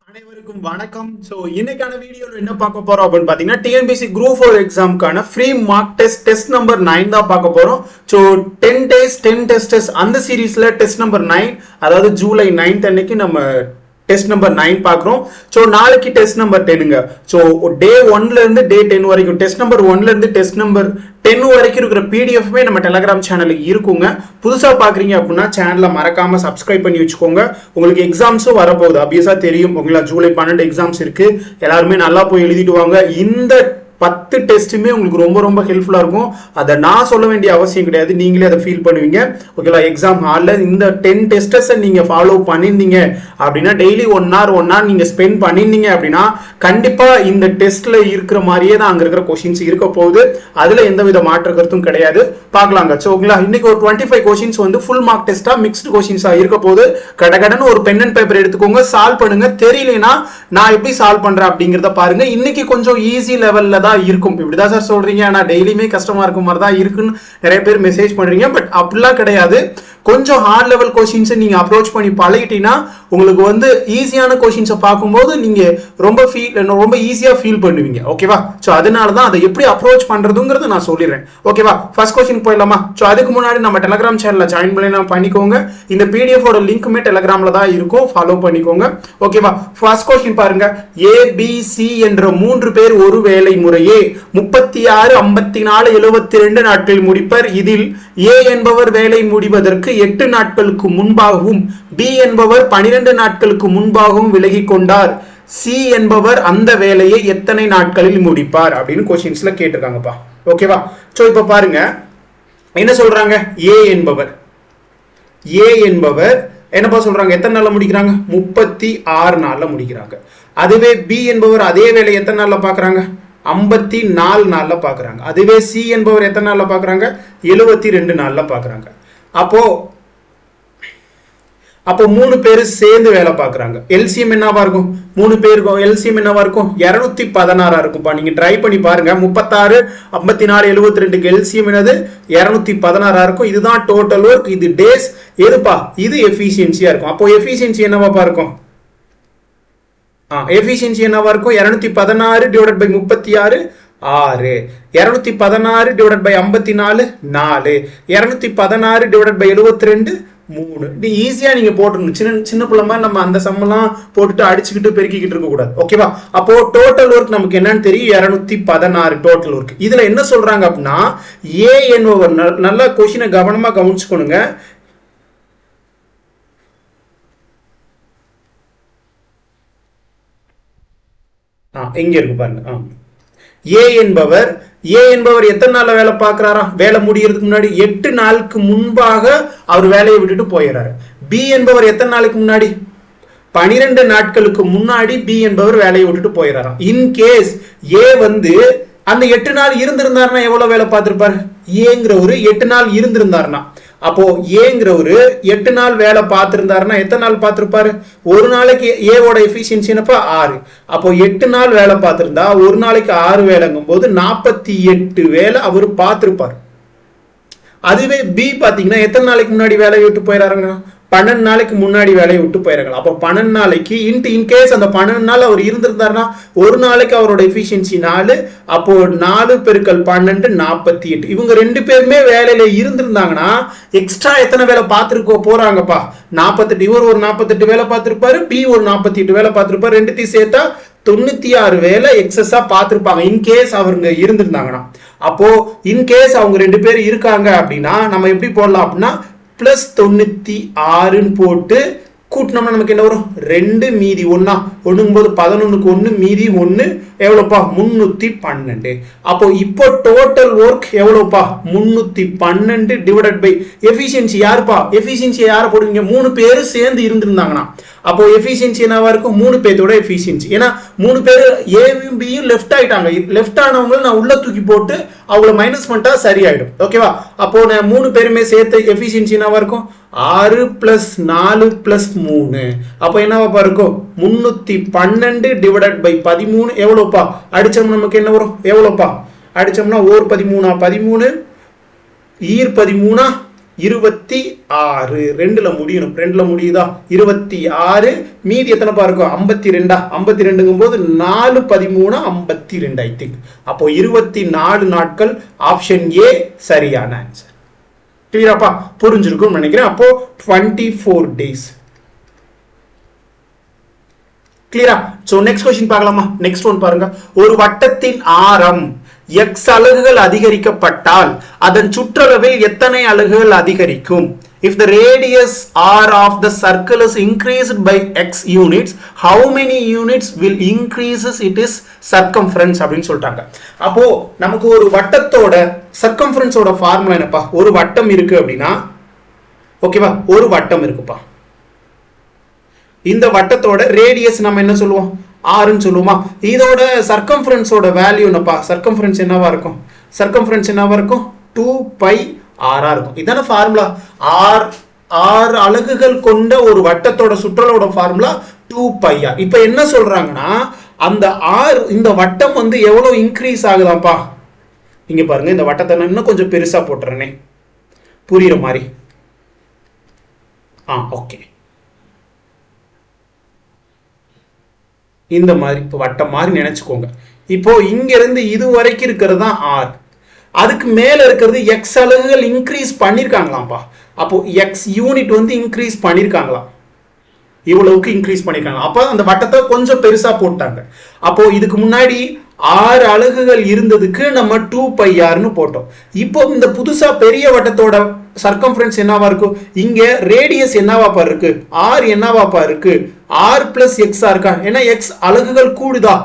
அனைவருக்கும் வணக்கம். ஸோ இன்னைக்கான வீடியோவில் என்ன பார்க்க போறோம் அப்படின்னு பார்த்தீங்கன்னா டிஎன்பிஎஸ்சி குரூப் 4 எக்ஸாமுக்கான ஃப்ரீ மார்க் டெஸ்ட் நம்பர் 9 தான் பார்க்க போறோம். ஸோ 10 days 10 tests அந்த சீரீஸ்ல டெஸ்ட் நம்பர் 9, அதாவது ஜூலை 9th அன்னைக்கு நம்ம டெஸ்ட் நம்பர் 9 பார்க்குறோம். ஸோ நாளைக்கு டெஸ்ட் நம்பர் 10ங்க. ஸோ டே 1ல இருந்து டே 10 வரைக்கும் டெஸ்ட் நம்பர் 1ல இருந்து டெஸ்ட் நம்பர் 10 வரைக்கும் இருக்கிற பிடிஎஃப்மே நம்ம டெலகிராம் சேனலுக்கு இருக்குங்க. புதுசா பாக்குறீங்க அப்படின்னா சேனலை மறக்காம சப்ஸ்கிரைப் பண்ணி வச்சுக்கோங்க. உங்களுக்கு எக்ஸாம்ஸும் வரப்போகுது, ஆப்வியஸா தெரியும். உங்களுக்கு ஜூலை 12 எக்ஸாம்ஸ் இருக்கு. எல்லாருமே நல்லா போய் எழுதிட்டு வாங்க. இந்த 10 டெஸ்ட்டுமே உங்களுக்கு ரொம்ப ரொம்ப ஹெல்ப்ஃபுல்லா இருக்கும். அதை நான் சொல்ல வேண்டிய அவசியம் கிடையாது, நீங்களே அதை ஃபீல் பண்ணுவீங்க. ஓகேவா? எக்ஸாம் ஹாலில் இந்த 10 டெஸ்டஸை நீங்க ஃபாலோ பண்ணியிருந்தீங்க அப்படின்னா, டெய்லி 1 hour நீங்க ஸ்பெண்ட் பண்ணியிருந்தீங்க அப்படின்னா கண்டிப்பா இந்த டெஸ்ட்ல இருக்கிற மாதிரியே தான் அங்க இருக்கிற கொஸ்டின்ஸ் இருக்க போகுது. அதுல எந்தவித மாற்று கருத்தும் கிடையாது. பார்க்கலாங்க. ஸோ ஓகேங்களா, இன்னைக்கு ஒரு 25 கொஸ்டின்ஸ் வந்து ஃபுல் மார்க் டெஸ்டா மிக்ஸ்டு கொஸ்டின்ஸா இருக்க போகுது. கடகடன்னு ஒரு பென் அண்ட் பேப்பர் எடுத்துக்கோங்க, சால்வ் பண்ணுங்க. தெரியலனா நான் எப்படி சால்வ் பண்றேன் அப்படிங்கிறத பாருங்க. இன்னைக்கு கொஞ்சம் ஈஸி லெவல்ல தான் இருக்கும். இப்படிதான் சார் சொல்றீங்க, ஆனா டெய்லியுமே கஷ்டமா இருக்கும் மாதிரி தான் இருக்குன்னு நிறைய பேர் மெசேஜ் பண்றீங்க. பட் அப்படிலாம் கிடையாது. கொஞ்சம் ஹார்ட் லெவல் கொஸ்டின்ஸ் நீங்க அப்ரோச் பண்ணி பழகிட்டீங்கன்னா உங்களுக்கு வந்து ஈஸியான கொஸ்டின்ஸை பார்க்கும்போது நீங்க ரொம்ப ஈஸியா ஃபீல் பண்ணுவீங்க. ஓகேவா? ஸோ அதனால தான் அதை எப்படி அப்ரோச் பண்றதுங்கிறது நான் சொல்லிடுறேன். ஓகேவா? ஃபர்ஸ்ட் கொஸ்டின் போயிடலாமா? ஸோ அதுக்கு முன்னாடி நம்ம டெலகிராம் சேனல்ல ஜாயின் பண்ணிக்கோங்க. இந்த பிடிஎஃப் ஓட லிங்க்குமே டெலகிராம்ல தான் இருக்கும், ஃபாலோ பண்ணிக்கோங்க. ஓகேவா? ஃபர்ஸ்ட் கொஸ்டின் பாருங்க. ஏபிசி என்ற 3 பேர் ஒரு வேலை முறையே 36, 54, 72 நாட்களில் முடிப்பர். இதில் ஏ என்பவர் வேலை முடிவதற்கு 8 நாட்களுக்கு முன்பாகவும், பி என்பவர் 12 நாட்களுக்கு முன்பாகவும் விலகி கொண்டார். சி என்பவர் அந்த வேலையை எத்தனை நாட்களில் முடிப்பார் அப்படின்னு கொஸ்டின்ஸ்ல கேட்டிருக்காங்கப்பா. ஓகேவா? சோ இப்ப பாருங்க என்ன சொல்றாங்க. ஏ என்பவர் என்னப்பா சொல்றாங்க, எத்தனை நாள்ல முடிக்கிறாங்க? 36 நாள்ல முடிக்கிறாங்க. அதுவே பி என்பவர் அதே வேலை எத்தனை நாள்ல பாக்குறாங்க? 54 நாள்ல பாக்குறாங்க. அதுவே சி என்பவர் எத்தனை நாள்ல பாக்குறாங்க? 72 நாள்ல பாக்குறாங்க. அப்போ 3 பேர் சேர்ந்து வேலை பார்க்குறாங்க. எல்சிஎம் என்னவா இருக்கும்? 3 பேருக்கும் எல்சிஎம் என்னவா இருக்கும்? 216 இருக்கும்பா. நீங்க ட்ரை பண்ணி பாருங்க. 36, 54, 72க்கு எல்சிஎம் என்னது? 216 இருக்கும். இதுதான் டோட்டல் ஒர்க். இது டேஸ். எதுப்பா? இது எஃபிஷியன்சியா இருக்கும். அப்போ எஃபிஷியன்சி என்னவா இருக்கும்? எஃபிஷியன்சி என்னவா இருக்கும்? 216 divided by 36 6, 216 divided by 54 4, 216 divided by 72 3. இது ஈஸியா நீங்க போட்டுருங்க. சின்ன பிள்ளை மாதிரி நம்ம அந்த சம்மெல்லாம் போட்டுட்டு அடிச்சுக்கிட்டு பெருக்கிக்கிட்டு இருக்க கூடாது. ஓகேவா? அப்போ டோட்டல் ஒர்க் நமக்கு என்னன்னு தெரியும், 216 டோட்டல் ஒர்க். இதுல என்ன சொல்றாங்க அப்படின்னா, ஏ என்பவர் நல்ல கொஸ்டினை கவனமா கவனிச்சுக்கணுங்க. எங்க இருக்கு பாருங்க. ஏ என்பவர் எத்தனை நாள்ல வேலை பார்க்கிறாரா? வேலை முடியறதுக்கு முன்னாடி 8 நாளுக்கு முன்பாக அவர் வேலையை விட்டுட்டு போயிடுறாரு. பி என்பவர் எத்தனை நாளுக்கு முன்னாடி? 12 நாட்களுக்கு முன்னாடி பி என்பவர் வேலையை விட்டுட்டு போயிடுறாராம். இன்கேஸ் ஏ வந்து அந்த 8 நாள் இருந்திருந்தாருன்னா எவ்வளவு வேலை பார்த்திருப்பாரு? ஏங்கிறவரு 8 நாள் இருந்திருந்தாருன்னா, அப்போ ஏங்கிறவரு 8 நாள் வேலை பார்த்திருந்தாருன்னா எத்தனை நாள் பார்த்திருப்பாரு? ஒரு நாளைக்கு ஏவோட எஃபிஷியன்சி என்னப்பா? 6. அப்போ 8 நாள் வேலை பார்த்திருந்தா ஒரு நாளைக்கு 6 வேலைங்கும் போது 48 வேலை அவர் பார்த்திருப்பாரு. அதுவே பி பாத்தீங்கன்னா எத்தனை நாளைக்கு முன்னாடி வேலையை விட்டு போயிடாருங்க? 12 நாளைக்கு முன்னாடி வேலையை விட்டு போயிடறாங்க. அப்போ 12 நாளைக்கு இன்கேஸ் அந்த 12 நாள் அவர் இருந்திருந்தாருன்னா ஒரு நாளைக்கு அவரோட எஃபிஷியன்சி 4. அப்போ 4 பெருக்கல் 12 48. இவங்க 2 பேருமே வேலையில இருந்திருந்தாங்கன்னா எக்ஸ்ட்ரா எத்தனை வேலை பார்த்துருக்கோ போறாங்கப்பா? 48. இவர் ஒரு 48 வேலை பார்த்திருப்பாரு, பி ஒரு 48 வேலை பார்த்திருப்பாரு. ரெண்டுத்தையும் சேர்த்தா 96 வேலை எக்ஸஸா பார்த்திருப்பாங்க, இன்கேஸ் அவங்க இருந்திருந்தாங்கன்னா. அப்போ இன்கேஸ் அவங்க 2 பேர் இருக்காங்க அப்படின்னா நம்ம எப்படி போடலாம் அப்படின்னா, பிளஸ் 96 போட்டு கூட்டினோம்னா நமக்கு என்ன வரும்? 2 மீதி 1. 1 11க்கு 1 மீதி 1 எவ்வளவுப்பா? 312. அப்போ இப்போ டோட்டல் ஒர்க் எவ்வளவுப்பா? 312 டிவைடட் பை எஃபிஷியன்சி யாருப்பா? எஃபிஷியன்சி யாரை போடுவீங்க? 3 பேர் சேர்ந்து இருந்திருந்தாங்கன்னா அப்போ எஃபிஷியன்சி என்னவா இருக்கும்? 3 பேரோட எஃபிஷியன்சி. ஏன்னா 3 பேர் ஏவும் பியும் லெஃப்ட் ஆயிட்டாங்க. லெஃப்ட் ஆனவங்களை நான் உள்ள தூக்கி போட்டு அவங்கள மைனஸ் பண்ணிட்டா சரியாயிடும். ஓகேவா? அப்போ நான் 3 பேருமே சேர்த்து எஃபிஷியன்சி என்னவா இருக்கும்? 6 + 4 + 3. அப்போ என்னவா இருக்கும்? 312 டிவைடட் பை 13 எவ்வளவுப்பா? அடிச்சோம்னா நமக்கு என்ன வரும்? எவ்வளவுப்பா? அடிச்சோம்னா ஓர் 13 13 ஈர் 13 26 ரெண்டுல முடியணும், ரெண்டுல முடியுதா 26, மீதி எத்தனை பா இருக்கும் 52, 52ங்கும் போது 4 13 52 ஐ திங்க். அப்போ 24 நாட்கள் ஆப்ஷன் ஏ சரியான ஆன்சர். கிளியராப்பா, புரிஞ்சிருக்கும் நினைக்கிறேன். அப்போ 24 டேஸ். கிளியரா? சோ நெக்ஸ்ட் क्वेश्चन பார்க்கலாமா? நெக்ஸ்ட் ஒன் பாருங்க. ஒரு வட்டத்தின் ஆரம் x அலகுகள் அதிகரிக்கப்பட்டால் அதன் சுற்றளவில் எத்தனை அலகுகள் அதிகரிக்கும்? If the radius r of the circle is increased by x units, how many units will increases it is circumference அப்படின்னு சொல்லிட்டாங்க. அப்போ நமக்கு ஒரு வட்டத்தோட circumference ஓட ஃபார்முலா என்னப்பா? ஒரு வட்டம் இருக்கு அப்படின்னா, ஓகேவா, ஒரு வட்டம் இருக்குப்பா. இந்த வட்டத்தோட ரேடியஸ் நம்ம என்ன சொல்லுவோம்? ஆர்ன்னு சொல்லுவோமா? இதோட சர்க்கம்ஃபரன்ஸோட வேல்யூ என்னப்பா? சர்க்கம்ஃபரன்ஸ் என்னவா இருக்கும்? சர்க்கம்ஃபரன்ஸ் என்னவா இருக்கும்? 2πr இருக்கும். இதான ஃபார்முலா. ஆர் அலகுகள் கொண்ட ஒரு வட்டத்தோட சுற்றளவோட ஃபார்முலா 2πr. இப்போ என்ன சொல்றாங்கன்னா, அந்த ஆர் இந்த வட்டம் வந்து எவ்வளவு இன்க்ரீஸ் ஆகுதாப்பா? இங்க பாருங்க, இந்த வட்டத்தை நான் இன்னும் கொஞ்சம் பெருசா போட்டுறேனே, புரியுற மாதிரி. ஓகே, இந்த மாதிரி இப்போ வட்டம் மாதிரி நினைச்சுக்கோங்க. இப்போ இங்க இருந்து இது வரைக்கும் இருக்கிறது தான் ஆர், அதுக்கு மேல இருக்கிறது எக்ஸ் அலகுகள் இன்க்ரீஸ் பண்ணிருக்காங்களாம்ப்பா. அப்போ எக்ஸ் யூனிட் வந்து இன்க்ரீஸ் பண்ணிருக்காங்களாம், இவ்வளவுக்கு இன்க்ரீஸ் பண்ணிருக்காங்க. அப்போ அந்த வட்டத்தை கொஞ்சம் பெருசா போட்டாங்க. அப்போ இதுக்கு முன்னாடி 6 அலகுகள் இருந்ததுக்கு நம்ம 2πrன்னு போட்டோம். இப்போ இந்த புதுசா பெரிய வட்டத்தோட சர்க்கம்ஃபரன்ஸ் என்னவா இருக்கும்? இங்க ரேடியஸ் என்னவாப்பா இருக்கு? r என்னவாப்பா இருக்கு? r பிளஸ் எக்ஸா இருக்கா? ஏன்னா எக்ஸ் அலகுகள் கூடுதா,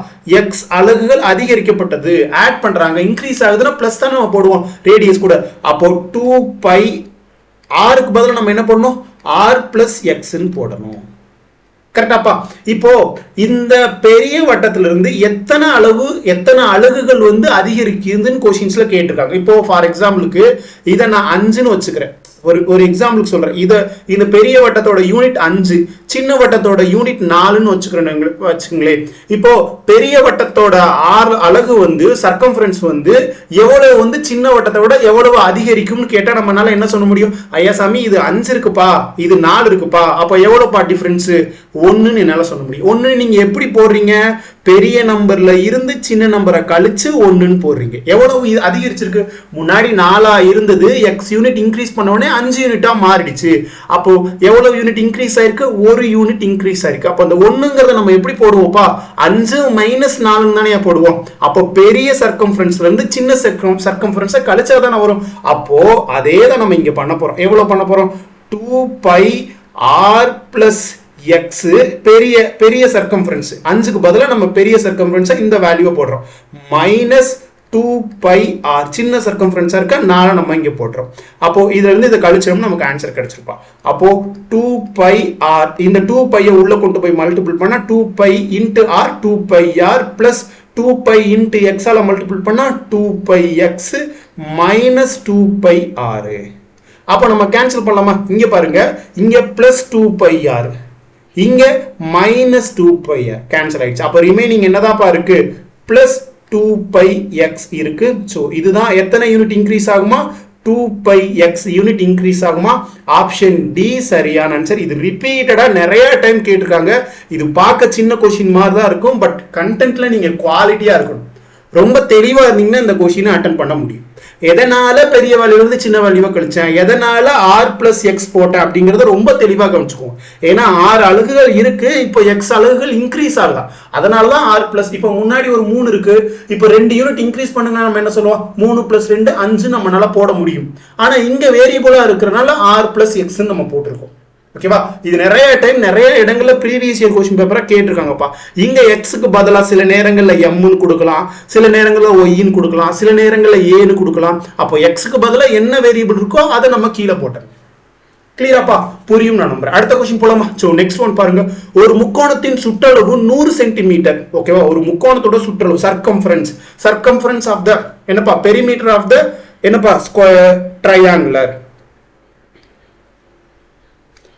எக்ஸ் அலகுகள் அதிகரிக்கப்பட்டது, ஆட் பண்றாங்க, இன்க்ரீஸ் ஆகுதுன்னா பிளஸ் தான் நம்ம போடுவோம் ரேடியஸ் கூட. அப்போ 2π ஆருக்கு பதிலா நம்ம என்ன பண்ணணும்? r பிளஸ் எக்ஸ்ன்னு போடணும். கரெக்டாப்பா? இப்போ இந்த பெரிய வட்டத்துல இருந்து எத்தனை அலகுகள் வந்து அதிகரிக்குதுன்னு கொஸ்டின்ஸ்ல கேட்டிருக்காங்க. இப்போ ஃபார் எக்ஸாம்பிளுக்கு இதை நான் 5ன்னு வச்சுக்கிறேன். ஒரு எக்ஸாம்பிளுக்கு சொல்றேன். இந்த பெரிய வட்டத்தோட யூனிட் 5, சின்ன வட்டத்தோட யூனிட் 4ன்னு வச்சுங்களேன். இப்போ பெரிய வட்டத்தோட 6 அலகு வந்து சர்க்கம்ஃபரன்ஸ் வந்து எவ்வளவு வந்து சின்ன வட்டத்தை விட எவ்வளவு அதிகரிக்கும்னு கேட்டா நம்மளால என்ன சொல்ல முடியும்? ஐயா சாமி, இது 5 இருக்குப்பா, இது 4 இருக்குப்பா, அப்ப எவ்வளவுப்பா டிஃபரன்ஸ்? 1ன்னு என்னால சொல்ல முடியும். 1 நீங்க எப்படி போடுறீங்க? பெரிய நம்பர்ல இருந்து சின்ன நம்பரை கழிச்சு 1ன்னு போடுறீங்க. எவ்வளவு அதிகரிச்சிருக்கு? முன்னாடி 4 இருந்தது, எக்ஸ் யூனிட் இன்க்ரீஸ் பண்ண உடனே 5 யூனிட்டா மாறிடுச்சு. அப்போ எவ்வளவு யூனிட் இன்க்ரீஸ் ஆயிருக்கு? 1 யூனிட் இன்க்ரீஸ் ஆயிருக்கு. அப்போ அந்த 1ங்கிறத நம்ம எப்படி போடுவோம்ப்பா? 5 மைனஸ் 4 தானே போடுவோம். அப்போ பெரிய சர்க்கம்ஃபரன்ஸ்ல இருந்து சின்ன சர்க்கம்ஃபரன்ஸை கழிச்சா தானே வரும். அப்போ அதே தான் நம்ம இங்க பண்ண போறோம். எவ்வளவு பண்ண போறோம்? 2πr பிளஸ் எக்ஸ் பெரிய சர்க்கம்ஃபரன்ஸ், 5க்கு பதிலா நம்ம பெரிய சர்க்கம்ஃபரன்ஸை இந்த வேல்யூவை போடுறோம். மைனஸ் 2πr சின்ன சர்க்கம்ஃபரன்ஸா இருக்க 4 நம்ம இங்க போடுறோம். அப்போ இதுல இருந்து இதை கழிச்சோம்னா நமக்கு ஆன்சர் கிடைச்சிருப்பா. அப்போ 2πr, இந்த 2π உள்ள கொண்டு போய் மல்டிபிள் பண்ணா 2π into R 2πr plus 2π into X ஆல மல்டிபிள் பண்ணா 2πx மைனஸ் 2πr. அப்போ நம்ம கேன்சல் பண்ணலாமா? இங்க பாருங்க, இங்க பிளஸ் 2πr, இங்க மைனஸ் 2πr கேன்சல் ஆயிடுச்சு. அப்ப ரிமைனிங் என்னதான்ப்பா இருக்கு? பிளஸ் 2πx இருக்கு. சோ இதுதான் எத்தனை யூனிட் இன்க்ரீஸ் ஆகுமா? 2πx யூனிட் இன்க்ரீஸ் ஆகுமா? ஆப்ஷன் டி சரியான ஆன்சர். இது ரிப்பீட்டடா நிறைய டைம் கேட்டிருக்காங்க. இது பார்க்க சின்ன கொஸ்டின் மாதிரி தான் இருக்கும், பட் கண்டென்ட்ல நீங்க குவாலிட்டியா இருக்கணும். ரொம்ப தெளிவா இருந்தீங்கன்னா இந்த கொஸ்டினை அட்டென்ட் பண்ண முடியும். எதனால பெரிய வேல்யூல இருந்து சின்ன வேல்யூவை கழிச்சேன், எதனால ஆர் பிளஸ் எக்ஸ் போட்டேன் அப்படிங்கறத ரொம்ப தெளிவா கவனிச்சுக்குவோம். ஏன்னா 6 அலகுகள் இருக்கு, இப்போ எக்ஸ் அலகுகள் இன்க்ரீஸ் ஆகலாம், அதனாலதான் ஆர் பிளஸ். இப்போ முன்னாடி ஒரு 3 இருக்கு, இப்போ 2 யூனிட் இன்க்ரீஸ் பண்ணுங்க, நம்ம என்ன சொல்லுவோம்? 3 பிளஸ் 2 5 நம்மளால போட முடியும். ஆனா இங்க வேரியபிளா இருக்கிறதுனால ஆர் பிளஸ் எக்ஸ் நம்ம போட்டிருக்கோம். ஓகேவா? இது நிறைய டைம் நிறைய இடங்கள்ல ப்ரீவியஸ் இயர் क्वेश्चन பேப்பரா கேட்டிருக்காங்கப்பா. இங்க எக்ஸ்க்கு பதிலா சில நேரங்கள்ல எம்னு கொடுக்கலாம், சில நேரங்கள்ல ஒய்ன்னு கொடுக்கலாம், சில நேரங்கள்ல ஏன்னு கொடுக்கலாம். அப்போ எக்ஸ்க்கு பதிலா என்ன வேரியபிள் இருக்கோ அதை நம்ம கீழே போட்டோம். கிளியராப்பா? புரியும் நான் நம்புறேன். அடுத்த क्वेश्चन போலாமா? சோ நெக்ஸ்ட் ஒன் பாருங்க. ஒரு முக்கோணத்தின் சுற்றளவு 100 சென்டிமீட்டர். ஓகேவா? ஒரு முக்கோணத்தோட சுற்றளவு சர்க்கம்ஃபரன்ஸ் ஆஃப் த என்னப்பா? பெரிமீட்டர் ஆஃப் த என்னப்பா? Square triangular.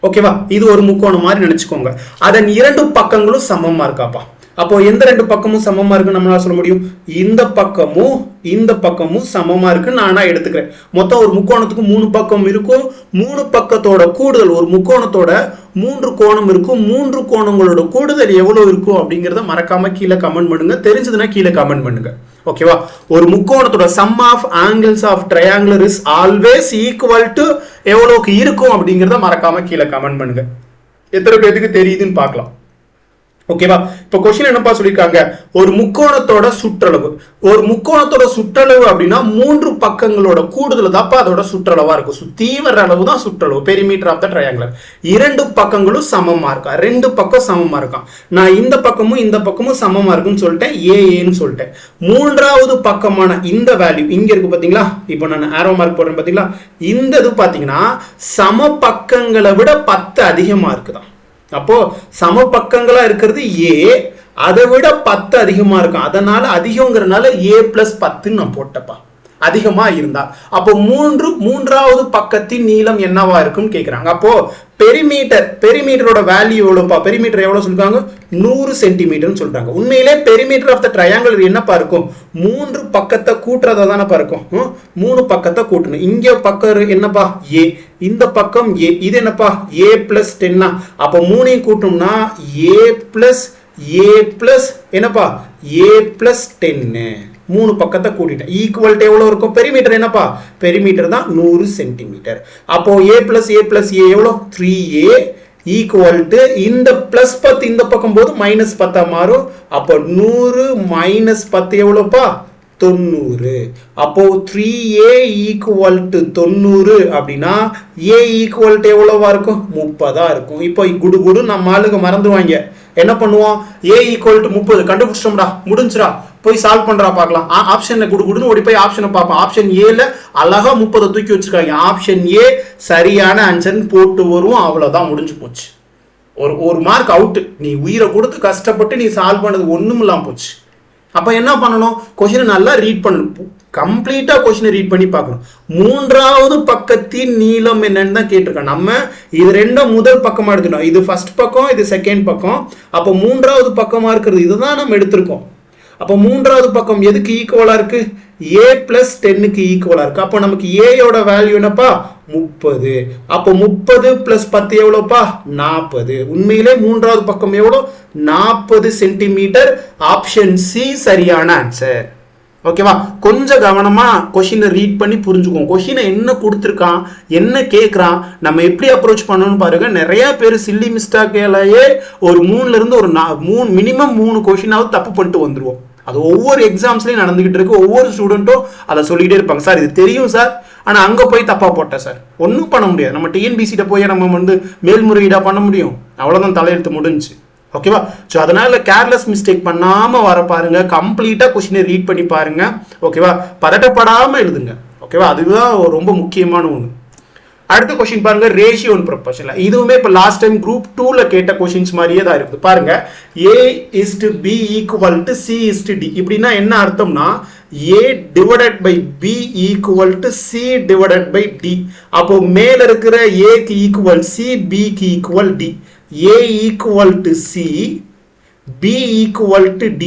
ஓகேவா? இது ஒரு முக்கோணம் மாதிரி நினைச்சுக்கோங்க. அதன் 2 பக்கங்களும் சமமா இருக்காப்பா. அப்போ எந்த 2 பக்கமும் சமமா இருக்கு நம்மளால சொல்ல முடியும்? இந்த பக்கமும் இந்த பக்கமும் சமமா இருக்கு நானா எடுத்துக்கிறேன். மொத்தம் ஒரு முக்கோணத்துக்கு 3 பக்கம் இருக்கும். 3 பக்கத்தோட கூடுதல், ஒரு முக்கோணத்தோட 3 கோணம் இருக்கும். 3 கோணங்களோட கூடுதல் எவ்வளவு இருக்கும் அப்படிங்கறத மறக்காம கீழே கமெண்ட் பண்ணுங்க. தெரிஞ்சதுன்னா கீழே கமெண்ட் பண்ணுங்க. ஓகேவா? ஒரு முக்கோணத்தோட sum of angles of triangular is always equal to எவ்வளவுக்கு இருக்கும் அப்படிங்கறத மறக்காம கீழே கமெண்ட் பண்ணுங்க. எத்தனை பேருக்கு தெரியுதுன்னு பார்க்கலாம். ஓகேவா? இப்ப क्वेश्चन என்னப்பா சொல்லிருக்காங்க, ஒரு முக்கோணத்தோட சுற்றளவு. ஒரு முக்கோணத்தோட சுற்றளவு அப்படின்னா 3 பக்கங்களோட கூடுதல் தான்ப்பா அதோட சுற்றளவா இருக்கும். சுத்தி வர அளவு தான் சுற்றளவு, பெரிமீட்டர் ஆஃப் த ட்ரையாங்குலர். 2 பக்கங்களும் சமமா இருக்கா, 2 பக்கம் சமமா இருக்கான். நான் இந்த பக்கமும் சமமா இருக்குன்னு சொல்லிட்டேன், ஏன்னு சொல்லிட்டேன். மூன்றாவது பக்கமான இந்த வேல்யூ இங்க இருக்கு பாத்தீங்களா, இப்போ நான் ஆரோ மார்க் போடுறேன் பாத்தீங்களா, இந்த இது பாத்தீங்கன்னா சம பக்கங்களை விட 10 அதிகமா இருக்குதான். அப்போ சம பக்கங்களா இருக்கிறது ஏ, அதை விட 10 அதிகமா இருக்கும். அதனால அதிகங்கிறதுனால ஏ பிளஸ் 10 நான் போட்டப்பா, அதிகமா இருந்தா. அப்போ மூன்றாவது பக்கத்தின் நீளம் என்னவா இருக்குன்னு கேக்குறாங்க. அப்போ பெரிமீட்டரோட வேல்யூ எவ்வளவுப்பா, பெரிமீட்டர் எவ்வளவு சொல்றாங்க, 100 சென்டிமீட்டர் சொல்றாங்க. உண்மையிலே பெரிமீட்டர் ஆஃப் த ட்ரையாங்கிள் என்னப்பா இருக்கும், 3 பக்கத்தை கூட்டுறதா தானப்பா இருக்கும். 3 பக்கத்தை கூட்டணும். இங்க பக்கம் என்னப்பா ஏ, இந்த பக்கம் ஏ, இது என்னப்பா ஏ பிளஸ் 10. அப்போ 3ஐயும் கூட்டணும்னா ஏ பிளஸ் என்னப்பா ஏ பிளஸ் 10. 3 பக்கத்தை கூட்டிட்டேன். ஈக்குவல் எவ்வளவு இருக்கும், பெரிமீட்டர் என்னப்பா, பெரிமீட்டர் தான் 100 சென்டிமீட்டர். அப்போ ஏ பிளஸ் ஏ எவ்வளவு 3a ஈக்குவல் டு இந்த பிளஸ் 10 இந்த பக்கம் போது மைனஸ் 10 மாறும். அப்போ 100 மைனஸ் 10 எவ்வளவுப்பா 90. அப்போ 3a ஈக்குவல் டு 90 அப்படின்னா a ஈக்குவல் டு எவ்வளவா இருக்கும், 30 இருக்கும். இப்போ குடு நம்ம ஆளுங்க மறந்துவாங்க. என்ன பண்ணுவோம், a ஈக்குவல் டு 30 கண்டுபிடிச்சிட்டோம்டா, முடிஞ்சுடா, போய் சால்வ் பண்றா பார்க்கலாம். ஆப்ஷன்ல குடுன்னு ஓடி போய் ஆப்ஷனை பார்ப்போம். ஆப்ஷன் ஏல அழகா 30 தூக்கி வச்சிருக்காங்க. ஆப்ஷன் ஏ சரியான ஆன்சர் போட்டு வருவோம். அவ்வளவுதான், முடிஞ்சு போச்சு. ஒரு மார்க் அவுட். நீ உயிரை கொடுத்து கஷ்டப்பட்டு நீ சால்வ் பண்ணது ஒண்ணும் இல்லாம போச்சு. அப்ப என்ன பண்ணணும், கொஸ்டின் நல்லா ரீட் பண்ணணும், கம்ப்ளீட்டா கொஸ்டின் ரீட் பண்ணி பார்க்கணும். மூன்றாவது பக்கத்தின் நீளம் என்னன்னு தான் கேட்டிருக்கோம். நம்ம இது ரெண்டும் முதல் பக்கமா எடுத்துட்டோம். இது ஃபர்ஸ்ட் பக்கம், இது செகண்ட் பக்கம். அப்ப மூன்றாவது பக்கமா இருக்கிறது இதுதான் நம்ம எடுத்திருக்கோம். அப்ப மூன்றாவது பக்கம் எதுக்கு ஈக்குவலா இருக்கு, a பிளஸ் 10க்கு ஈக்குவலா இருக்கு. அப்ப நமக்கு a வேல்யூ என்னப்பா 30. அப்போ 30 பிளஸ் 10 எவ்வளவுப்பா 40. உண்மையிலே மூன்றாவது பக்கம் எவ்வளவு 40 சென்டிமீட்டர். ஆப்ஷன் சி சரியான ஆன்சர். ஓகேவா? கொஞ்சம் கவனமா கொஸ்டினை ரீட் பண்ணி புரிஞ்சுக்கோங்க. கொஸ்டினை என்ன கொடுத்துருக்கான், என்ன கேட்கறான், நம்ம எப்படி அப்ரோச் பண்ணணும்னு பாருங்க. நிறைய பேர் சில்லி மிஸ்டேக்லயே ஒரு 3ல இருந்து ஒரு 3 மினிமம் 3 கொஸ்டினாவது தப்பு பண்ணிட்டு வந்துருவோம். அது ஒவ்வொரு எக்ஸாம்ஸ்லயும் நடந்துகிட்டு இருக்கு. ஒவ்வொரு ஸ்டூடெண்ட்டும் அதை சொல்லிட்டே இருப்பாங்க, சார் இது தெரியும் சார், ஆனா அங்க போய் தப்பா போட்டேன் சார். ஒன்னும் பண்ண முடியாது. நம்ம டிஎன்பிசிட்ட போய் நம்ம மேல்முறையீடா பண்ண முடியும், அவ்வளவுதான், தலையெழுத்து முடிஞ்சு. ஓகேவா? ஸோ அதனால கேர்லெஸ் மிஸ்டேக் பண்ணாம வர பாருங்க. கம்ப்ளீட்டா கொஸ்டினை ரீட் பண்ணி பாருங்க. ஓகேவா? பதட்டப்படாம எழுதுங்க. ஓகேவா? அதுதான் ரொம்ப முக்கியமான ஒண்ணு. அடுத்த கொஸ்டின் பாருங்க, ரேஷியோ அண்ட் ப்ரொபோர்ஷன். இதுவுமே இப்ப லாஸ்ட் டைம் குரூப் 2ல கேட்ட கொஸ்டின்ஸ் மாதிரியே தான் இருக்குது. பாருங்க, a:b ஈக்குவல் டு c:d. இப்படின்னா என்ன அர்த்தம்னா a divided by b equal to c divided by d. அப்போ மேல இருக்கிற a க்கு ஈக்குவல் c, b க்கு equal d. a equal to c, b equal to d.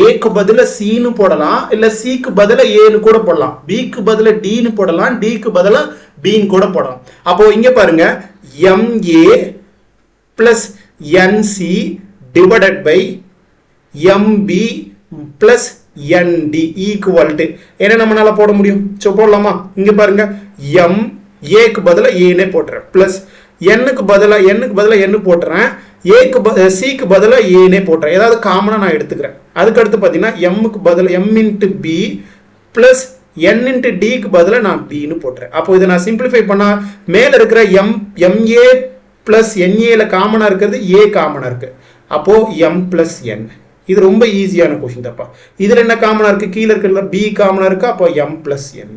a க்கு பதிலா c னு போடலாம், இல்ல c க்கு பதிலா a னு கூட போடலாம், b க்கு பதிலா d னு போடலாம், d க்கு பதிலா b னு கூட போடலாம். அப்போ இங்க பாருங்க, ma plus nc divided by mb plus nd equal to என்ன நம்மளால போட முடியும், சோ போடலாமா? இங்க பாருங்க, m a க்கு பதிலா a னே போடுறேன், பிளஸ் n க்கு பதிலா n போடுறேன், a க்கு c க்கு பதிலா a னே போடுறேன். ஏதாவது காமனா நான் எடுத்துக்கிறேன். அதுக்கு அடுத்து பாத்தீங்கன்னா m க்கு பதிலா m into b plus n into d க்கு பதிலா நான் b னு போடுறேன். அப்போ இதை நான் சிம்பிளிஃபை பண்ணா மேல இருக்கிற ma plus na ல காமனா இருக்கிறது a காமனா இருக்கு. அப்போ m plus n. இது ரொம்ப ஈஸியான क्वेश्चन தப்பா. இதுல என்ன காமனா இருக்கு, கீழ இருக்கிறதுல b காமனா இருக்கு. அப்போ m plus n.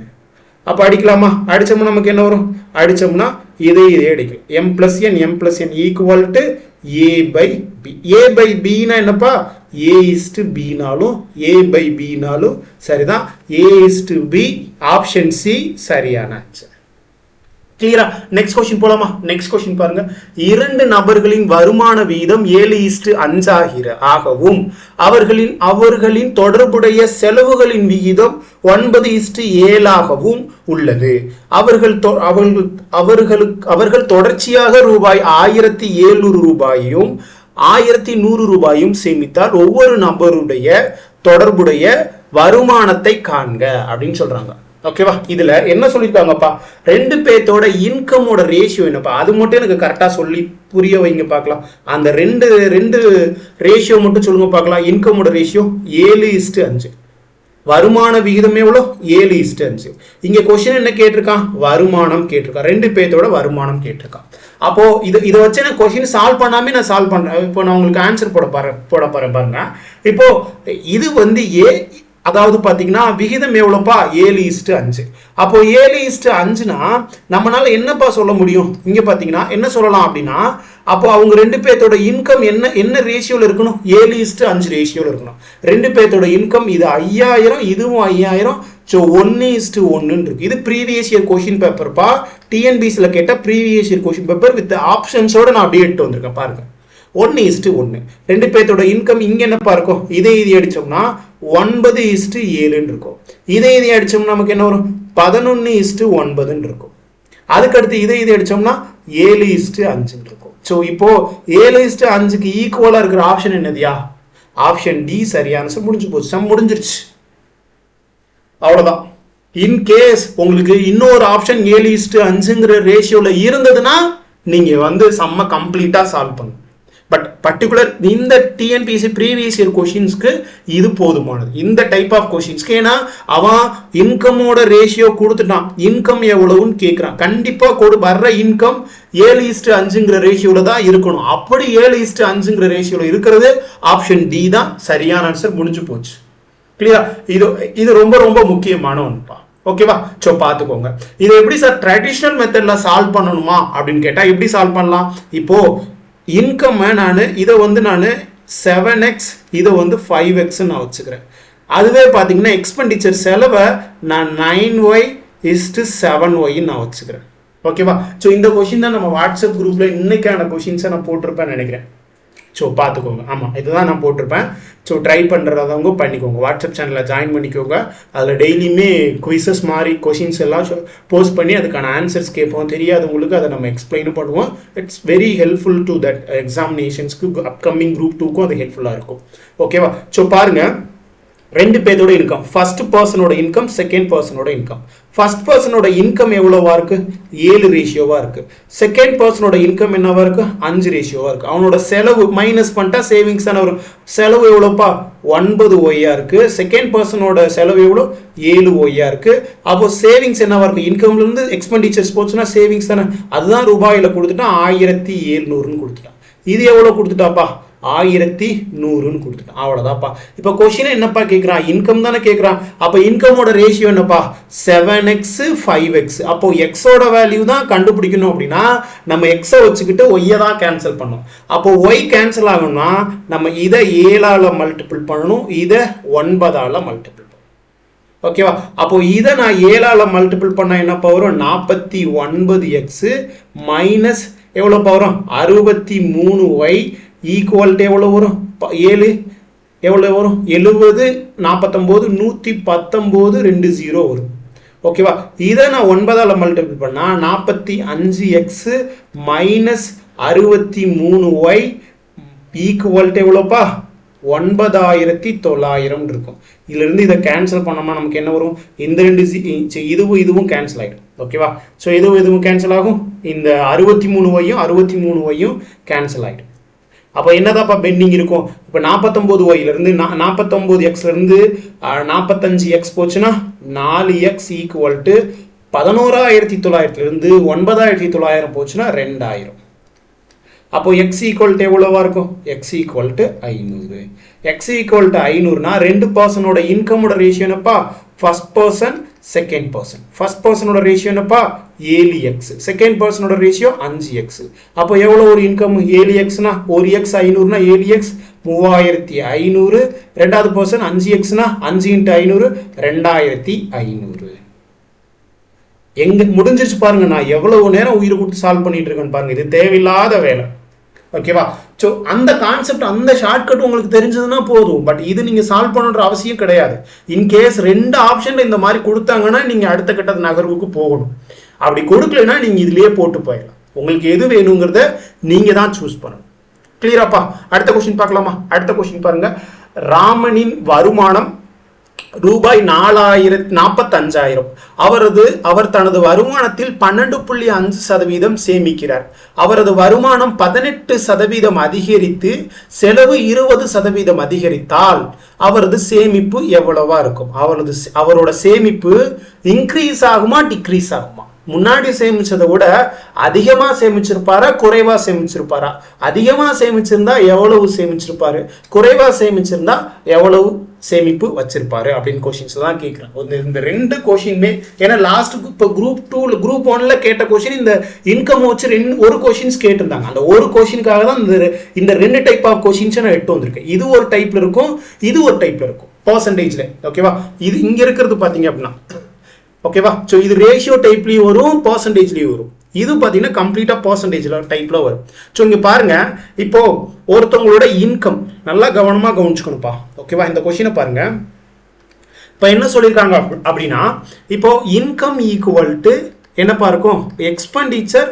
அப்ப அடிக்கலாமா? அடிச்சோம்னா நமக்கு என்ன வரும், அடிச்சோம்னா இதே அடிக்கும். m plus n equal to a by b. a by b னா என்னப்பா, a is to b நாலும் a by b நாலும் சரிதான். a is to b, option C சரியான ஆன்சர். கிளியரா? நெக்ஸ்ட் கொஸ்டின் போலாமா? நெக்ஸ்ட் கொஸ்டின் பாருங்க. இரண்டு நபர்களின் வருமான வீதம் 7:5 ஆகவும் அவர்களின் தொடர்புடைய செலவுகளின் விகிதம் 9:7 ஆகவும் உள்ளது. அவர்கள் தொடர்ச்சியாக ரூபாய் 1700 ரூபாயும் 1100 ரூபாயும் சேமித்தால் ஒவ்வொரு நபருடைய தொடர்புடைய வருமானத்தை காண்க அப்படின்னு சொல்றாங்க. ஓகேவா? இதுல என்ன சொல்லிருக்காங்கப்பா, ரெண்டு பேர்த்தோட இன்கமோட ரேஷியோ என்னப்பா, அது மட்டும் எனக்கு கரெக்டா சொல்லி புரிய வைங்க பார்க்கலாம். அந்த ரெண்டு ரேஷியோ மட்டும் சொல்லுங்க பார்க்கலாம். இன்கமோட ரேஷியோ 7:5, வருமான விகிதம் எவ்வளோ 7:5. இங்க கொஸ்டின் என்ன கேட்டிருக்கான், வருமானம் கேட்டிருக்கான், ரெண்டு பேர்த்தோட வருமானம் கேட்டிருக்கான். அப்போ இதை வச்சு நான் கொஸ்டின் சால்வ் பண்ணாமே நான் சால்வ் பண்றேன். இப்போ நான் உங்களுக்கு ஆன்சர் போட போறேன் பாருங்க. இப்போ இது வந்து அதாவது பாத்தீங்கன்னா விகிதம் எவ்வளவுப்பா 7:5. அப்போ 7:5னா நம்மளால என்னப்பா சொல்ல முடியும், இங்க பாத்தீங்கன்னா என்ன சொல்லலாம் அப்படின்னா, அப்போ அவங்க ரெண்டு பேர்த்தோட இன்கம் என்ன ரேஷியோல இருக்கணும், 7:5 ரேஷியோல இருக்கணும். ரெண்டு பேர்த்தோட இன்கம் இது 5000, இதுவும் 5000. ஸோ 1:1 இருக்கு. இது ப்ரீவியஸ் இயர் கொஸ்டின் பேப்பர்ப்பா, டிஎன்பிசியில் கேட்ட previous year question paper with ஆப்ஷன்ஸோட நான் அப்படியே எடுத்து வந்திருக்கேன் பாருங்க. 1:1. ரெண்டு பேர்த்தோட இன்கம் இங்க என்னப்பா இருக்கும், இதை அடிச்சோம்னா 9:7 இருக்கும். இதை அடிச்சோம்னா நமக்கு என்ன வரும், 11:9 இருக்கும். அதுக்கடுத்து இதை அடிச்சோம்னா 7:5 இருக்கும். ஸோ இப்போ 7:5க்கு ஈக்குவலா இருக்கிற ஆப்ஷன் என்னதுயா, ஆப்ஷன் டி சரியான. முடிஞ்சு போச்சு, சம் முடிஞ்சிருச்சு, அவ்வளவுதான். இன்கேஸ் உங்களுக்கு இன்னொரு ஆப்ஷன் 7:5ங்கிற ரேஷியோல இருந்ததுன்னா நீங்க வந்து சம்ம கம்ப்ளீட்டா சால்வ் பண்ணுங்க. பட் பர்டிகுலர் இந்த டிஎன்பிசி ப்ரீவியஸ் இயர் கொஸ்டின்ஸ்க்கு இது போதுமானது, இந்த டைப் ஆஃப் கொஸ்டின்ஸ்க்கு. ஏன்னா அவன் இன்கமோட ரேஷியோ கொடுத்துட்டான், இன்கம் எவ்வளவுன்னு கேட்கிறான். கண்டிப்பா வர்ற இன்கம் 7:5ங்கிற ரேஷியோல தான் இருக்கணும். அப்படி 7:5ங்கிற ரேஷியோல இருக்கிறது ஆப்ஷன் டி தான் சரியான ஆன்சர். முடிஞ்சு போச்சு. கிளியரா? இது ரொம்ப ரொம்ப முக்கியமான ஒன்றுப்பா. ஓகேவா? சோ பாத்துக்கோங்க. இது எப்படி சார் ட்ரெடிஷனல் மெத்தட்ல சால்வ் பண்ணணுமா அப்படின்னு கேட்டா எப்படி சால்வ் பண்ணலாம். இப்போ இன்கம் இதை வந்து நான் 7x, இதை வந்து 5x நான் வச்சுக்கிறேன். அதுவே பாத்தீங்கன்னா எக்ஸ்பெண்டிச்சர் செலவை நான் 9y:7y நான் வச்சுக்கிறேன். ஓகேவா? ஸோ இந்த கொஸ்டின் தான் நம்ம வாட்ஸ்அப் குரூப்ல இன்னைக்கான கொஸ்டின்ஸை நான் போட்டிருப்பேன்னு நினைக்கிறேன். ஸோ பார்த்துக்கோங்க. ஆமாம், இதுதான் நான் போட்டிருப்பேன். ஸோ ட்ரை பண்ணுறதவங்க பண்ணிக்கோங்க. வாட்ஸ்அப் சேனலில் ஜாயின் பண்ணிக்கோங்க. அதில் டெய்லியுமே குவிசஸ் மாதிரி கொஷின்ஸ் எல்லாம் போஸ்ட் பண்ணி அதுக்கான ஆன்சர்ஸ் கேட்போம். தெரியாதவங்களுக்கு அதை நம்ம எக்ஸ்பிளைனும் பண்ணுவோம். It's very helpful to that எக்ஸாமினேஷன்ஸ்க்கு, அப்கமிங் குரூப் 2க்கும் அது ஹெல்ப்ஃபுல்லாக இருக்கும். ஓகேவா? ஸோ பாருங்கள், ரெண்டு பேர்த்தோட இன்கம், ஃபர்ஸ்ட் பர்சனோட இன்கம், செகண்ட் பர்சனோட இன்கம். ஃபர்ஸ்ட் பர்சனோட இன்கம் எவ்வளவா இருக்கு, 7 ரேஷியோவா இருக்கு. செகண்ட் பர்சனோட இன்கம் என்னவா இருக்கு, 5 ரேஷியோவா இருக்கு. அவனோட செலவு மைனஸ் பண்ணிட்டா சேவிங்ஸ் தானே வரும். செலவு எவ்வளோப்பா 9y இருக்கு. செகண்ட் பர்சனோட செலவு எவ்வளோ 7y இருக்கு. அப்போ சேவிங்ஸ் என்னவா இருக்கு, இன்கம்ல இருந்து எக்ஸ்பெண்டிச்சர்ஸ் போச்சுன்னா சேவிங்ஸ் தானே. அதுதான் ரூபாயில கொடுத்துட்டா 1700ன்னு கொடுத்துட்டான். இது எவ்வளவு கொடுத்துட்டாப்பா 1100ன்னு கொடுத்துட்டான். அவ்வளவுதான்ப்பா. இப்ப கொஸ்டின் என்னப்பா கேட்கிறான், இன்கம் தானே கேட்கிறான். அப்ப இன்கமோட ரேஷியோ என்னப்பா 7x 5x. அப்போ எக்ஸோட வேல்யூ தான் கண்டுபிடிக்கணும். அப்படின்னா நம்ம எக்ஸை வச்சுக்கிட்டு ஒய்யை தான் கேன்சல் பண்ணணும். அப்போ ஒய் கேன்சல் ஆகணும்னா நம்ம இதை 7ஆல மல்டிபிள் பண்ணணும், இதை 9ஆல மல்டிபிள் பண்ணணும். ஓகேவா? அப்போ இதை நான் 7ஆல மல்டிபிள் பண்ணா என்னப்பா வரும், 49x மைனஸ் எவ்வளவு வரும் 63y ஈக்குவல் எவ்வளவு வரும் 7 எவ்வளவு வரும் 70 49 119 20 வரும். ஓகேவா? இதை நான் 9ஆல மல்டிபிள் பண்ணா 45x மைனஸ் 63y ஈக்குவல் எவ்வளோப்பா 9900 இருக்கும். இதுல இருந்து இதை கேன்சல் பண்ணோமா நமக்கு என்ன வரும், இந்த ரெண்டு இதுவும் கேன்சல் ஆயிடும். ஓகேவா? ஸோ இதுவும் கேன்சல் ஆகும், இந்த 63yயும் கேன்சல் ஆயிடும். அப்போ என்னதான்ப்பா பெண்டிங் இருக்கும், இப்போ 49yல இருந்து 49xல இருந்து 45x போச்சுன்னா 4x ஈக்குவல் டு 11900 இருந்து 9900 போச்சுன்னா 2000. அப்போ x ஈக்குவல் டு எவ்வளவா இருக்கும், x equal to 500. x equal to 500னா ரெண்டு பர்சனோட இன்கமோட ரேஷியோ என்னப்பா, first person second person. First பர்சனோட ரேஷியோ என்னப்பா 7x, செகண்ட் பர்சனோட ரேஷியோ 5x. அப்போ எவ்வளவு ஒரு இன்கம் 7xனா ஒரு x 500னா 7x 3500. ரெண்டாவது பர்சன் 5xனா 5 × 500 2500. எங்க முடிஞ்சிருச்சு பாருங்க. நான் எவ்வளவு நேரம் உயிரை கொடுத்து சால்வ் பண்ணிட்டு இருக்கேன்னு பாருங்க. இது தேவையில்லாத வேலை. ஓகேவா? ஸோ அந்த கான்செப்ட், அந்த ஷார்ட்கட் உங்களுக்கு தெரிஞ்சதுன்னா போதும். பட் இது நீங்க சால்வ் பண்ணுற அவசியம் கிடையாது. இன்கேஸ் 2 ஆப்ஷன்ல இந்த மாதிரி கொடுத்தாங்கன்னா நீங்க அடுத்த கட்ட நகர்வுக்கு போகணும். அப்படி கொடுக்கலன்னா நீங்க இதுலயே போட்டு போயிடலாம். உங்களுக்கு எது வேணுங்கிறத நீங்க தான் சூஸ் பண்ணணும். கிளியராப்பா? அடுத்த கொஸ்டின் பார்க்கலாமா? அடுத்த கொஸ்டின் பாருங்க. ராமனின் வருமானம் ரூபாய் 45,000. அவர் தனது வருமானத்தில் 12.5% சேமிக்கிறார். அவரது வருமானம் 18% அதிகரித்து செலவு 20% அதிகரித்தால் அவரது சேமிப்பு எவ்வளவா இருக்கும்? அவரோட சேமிப்பு இன்க்ரீஸ் ஆகுமா டிக்ரீஸ் ஆகுமா? முன்னாடி சேமிச்சதை விட அதிகமா சேமிச்சிருப்பாரா குறைவா சேமிச்சிருப்பாரா? அதிகமா சேமிச்சிருந்தா எவ்வளவு சேமிச்சிருப்பாரு, குறைவா சேமிச்சிருந்தா எவ்வளவு சேமிப்பு வச்சிருப்பாரு அப்படின்னு கொஸ்டின்ஸ் தான் கேட்கிறேன். இந்த 2 கொஸ்டினுமே, ஏன்னா லாஸ்ட் இப்போ குரூப் 2 குரூப் 1ல கேட்ட கொஸ்டின் இந்த இன்கம் வச்சு ஒரு கொஸ்டின்ஸ் கேட்டிருந்தாங்க. அந்த ஒரு கொஸ்டினுக்காக தான் இந்த 2 டைப் ஆஃப் கொஸ்டின்ஸ் நான் எட்டு வந்திருக்கேன். இது ஒரு டைப்ல இருக்கும், இது ஒரு டைப்ல இருக்கும் பர்சன்டேஜ்ல. ஓகேவா? இது இங்க இருக்கிறது பாத்தீங்க அப்படின்னா, ஓகேவா? ஸோ இது ரேஷியோ டைப்லயும் வரும், பர்சன்டேஜ்லயும் வரும். இது பாத்தீங்கன்னா கம்ப்ளீட்டா பர்சன்டேஜ்ல டைப்ல வரும். ஸோ இங்க பாருங்க, இப்போ ஒருத்தவங்களோட இன்கம் நல்லா கவனமா கவனிச்சுக்கணும்ப்பா. ஓகேவா? இந்த கொஸ்டினை பாருங்க. இப்போ என்ன சொல்லியிருக்காங்க அப்படின்னா, இப்போ இன்கம் ஈக்குவல் டு என்னப்பா இருக்கும்? Expenditure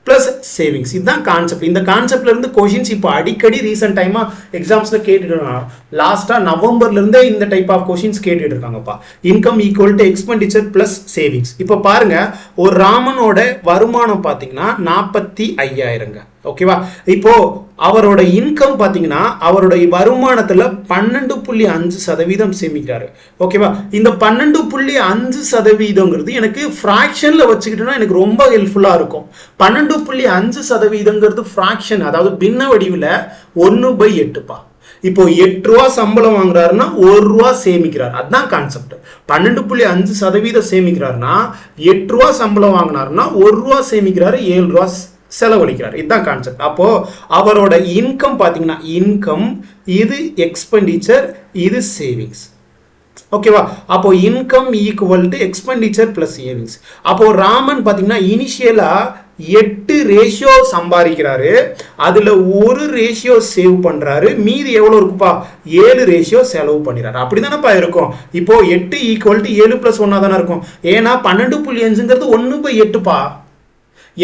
plus savings. இதுதான் கான்செப்ட். இந்த கான்செப்ட்ல இருந்து கொஸ்டின்ஸ் இப்போ அடிக்கடி ரீசெண்ட் டைமா எக்ஸாம்ஸ்ல கேட்டுட்டு, லாஸ்டா நவம்பர்ல இருந்தே இந்த டைப் ஆஃப் கொஸ்டின்ஸ் கேட்டுட்டு இருக்காங்கப்பா. Income equal to expenditure plus savings. இப்போ பாருங்க, ஒரு ராமனோட வருமானம் பாத்தீங்கன்னா 45,000. ஓகேவா? இப்போ அவரோட இன்கம் பாத்தீங்கன்னா அவரோட வருமானத்துல 12.5% சேமிக்கிறாரு. ஓகேவா? இந்த 12.5% எனக்கு பிராக்ஷன்ல வச்சுக்கிட்டோம்னா எனக்கு ரொம்ப ஹெல்ப்ஃபுல்லா இருக்கும். 12.5% பிராக்ஷன், அதாவது பின்ன வடிவில் 1/8பா. இப்போ 8 ரூபா சம்பளம் வாங்குறாருன்னா 1 ரூபா சேமிக்கிறார். அதுதான் கான்செப்ட். 12.5% சேமிக்கிறாருன்னா 8 ரூபா சம்பளம் வாங்கினாருன்னா 1 ரூபா சேமிக்கிறாரு, 7 ரூபா செலவழிக்கிறார். இதுதான் கான்செப்ட். அப்போ அவரோட இன்கம் பாத்தீங்கன்னா, இன்கம் இது எக்ஸ்பெண்டிச்சர், இது சேவிங்ஸ். ஓகேவா? அப்போ income equal to expenditure plus savings. அப்போ ராமன் பாத்தீங்கன்னா இனிஷியலா 8 ரேஷியோ சம்பாதிக்கிறாரு, அதுல 1 ரேஷியோ சேவ் பண்றாரு, மீதி எவ்வளவு இருக்குப்பா? 7 ரேஷியோ செலவு பண்ணிடுறாரு. அப்படிதானப்பா இருக்கும். இப்போ 8 ஈக்குவல் டு 7 பிளஸ் 1 தானே இருக்கும். ஏன்னா 12.5ங்கிறது 1/8பா.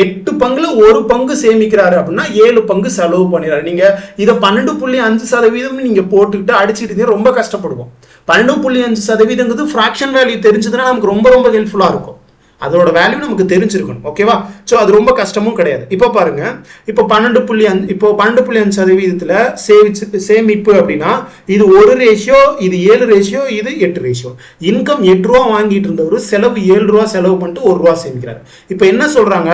8 பங்குல 1 பங்கு சேமிக்கிறாரு அப்படின்னா 7 பங்கு செலவு பண்ணிடுறாரு. நீங்க இதை 12.5% நீங்க போட்டுக்கிட்டு அடிச்சுட்டு ரொம்ப கஷ்டப்படுவோம். 12.5%ங்கிறது ஃபிராக்ஷன் வேல்யூ தெரிஞ்சதுன்னா நமக்கு ரொம்ப ரொம்ப ஹெல்ப்ஃபுல்லா இருக்கும். அதோட வேல்யூ நமக்கு தெரிஞ்சிருக்கணும். ஓகேவா? ஸோ அது ரொம்ப கஷ்டமும் கிடையாது. இப்போ பாருங்க, இப்போ 12.5% சேமிப்பு அப்படின்னா இது 1 ரேஷியோ, இது 7 ரேஷியோ, இது 8 ரேஷியோ. இன்கம் 8 ரூபா வாங்கிட்டு இருந்தவர் செலவு 7 ரூபா செலவு பண்ணிட்டு 1 ரூபா சேமிக்கிறாரு. இப்போ என்ன சொல்றாங்க?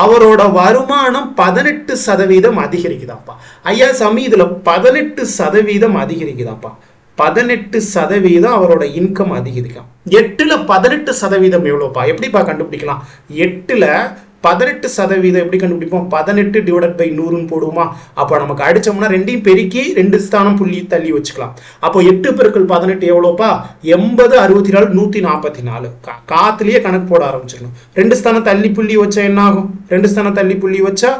அவரோட வருமானம் 18% அதிகரிக்குதாப்பா. ஐயா சாமி, இதுல 18% அதிகரிக்குதாப்பா. 18% அவரோட இன்கம் அதிகரிக்கும். 8ல 18% எவ்வளோப்பா? எப்படிப்பா கண்டுபிடிக்கலாம்? 8ல 18% எப்படி கண்டுபிடிப்போம்? 18 டிவைடட் பை 100ன்னு போடுவோமா? அப்போ நமக்கு அடிச்சோம்னா 2ஐயும் பெருக்கி 2 ஸ்தானம் புள்ளி தள்ளி வச்சுக்கலாம். அப்போ 8 பெருக்கல் 18 எவ்வளோப்பா? 80, 64, 144. காத்துலயே கணக்கு போட ஆரம்பிச்சிடணும். 2 ஸ்தானம் தள்ளி புள்ளி வச்சா என்ன ஆகும்? 2 ஸ்தானம் தள்ளி புள்ளி வச்சா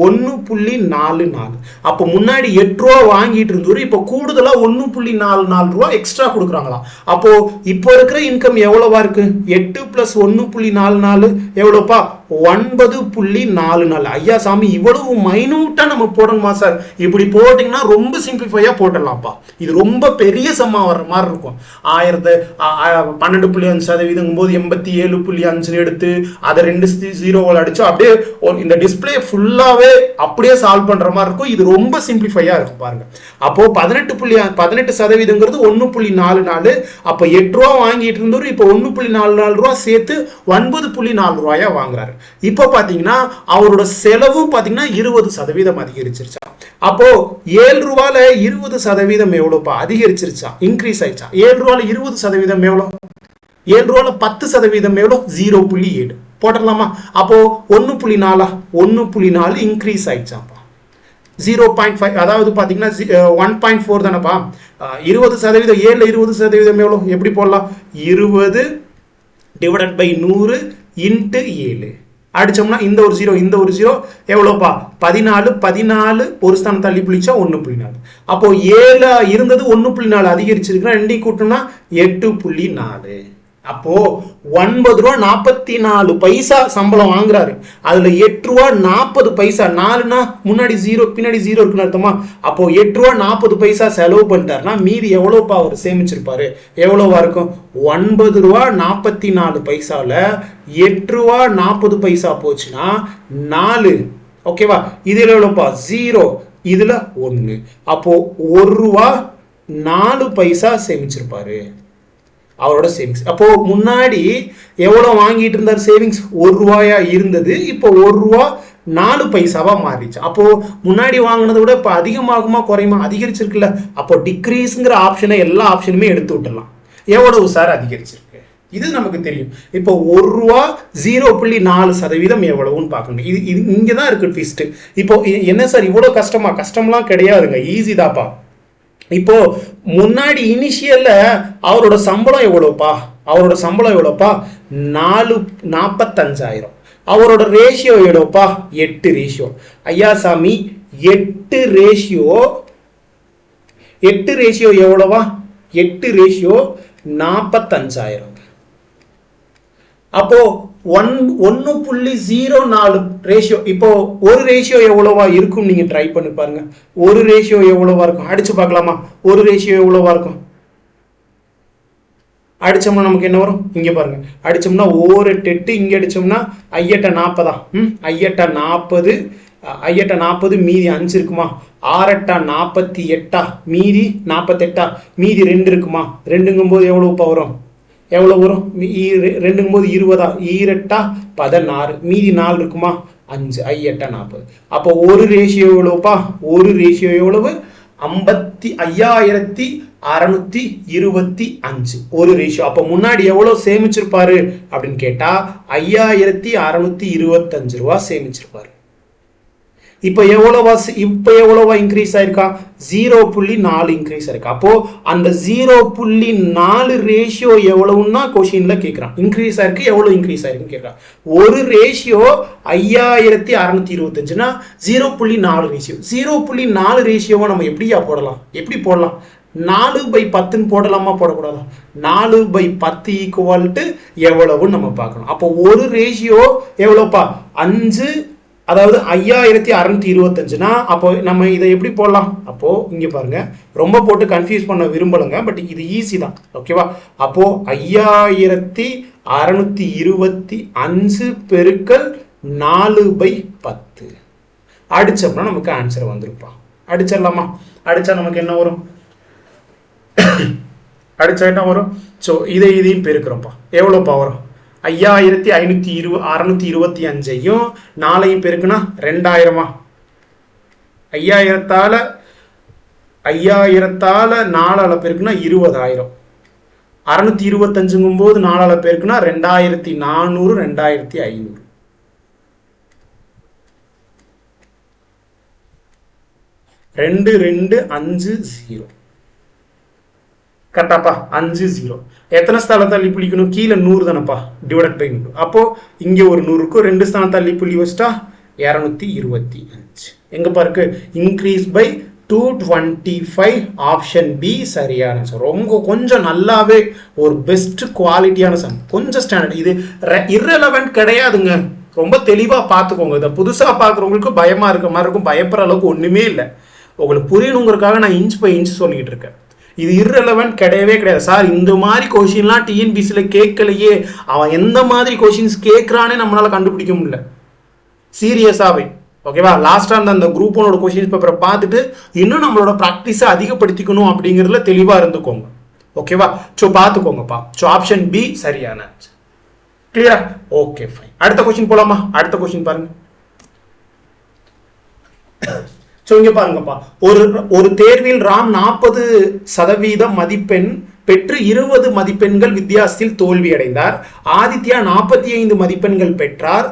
1.44. அப்போ முன்னாடி 8 ரூபா வாங்கிட்டு இருந்தோம், இப்போ கூடுதலா 1.44 ரூபா எக்ஸ்ட்ரா கொடுக்குறாங்களா? அப்போ இப்போ இருக்கிற இன்கம் எவ்வளவா இருக்கு? 8 பிளஸ் 1.44 எவ்வளோப்பா? 9.44. ஐயா சாமி, இவ்வளவு மைனூட்டா நம்ம போடணுமா சார்? இப்படி போட்டீங்கன்னா ரொம்ப சிம்பிளிஃபையா போட்டலாம்ப்பா. இது ரொம்ப பெரிய சம்மா வர்ற மாதிரி இருக்கும். 12.5% போது 87.5 எடுத்து அதை 2 ஜீரோவில் அடிச்சோம், அப்படியே இந்த டிஸ்பிளே ஃபுல்லாவே அப்படியே சால்வ் பண்ற மாதிரி இருக்கும். இது ரொம்ப சிம்பிளிஃபையா இருக்கும் பாருங்க. அப்போ 18% 1.44. அப்போ 8 ரூபா வாங்கிட்டு இருந்தவர் இப்போ 1.44 ரூபா சேர்த்து 9.4 ரூபாயா வாங்குறாரு. இப்போ பாத்தீங்கன்னா அவரோட செலவும் பாத்தீங்கன்னா 20% அதிகரிச்சிருச்சா. அப்போ 7 ரூபால 20% எவ்வளவுப்பா? அதிகரிச்சிருச்சா, இன்க்ரீஸ் ஆயிடுச்சா? 7 ரூபால 20% எவ்வளவு? 7 ரூபால 10% எவ்வளவு? 0.7 போட்டலாமா? அப்போ 1.4 இன்க்ரீஸ் ஆயிடுச்சாப்பா. 0.5, அதாவது பாத்தீங்கன்னா 1.4 தானப்பா. 20%, 7ல 20% எவ்வளவு? எப்படி போடலாம்? 20 டிவைடட் பை 100 இன்ட்டு 7 அடிச்சோம்னா இந்த ஒரு 0 இந்த ஒரு 0 எவ்வளோப்பா 14 14 ஒரு ஸ்தானம் தள்ளி புள்ளிச்சா 1.4. அப்போ 7 இருந்தது 1.4 அதிகரிச்சிருக்குன்னா 2 கூட்டணும்னா 8.4. அப்போ 9 ரூபா 44 பைசா சம்பளம் வாங்குறாரு. அதுல 8 ரூபா 40 பைசா, 4னா முன்னாடி 0 பின்னாடி 0 இருக்குன்னு அர்த்தமா. அப்போ 8 ரூபா 40 பைசா செலவு பண்ணிட்டாருன்னா மீதி எவ்வளோப்பா அவர் சேமிச்சிருப்பாரு, எவ்வளோவா இருக்கும்? 9 ரூபா 44 பைசால 8 ரூபா 40 பைசா போச்சுன்னா 4. ஓகேவா? இதுல எவ்வளோப்பா 0, இதுல 1. அப்போ 1 ரூபா 4 பைசா சேமிச்சிருப்பாரு அவரோட சேவிங்ஸ். அப்போ முன்னாடி எவ்வளவு வாங்கிட்டு இருந்தார் சேவிங்ஸ்? 1 ரூபாயா இருந்தது, இப்போ 1 ரூபா 4 பைசாவா மாறிச்சு. அப்போ முன்னாடி வாங்கினதை விட இப்போ அதிகமாகுமா குறையுமா? அதிகரிச்சிருக்குல்ல. அப்போ டிக்ரீஸ்ங்கிற ஆப்ஷனை எல்லா ஆப்ஷனுமே எடுத்து விட்டுலாம். எவ்வளவு சார் அதிகரிச்சிருக்கு? இது நமக்கு தெரியும். இப்போ 1 ரூபா 0.4% எவ்வளவுன்னு பார்க்கணும். இது இங்கதான் இருக்கு ட்விஸ்ட். இப்போ என்ன சார் இவ்வளவு கஷ்டமா? கஷ்டம்லாம் கிடையாதுங்க, ஈஸி தாப்பா. இப்போ முன்னாடி இனிஷியல்ல அவரோட சம்பளம் எவ்வளோப்பா? அவரோட சம்பளம் எவ்வளோப்பா? 45,000. அவரோட ரேஷியோ எவ்வளோப்பா? 8 ரேஷியோ. ஐயா சாமி 8 ரேஷியோ எவ்வளவா? 8 ரேஷியோ 45,000. அப்போ 1.04 ரேஷியோ. இப்போ ஒரு ரேஷியோ எவ்வளவா இருக்கும் நீங்க ட்ரை பண்ணி பாருங்க. ஒரு ரேஷியோ எவ்வளவா இருக்கும் அடிச்சு பார்க்கலாமா? ஒரு ரேஷியோ எவ்வளவா இருக்கும் அடிச்சோம்னா நமக்கு என்ன வரும்? இங்க பாருங்க, அடிச்சோம்னா 1 இங்க அடிச்சோம்னா 8 40 40 மீதி 5 இருக்குமா? 6 48 மீதி 48 மீதி 2 இருக்குமா? 2ங்கும் போது எவ்வளவு வரும்? எவ்வளவு வரும்? 2ங்கும் போது 20 16 மீதி 4 இருக்குமா? 5 40. அப்போ ஒரு ரேஷியோ எவ்வளவுப்பா? ஒரு ரேஷியோ எவ்வளவு? 55,625 ஒரு ரேஷியோ. அப்போ முன்னாடி எவ்வளவு சேமிச்சிருப்பாரு அப்படின்னு கேட்டா 5,625 ரூபா சேமிச்சிருப்பாரு. இப்போ எவ்வளவா இன்க்ரீஸ் ஆயிருக்கா? 0.4 இன்க்ரீஸ் ஆயிருக்கா. அப்போ அந்த 0.4 ரேஷியோ எவ்வளவுன்னா கொஸ்டின்ல கேட்கிறான். இன்க்ரீஸ் ஆயிருக்கு, எவ்வளவு இன்க்ரீஸ் ஆயிருக்குன்னு கேட்கிறான். ஒரு ரேஷியோ 5,625னா 0.4 ரேஷியோ. 0.4 ரேஷியோவை நம்ம எப்படியா போடலாம்? எப்படி போடலாம்? 4/10 போடலாமா, போடக்கூடாதா? 4/10 ஈக்குவல் எவ்வளவுன்னு நம்ம பார்க்கணும். அப்போ ஒரு ரேஷியோ எவ்வளவுப்பா? 5, அதாவது 5,625னா அப்போ நம்ம இதை எப்படி போடலாம்? அப்போ இங்க பாருங்க, ரொம்ப போட்டு கன்ஃபியூஸ் பண்ண விரும்பலங்க, பட் இது ஈஸி தான். ஓகேவா? அப்போ 5,625 பெருக்கல் 4/10 அடிச்சோம்னா நமக்கு ஆன்சர் வந்திருப்பா. அடிச்சிடலாமா? அடிச்சா நமக்கு என்ன வரும்? அடிச்சா என்ன வரும்? ஸோ இதையும் பெருக்கிறோம்ப்பா. எவ்வளோப்பா வரும்? 5,625ஐயும் 4ஐயும் பெருக்குனா 2000. 5,000ஆல 4ஆல பெருக்குனா 20,000. 625ங்கும் போது 4ஆல பெருக்குனா 2,400 2,500. 2 2 5 0. கரெக்டாப்பா? 5 0. எத்தனை ஸ்தானம் தள்ளி புள்ளிக்கணும்? கீழே 100 தானப்பா, டிவைட் பை 100. அப்போ இங்க ஒரு 100 இருக்கும், 2 ஸ்தானம் தள்ளி புள்ளி வச்சுட்டா 225. எங்கப்பா இருக்கு? Increase by 225. ஆப்ஷன் பி சரியான ஆன்சர். ரொம்ப கொஞ்சம் நல்லாவே ஒரு பெஸ்ட் குவாலிட்டியான சம், கொஞ்சம் ஸ்டாண்டர்ட். இது இர்ரெலவென்ட் கிடையாதுங்க, ரொம்ப தெளிவா பார்த்துக்கோங்க. இதை புதுசா பார்க்குறவங்களுக்கு பயமா இருக்க மாதிரி இருக்கும், பயப்படுற அளவுக்கு ஒண்ணுமே இல்லை. உங்களுக்கு புரியணுங்கிறதுக்காக நான் இன்ச் பை இன்ச் சொல்லிட்டு இருக்கேன். இது இர்ரெலவென்ட் கிடையவே கிடையாது. சார் இந்த மாதிரி கொஸ்டின்லாம் டிஎன்பிசியில் கேட்கலையே, அவன் எந்த மாதிரி கொஸ்டின்ஸ் கேட்கறானே நம்மளால கண்டுபிடிக்க முடியல சீரியஸாவே. ஓகேவா? லாஸ்டா அந்த குரூப் 1 கொஸ்டின்ஸ் பேப்பரை பார்த்துட்டு இன்னும் நம்மளோட ப்ராக்டிஸை அதிகப்படுத்திக்கணும் அப்படிங்கிறதுல தெளிவா இருந்துக்கோங்க. ஓகேவா? ஸோ பார்த்துக்கோங்கப்பா. ஸோ ஆப்ஷன் பி சரியான ஆன்சர். கிளியரா? Okay fine. அடுத்த கொஸ்டின் போலாமா? அடுத்த கொஸ்டின் பாருங்க. இங்க பாருங்கப்பா, ஒரு தேர்வில் ராம் 40% மதிப்பெண் பெற்று 20 மதிப்பெண்கள் வித்தியாசத்தில் தோல்வி அடைந்தார். ஆதித்யா 45 மதிப்பெண்கள் பெற்றார்,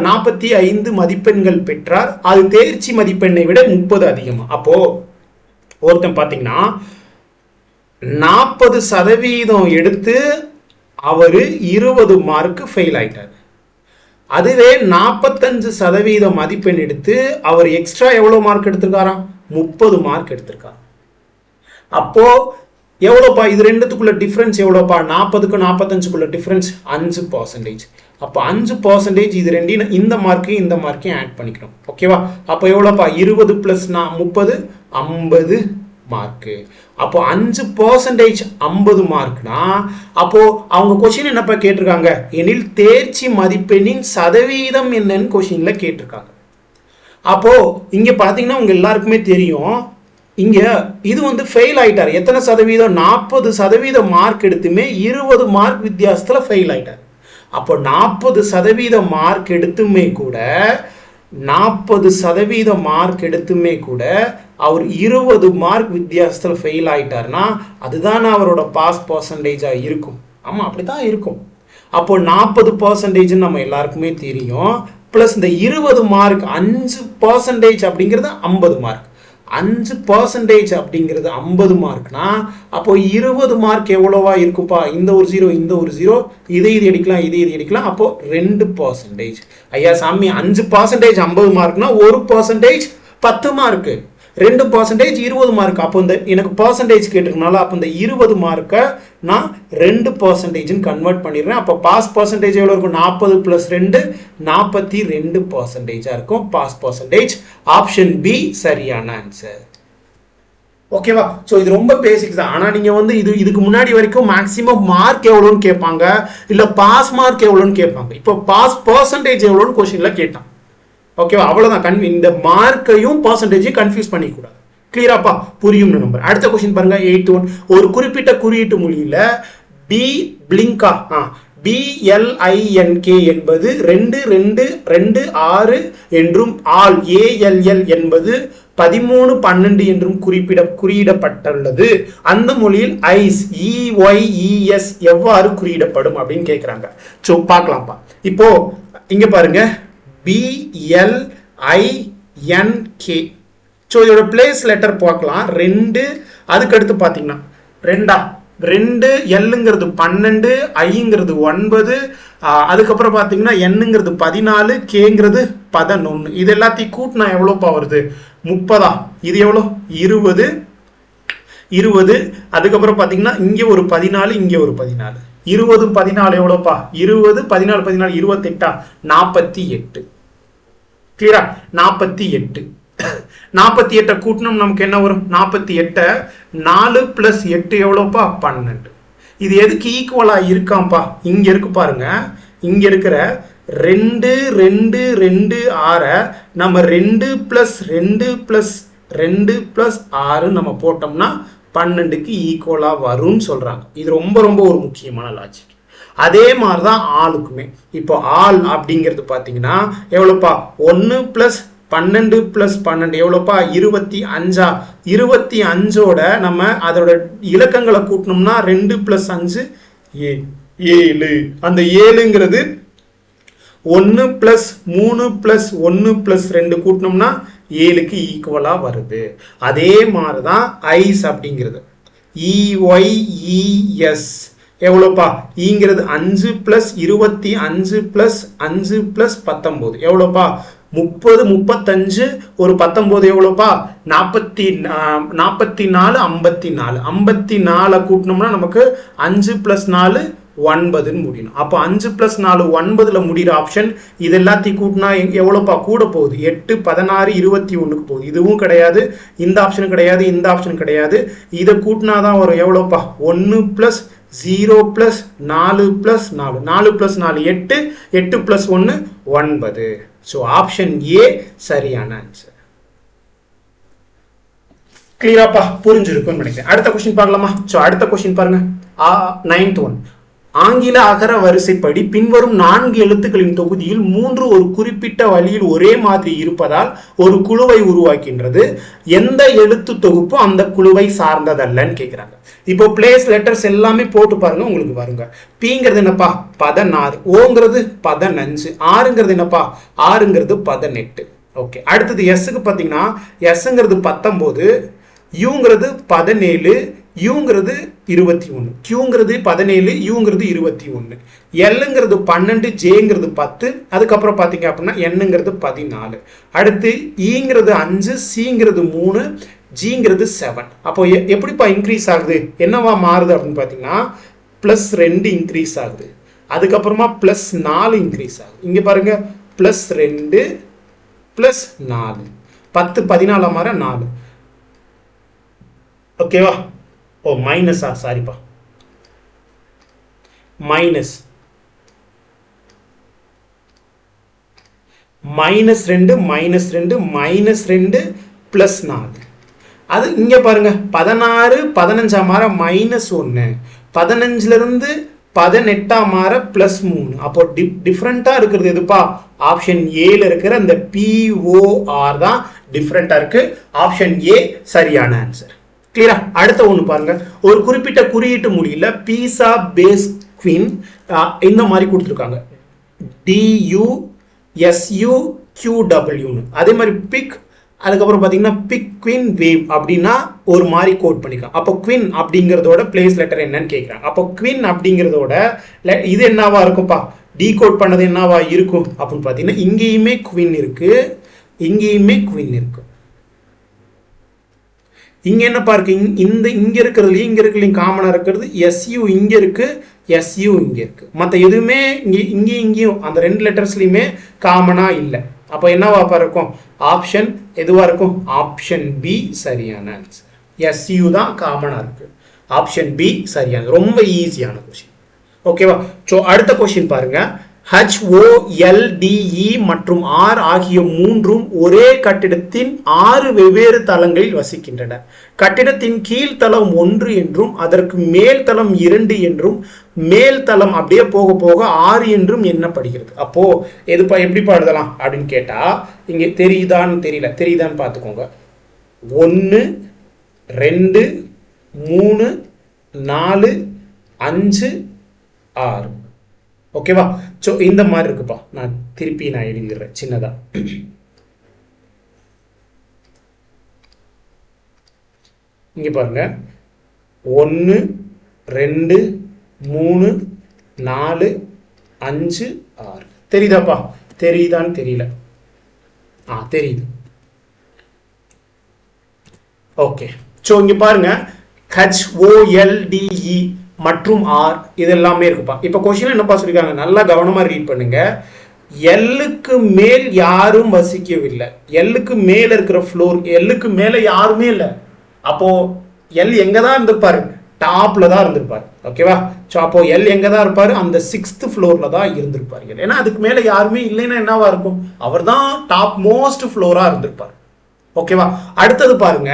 45 மதிப்பெண்கள் பெற்றார். அது தேர்ச்சி மதிப்பெண்ணை விட 30 அதிகமா. அப்போ ஒருத்தன் பாத்தீங்கன்னா 40% எடுத்து அவரு 20 மார்க் ஃபெயில் ஆயிட்டார். அதுவே 45% மதிப்பெண் எடுத்து அவர் எக்ஸ்ட்ரா எவ்வளவு மார்க் எடுத்திருக்காராம்? 30 மார்க் எடுத்திருக்கார். அப்போ எவ்வளோப்பா இது ரெண்டுத்துக்குள்ள டிஃபரன்ஸ் எவ்வளோப்பா? 40க்கு 45க்குள்ள டிஃபரன்ஸ் 5%. அப்போ 5% இது ரெண்டையும் இந்த மார்க்கையும் இந்த மார்க்கையும் ஆட் பண்ணிக்கணும். ஓகேவா? அப்போ எவ்வளோப்பா? 20 + 30 50 மார்க்கு. அப்போ 5% 50 மார்க்னா அப்போ அவங்க கொஸ்டின் என்னப்பா கேட்டிருக்காங்க? எனில் தேர்ச்சி மதிப்பெண்ணின் சதவீதம் என்னன்னு கொஸ்டின்ல கேட்டிருக்காங்க. அப்போ இங்க பாத்தீங்கன்னா உங்க எல்லாருக்குமே தெரியும், இங்க இது வந்து ஃபெயில் ஆயிட்டார். எத்தனை சதவீதம்? 40% மார்க் எடுத்துமே 20 மார்க் வித்தியாசத்துல ஃபெயில் ஆயிட்டார். அப்போ 40% மார்க் எடுத்துமே கூட 40% மார்க் எடுத்துமே கூட அவர் 20 மார்க் வித்தியாசத்துல ஃபெயில் ஆயிட்டார்னா அதுதான் அவரோட பாஸ் பர்சன்டேஜா இருக்கும். ஆமா, அப்படிதான் இருக்கும். அப்போ 40% நம்ம எல்லாருக்குமே தெரியும். பிளஸ் இந்த 20 மார்க் 5% அப்படிங்கிறது 50 மார்க். 5% அப்படிங்கிறது 50 மார்க்னா அப்போ 20 மார்க் எவ்வளவா இருக்குப்பா? இந்த ஒரு 0 இந்த ஒரு 0 இதை இது எடுக்கலாம் இதை இது எடுக்கலாம். அப்போ 2%. ஐயா சாமி 5% 50 மார்க்னா 1% 10 மார்க், 2% 20 மார்க். அப்போ இந்த எனக்கு பர்சன்டேஜ் கேட்டிருக்கனால அப்போ இந்த 20 மார்க்கை நான் 2% கன்வெர்ட் பண்ணிடுறேன். அப்போ பாஸ் பர்சன்டேஜ் எவ்வளோ இருக்கும்? 40 + 2 42% இருக்கும் பாஸ் பர்சன்டேஜ். ஆப்ஷன் பி சரியான ஆன்சர். ஓகேவா? ஸோ இது ரொம்ப பேசிக்ஸ் தான். ஆனால் நீங்கள் வந்து இதுக்கு முன்னாடி வரைக்கும் மேக்ஸிமம் மார்க் எவ்வளோன்னு கேட்பாங்க, இல்லை பாஸ் மார்க் எவ்வளோன்னு கேட்பாங்க. இப்போ பாஸ் பர்சன்டேஜ் எவ்வளோன்னு கொஸ்டின்ல கேட்டான். ஓகேவா? அவ்வளவுதான். இந்த மார்க்கையும் பர்சன்டேஜையும் கன்ஃபியூஸ் பண்ணிக்கூடாது. கிளியராப்பா? புரியும் நம்பர். அடுத்த கொஸ்டின் பாருங்க. 8.1 ஒரு குறிப்பிட்ட குறியீட்டு மொழியில BLINK என்பது 2226 என்றும் ஆல் ALL என்பது 1312 என்றும் குறியிடப்பட்டுள்ளது. அந்த மொழியில் ஐஸ் EYES எவ்வாறு குறியிடப்படும் அப்படின்னு கேட்கிறாங்க. சோ பார்க்கலாம்ப்பா. இப்போ இங்க பாருங்க BLINK. ஸோ இதோட பிளேஸ் லெட்டர் பார்க்கலாம். 2 அதுக்கு அடுத்து பார்த்தீங்கன்னா 2 Lங்கிறது 12, ஐங்கிறது 9, அதுக்கப்புறம் பார்த்தீங்கன்னா Nங்கிறது 14, Kங்கிறது 11. இது எல்லாத்தையும் கூட்டினா எவ்வளோப்பா வருது? 30. இது எவ்வளோ? 20. அதுக்கப்புறம் பார்த்தீங்கன்னா இங்கே ஒரு 14, இங்கே ஒரு 14. 20 14 எவ்வளோப்பா? 20 14 14 28. 48. கிளியரா? 48. 48 கூட்டணும் நமக்கு என்ன வரும்? 48 4 + 8 எவ்வளோப்பா? 12. இது எதுக்கு ஈக்குவலா இருக்காம்பா? இங்க இருக்கு பாருங்க. இங்க இருக்கிற 2 2 2 6 நம்ம 2 + 2 + 2 + 6 நம்ம போட்டோம்னா 12க்கு ஈக்குவலா வரும்னு சொல்றாங்க. இது ரொம்ப ரொம்ப ஒரு முக்கியமான லாஜிக். அதே மாதிரிதான் ஆளுக்குமே. இப்போ ஆள் அப்படிங்கிறது பாத்தீங்கன்னா எவ்வளோப்பா? 1 + 12 + 12 எவ்வளோப்பா? 25. 25ஓட நம்ம அதோட இலக்கங்களை கூட்டணும்னா 2 + 5 7. அந்த 7ங்கிறது 1 + 3 + 1 + 2 கூட்டணும்னா 7க்கு ஈக்குவலா வருது. அதே மாதிரிதான் ஐஸ் அப்படிங்கிறது EYES எவ்வளோப்பா? ங்கிறது 5 + 25 + 5 + 19 எவ்வளோப்பா? 30 35 ஒரு 19 எவ்வளோப்பா? 44 54. 54 கூட்டணும்னா நமக்கு 5 + 4 9ன்னு முடியணும். அப்போ 5 + 4 9ல முடிகிற ஆப்ஷன். இது எல்லாத்தையும் கூட்டினா எவ்வளோப்பா கூட போகுது? 8 16 21க்கு போகுது. இதுவும் கிடையாது, இந்த ஆப்ஷனும் கிடையாது, இந்த ஆப்ஷன் கிடையாது. இதை கூட்டினாதான் வரும் எவ்வளோப்பா? 1 + 0 + 4 + 4 4 + 4 8 8 + 1 9. ஸோ ஆப்ஷன் ஏ சரியான ஆன்சர். கிளியராப்பா? புரிஞ்சிருக்கும்னு நினைக்கிறேன். அடுத்த கொஸ்டின் பார்க்கலாமா? ஸோ அடுத்த கொஸ்டின் பாருங்க. 9th one. ஆங்கில அகர வரிசைப்படி பின்வரும் 4 எழுத்துக்களின் தொகுதியில் 3 ஒரு குறிப்பிட்ட வழியில் ஒரே மாதிரி இருப்பதால் ஒரு குழுவை உருவாக்கின்றது. எந்த எழுத்து தொகுப்பு அந்த குழுவை சார்ந்ததல்லன்னு கேட்கிறாங்க. இப்போ பிளேஸ் லெட்டர்ஸ் எல்லாமே போட்டு பாருங்க, உங்களுக்கு பாருங்க. Pங்கிறது என்னப்பா? 16. ஓங்கிறது 15. ஆறுங்கிறது என்னப்பா? ஆறுங்கிறது 18. ஓகே. அடுத்தது எஸ்க்கு பார்த்தீங்கன்னா எஸ்ங்கிறது 19, யூங்கிறது 17, யூங்கிறது 21, கியூங்கிறது 17, யூங்கிறது 21, எல்லுங்கிறது 12, ஜேங்கிறது 10, அதுக்கப்புறம் பார்த்தீங்க அப்படின்னா என்னங்கிறது 14. அடுத்து ஈங்கிறது 5, சிங்கிறது 3, ஜிங்கிறது 7. அப்போ எப்படிப்பா இன்க்ரீஸ் ஆகுது, என்னவா மாறுது அப்படின்னு பார்த்தீங்கன்னா +2 இன்க்ரீஸ் ஆகுது. அதுக்கப்புறமா +4 இன்க்ரீஸ் ஆகுது. இங்கே பாருங்க +2 +4, 10 14 மாற 4. ஓகேவா? ஓ மைனஸா, சாரிப்பா, மைனஸ் -2 -2 +4. அது இங்க பாருங்க 16 15 மாற -1, 15ல இருந்து 18 மாற +3. அப்போ டிஃபரெண்டா இருக்கிறது எதுப்பா, ஆப்ஷன் ஏல இருக்கிற அந்த POR தான் டிஃபரெண்டா இருக்கு. ஆப்ஷன் ஏ சரியான ஆன்சர். கிளியரா? அடுத்த ஒண்ணு பாருங்க, ஒரு குறிப்பிட்ட குறியீட்டு மொழியில பீஸா பேஸ் குவீன் இந்த மாதிரி கொடுத்துருக்காங்க, DUSUQW. அதே மாதிரி பிக், அதுக்கப்புறம் பார்த்தீங்கன்னா பிக் குவீன் வேவ் அப்படின்னா ஒரு மாதிரி கோட் பண்ணிக்கலாம். அப்போ குவீன் அப்படிங்கிறதோட பிளேஸ் லெட்டர் என்னன்னு கேட்குறாங்க. அப்போ குவீன் அப்படிங்கிறதோட இது என்னவா இருக்கும்ப்பா, டீகோட் பண்ணது என்னவா இருக்கும் அப்படின்னு பார்த்தீங்கன்னா இங்கேயுமே குவீன் இருக்கு, இங்கேயுமே குவீன் இருக்கு. இங்க என்னப்பா இருக்கு, இங்க இருக்கிறதுலயும் இங்க இருக்கிறதுலையும் காமனா இருக்கிறது SU இங்க இருக்கு, SU இங்க இருக்கு. மற்ற எதுவுமே இங்கேயும் அந்த 2 லெட்டர்ஸ்லயுமே காமனா இல்லை. அப்போ என்னவா இருக்கும், ஆப்ஷன் எதுவா இருக்கும், ஆப்ஷன் பி சரியான ஆன்சர். SU தான் காமனா இருக்கு. ஆப்ஷன் பி சரியான, ரொம்ப ஈஸியான கொஸ்டின். ஓகேவா? சோ அடுத்த கொஸ்டின் பாருங்க, HOLDE மற்றும் R ஆகிய மூன்றும் ஒரே கட்டிடத்தின் 6 வெவ்வேறு தளங்களில் வசிக்கின்றன. கட்டிடத்தின் கீழ்த்தளம் 1 என்றும் அதற்கு மேல் தளம் 2 என்றும் மேல் தளம் அப்படியே போக போக 6 என்றும் எண்ணப்படுகிறது. அப்போ எதுப்பா எப்படிப்பா எழுதலாம் அப்படின்னு கேட்டா, இங்க தெரியுதான்னு தெரியல, தெரியுதான்னு பார்த்துக்கோங்க. 1 2 3 4 5 6. ஓகேவா? சோ இந்த மாதிரி இருக்குப்பா. நான் திருப்பி எழுதிடுறேன் சின்னதா. இங்க பாருங்க, 1 2 3 4 5 6. தெரியுதாப்பா? தெரியுதான்னு தெரியல. தெரியுது. ஓகே. சோ இங்க பாருங்க, HOLDE மற்றும் R இது எல்லாமே இருக்குப்பா. இப்ப கொஸ்டின் என்னப்பா சொல்லிருக்காங்க, நல்லா கவனமா ரீட் பண்ணுங்க. எல்லுக்கு மேல் யாரும் வசிக்கவில்லை. எல்லுக்கு மேல இருக்கிற ஃப்ளோர், எல்லுக்கு மேல யாருமே இல்லை. அப்போ எல் எங்க தான் இருந்திருப்பாரு, டாப்ல தான் இருந்திருப்பாரு. ஓகேவா? சோ அப்போ எல் எங்க தான் இருப்பாரு, அந்த 6th ஃப்ளோர்ல தான் இருந்திருப்பாரு. ஏன்னா அதுக்கு மேல யாருமே இல்லைன்னா என்னவா இருக்கும், அவர் தான் டாப் மோஸ்ட் ஃப்ளோரா இருந்திருப்பாரு. ஓகேவா? அடுத்தது பாருங்க,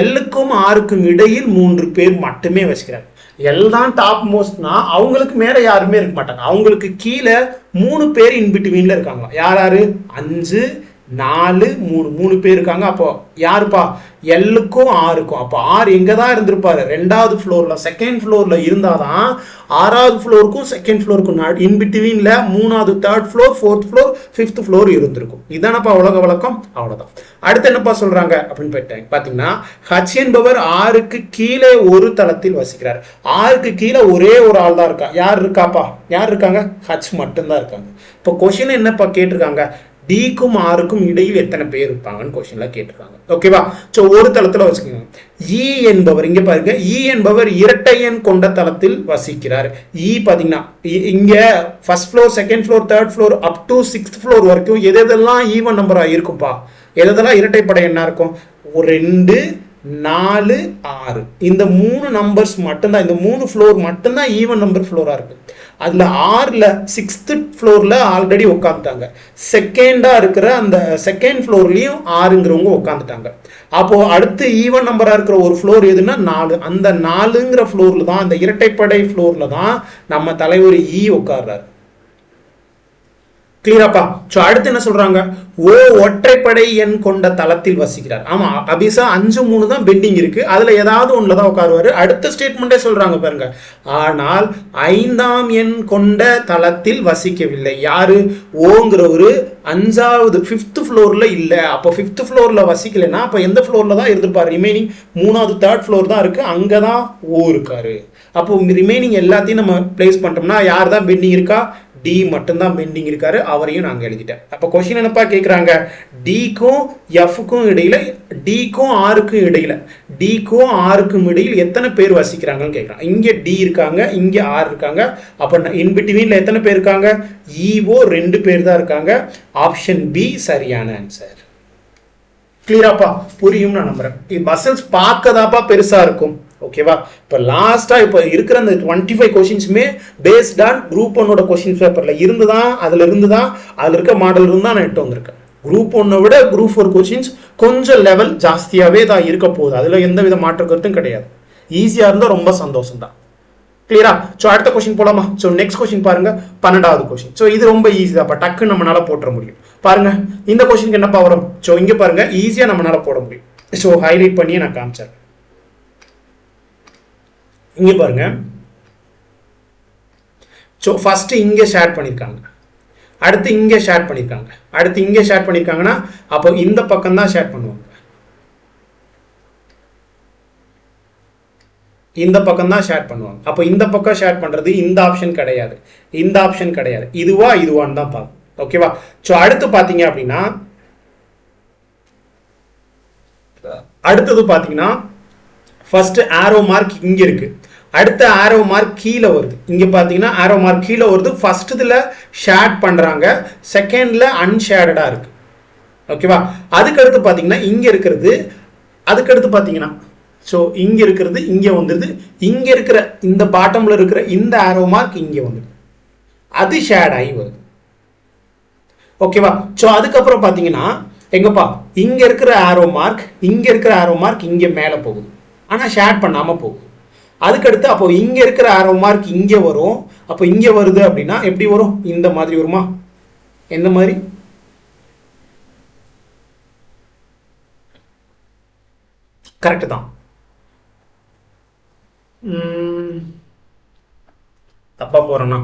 எல்லுக்கும் ஆருக்கும் இடையில் 3 பேர் மட்டுமே வசிக்கிறாங்க. எல் தான் டாப் மோஸ்ட்னா அவங்களுக்கு மேல யாருமே இருக்க மாட்டாங்க. அவங்களுக்கு கீழே 3 பேர் இன்பிட்வீன்ல இருக்காங்களா. யாரு? 5 4 3 பேர் இருக்காங்க. அப்போ யாருப்பா, எல்லுக்கும் ஆருக்கும். அப்போ ஆர் எங்க தான் இருந்திருப்பாரு, 2வது ஃப்ளோர்ல, 2nd ஃப்ளோர்ல இருந்தாதான் 6வது ஃப்ளோருக்கும் 2nd ஃப்ளோருக்கும் இன்பிட்வீன்ல 3வது 3rd floor 4th floor 5th floor இருந்திருக்கும். இதானப்பா உலக வழக்கம். அவ்வளவுதான். அடுத்து என்னப்பா சொல்றாங்க அப்படின்னு பாத்தீங்கன்னா, H என்பவர் ஆருக்கு கீழே ஒரு தளத்தில் வசிக்கிறார். ஆருக்கு கீழே ஒரே ஒரு ஆள் தான் இருக்கா. யார் இருக்காப்பா, யார் இருக்காங்க, H மட்டும்தான் இருக்காங்க. இப்போ கொஸ்டின் என்னப்பா கேட்டிருக்காங்க, டிக்கும் ஆருக்கும் இடையில் எத்தனை பேர் இருப்பாங்கன்னு கொஸ்டின்ல கேட்டிருக்காங்க. ஓகேவா? சோ ஒரு தளத்துல வச்சுக்கோங்க. இ என்பவர், இங்க பாருங்க, இ என்பவர் இரட்டை எண் கொண்ட தளத்தில் வசிக்கிறார். இ பாத்தீங்கன்னா இங்க first floor, 2nd floor, 3rd floor up to 6th floor வரைக்கும் எதெல்லாம் ஈவன் நம்பரா இருக்கும்பா, எதெல்லாம் இரட்டைப்படை என்ன இருக்கும், 2 4 6. இந்த 3 நம்பர்ஸ் மட்டும்தான், இந்த 3 ஃப்ளோர் மட்டும்தான் ஈவன் நம்பர் ஃப்ளோரா இருக்கு. அதுல 6ல 6th ஃப்ளோர்ல ஆல்ரெடி உட்காந்துட்டாங்க. செகண்டா இருக்கிற அந்த 2nd ஃப்ளோர்லயும் 6ங்கிறவங்க உட்காந்துட்டாங்க. அப்போ அடுத்து ஈவன் நம்பரா இருக்கிற ஒரு ஃப்ளோர் எதுன்னா 4. அந்த 4ங்கிற ஃப்ளோர்ல தான், அந்த இரட்டைப்படை ஃப்ளோர்ல தான் நம்ம தலைவர் இ உட்கார்றாரு. கிளியராப்பா? சோ அடுத்து என்ன சொல்றாங்க? ஓ ஒற்றைப்படை எண் கொண்ட தளத்தில் வசிக்கிறார். ஆமா, அபிசா 5-3 தான் பெண்டிங் இருக்கு, அதுல ஏதாவது ஒண்ணுல தான் உட்காருவாரு. அடுத்த ஸ்டேட்மெண்டே சொல்றாங்க பாருங்க, ஆனால் 5ஆம் எண் கொண்ட தளத்தில் வசிக்கவில்லை. யாரு? ஓங்கிற ஒரு 5வது 5th ஃப்ளோர்ல இல்ல. அப்போ 5th ஃப்ளோர்ல வசிக்கலைன்னா அப்ப எந்த ஃப்ளோர்ல தான் இருந்திருப்பாரு? ரிமைனிங் 3வது 3rd ஃப்ளோர் தான் இருக்கு, அங்கதான் ஓ இருக்காரு. அப்போ ரிமைனிங் எல்லாத்தையும் நம்ம பிளேஸ் பண்ணிட்டோம்னா யார் தான் பெண்டிங் இருக்கா? டி மட்டும்தான் பெண்டிங் இருக்காரு, அவரையும் நாங்க எழுதிட்டேன். அப்ப கொஸ்டின் என்னப்பா கேக்குறாங்க? டிக்கும் எஃப்க்கும் இடையில, டிக்கும் ஆருக்கும் இடையில, டிக்கும் ஆருக்கும் இடையில் எத்தனை பேர் வசிக்கிறாங்கன்னு கேட்கறாங்க. இங்க டி இருக்காங்க, இங்க ஆர் இருக்காங்க. அப்ப இன் பிட்வீன்ல எத்தனை பேர் இருக்காங்க? ஈஓ 2 பேர் தான் இருக்காங்க. ஆப்ஷன் பி சரியான ஆன்சர். கிளியராப்பா? புரியும் நான் நம்புறேன். மசில்ஸ் பார்க்கதாப்பா பெருசா இருக்கும். ஓகேவா? இப்போ லாஸ்டா இப்போ இருக்கிற அந்த 25 கொஸ்டின்ஸுமே பேஸ்ட் ஆன் குரூப் 1ஓட கொஸ்டின் பேப்பர்ல இருந்துதான், அதுல இருக்க மாடல் இருந்தா நான் எடுத்து வந்திருக்கேன். குரூப் 1 விட குரூப் 4 கொஸ்டின்ஸ் கொஞ்சம் லெவல் ஜாஸ்தியாவே தான் இருக்க போகுது, அதுல எந்த வித மாற்று கருத்தும் கிடையாது. ஈஸியா இருந்தா ரொம்ப சந்தோஷம் தான். கிளியரா? சோ அடுத்த கொஸ்டின் போலாமா? சோ நெக்ஸ்ட் கொஸ்டின் பாருங்க, 12வது கொஸ்டின். சோ இது ரொம்ப ஈஸி தான், டக்கு நம்மளால போட்டுற முடியும். பாருங்க இந்த கொஸ்டினுக்கு என்னப்பா வரும்? சோ இங்க பாருங்க, ஈஸியா நம்மளால போட முடியும். சோ ஹைலைட் பண்ணி நான் காமிச்சேன். இங்க பாருங்க, சோ ஃபர்ஸ்ட் இங்க ஷேர் பண்ணிருக்காங்க, அடுத்து இங்க ஷேர் பண்ணிருக்காங்க, அடுத்து இங்க ஷேர் பண்ணிருக்காங்கன்னா அப்போ இந்த பக்கம் தான் ஷேர் பண்ணுவாங்க, இந்த பக்கம் தான் ஷேர் பண்ணுவாங்க. அப்போ இந்த பக்கம் ஷேர் பண்றது இந்த ஆப்ஷன் கிடையாது, இந்த ஆப்ஷன் கிடையாது, இதுவான்னு தான் பார்க்கணும். ஓகேவா? சோ அடுத்து பாத்தீங்க அப்படின்னா, அடுத்தது பாத்தீங்கன்னா ஃபர்ஸ்ட் ஆரோ மார்க் இங்க இருக்கு, அடுத்த ஆரோ மார்க் கீழே வருது. இங்க பாத்தீங்கன்னா ஆரோ மார்க் கீழே வருது. ஃபர்ஸ்ட்ல ஷேர் பண்றாங்க, செகண்ட்ல அன்ஷேர்டா இருக்கு. ஓகேவா? அதுக்கு அடுத்து பாத்தீங்கன்னா இங்க இருக்கிறது, அதுக்கு அடுத்து பாத்தீங்கன்னா சோ இங்க இருக்கிறது இங்க வந்துருது, இங்க இருக்கிற இந்த பாட்டம்ல இருக்கிற இந்த ஆரோ மார்க் இங்க வந்துருது, அது ஷேட் ஆகி வருது. ஓகேவா? சோ அதுக்கப்புறம் பாத்தீங்கன்னா எங்கப்பா இங்க இருக்கிற ஆரோ மார்க், இங்க இருக்கிற ஆரோ மார்க் இங்க மேல போகுது, ஆனா ஷேர் பண்ணாம போகுது. அதுக்கடுத்து அப்போ இங்க இருக்கிற ஆரோ மார்க் இங்க வரும். அப்போ இங்க வருது அப்படின்னா எப்படி வரும்? இந்த மாதிரி வருமா? எந்த மாதிரி? கரெக்ட் தான். தப்பா போறேன்னா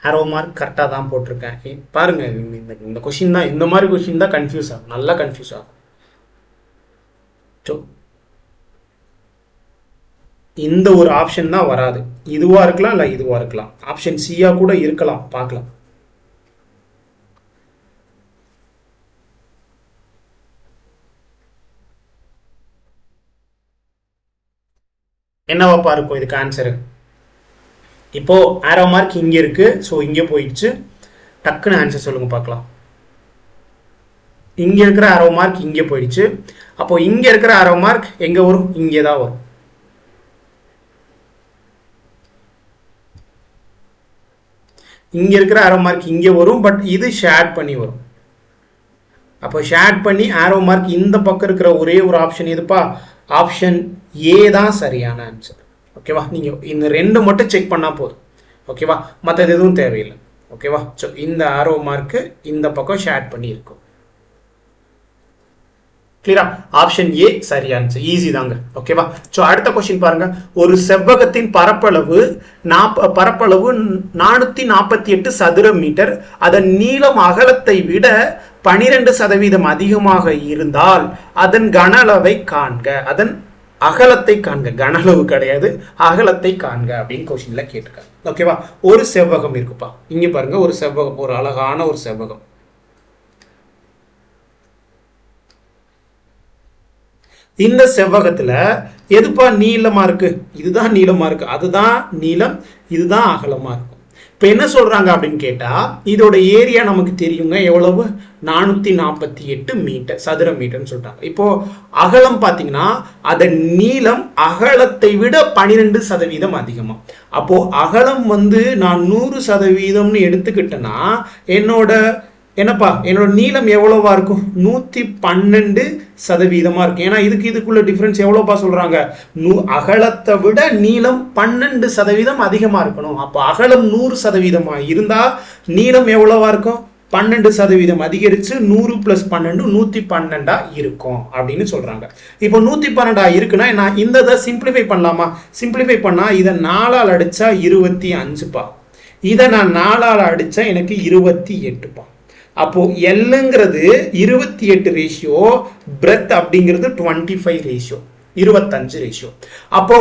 ஆரோ மார்க் கரெக்டா தான் போட்டிருக்கேன். பாருங்க இந்த கொஸ்டின் தான், இந்த மாதிரி கொஸ்டின் தான் கன்ஃபியூஸ் ஆகும், நல்லா கன்ஃபியூஸ் ஆகும். இந்த ஒரு ஆப்ஷன் தான் வராது, இதுவா இருக்கலாம் இல்ல இதுவா இருக்கலாம், ஆப்ஷன் சியா கூட இருக்கலாம், பார்க்கலாம். என்னவாப்பா இருக்கும் இதுக்கு ஆன்சரு? இப்போ ஆரோ மார்க் இங்க இருக்கு, சோ இங்க போயிடுச்சு. டக்குன்னு ஆன்சர் சொல்லுங்க பார்க்கலாம். இங்க இருக்கிற ஆரோ மார்க் இங்க போயிடுச்சு. அப்போ இங்க இருக்கிற ஆரோ மார்க் எங்க வரும்? இங்கே தான் வரும். இங்க இருக்கிற ஆரோ மார்க் இங்க வரும், பட் இது ஷேர் பண்ணி வரும். அப்போ ஷேர் பண்ணி ஆரோ மார்க் இந்த பக்கம் இருக்கிற ஒரே ஒரு ஆப்ஷன் எதுப்பா? ஆப்ஷன் ஏ தான் சரியான ஆன்சர். ஓகேவா? நீங்க இந்த ரெண்டு மட்டும் செக் பண்ணா போதும். ஓகேவா? மற்றது எதுவும் தேவையில்லை. ஓகேவா? ஸோ இந்த ஆரோ மார்க்கு இந்த பக்கம் ஷேர் பண்ணி இருக்கும். கிளியரா? ஆப்ஷன் ஏ சரியானது, ஈஸி தாங்க. ஓகேவா? சோ அடுத்த கொஸ்டின் பாருங்க. ஒரு செவ்வகத்தின் பரப்பளவு 448 சதுர மீட்டர், அதன் நீளம் அகலத்தை விட 12% அதிகமாக இருந்தால் அதன் கன அளவை காண்க. அதன் அகலத்தை காண்க, கன அளவு கிடையாது, அகலத்தை காண்க அப்படின்னு கொஸ்டின்ல கேட்டிருக்காங்க. ஓகேவா? ஒரு செவ்வகம் இருக்குப்பா, இங்க பாருங்க, ஒரு செவ்வகம், ஒரு அழகான ஒரு செவ்வகம். இந்த செவ்வகத்துல எதுப்பா நீளமா இருக்கு? இதுதான் நீளமா இருக்கு, அதுதான் நீளம், இதுதான் அகலமா இருக்கும். இப்ப என்ன சொல்றாங்க அப்படின்னு கேட்டா, இதோட ஏரியா நமக்கு தெரியுங்க, எவ்வளவு? 448 மீட்டர், சதுர மீட்டர்னு சொல்றாங்க. இப்போ அகலம் பாத்தீங்கன்னா அதன் நீளம் அகலத்தை விட 12% அதிகமா. அப்போ அகலம் நான் 100% எடுத்துக்கிட்டேன்னா என்னோட என்னப்பா என்னோட நீளம் எவ்வளவா இருக்கும் 112% இருக்கும். ஏன்னா இதுக்குள்ள டிஃபரன்ஸ் எவ்வளோப்பா சொல்றாங்க, அகலத்தை விட நீளம் 12% அதிகமா இருக்கணும். அப்போ அகலம் 100% இருந்தா நீளம் எவ்வளவா இருக்கும், 12% அதிகரிச்சு 100 + 12 112 இருக்கும் அப்படின்னு சொல்றாங்க. இப்போ 112 இருக்குன்னா நான் இந்த சிம்பிளிஃபை பண்ணலாமா, சிம்பிளிஃபை பண்ணா இதை 4ஆல் அடிச்சா 25பா, இதை நான் 4ஆல் அடிச்சா எனக்கு 28பா. அப்போ எல்லுங்கிறது 28 ரேஷியோ, பிரெத் அப்படிங்கிறது 25 ரேஷியோ, 25 ரேஷியோ. அப்போ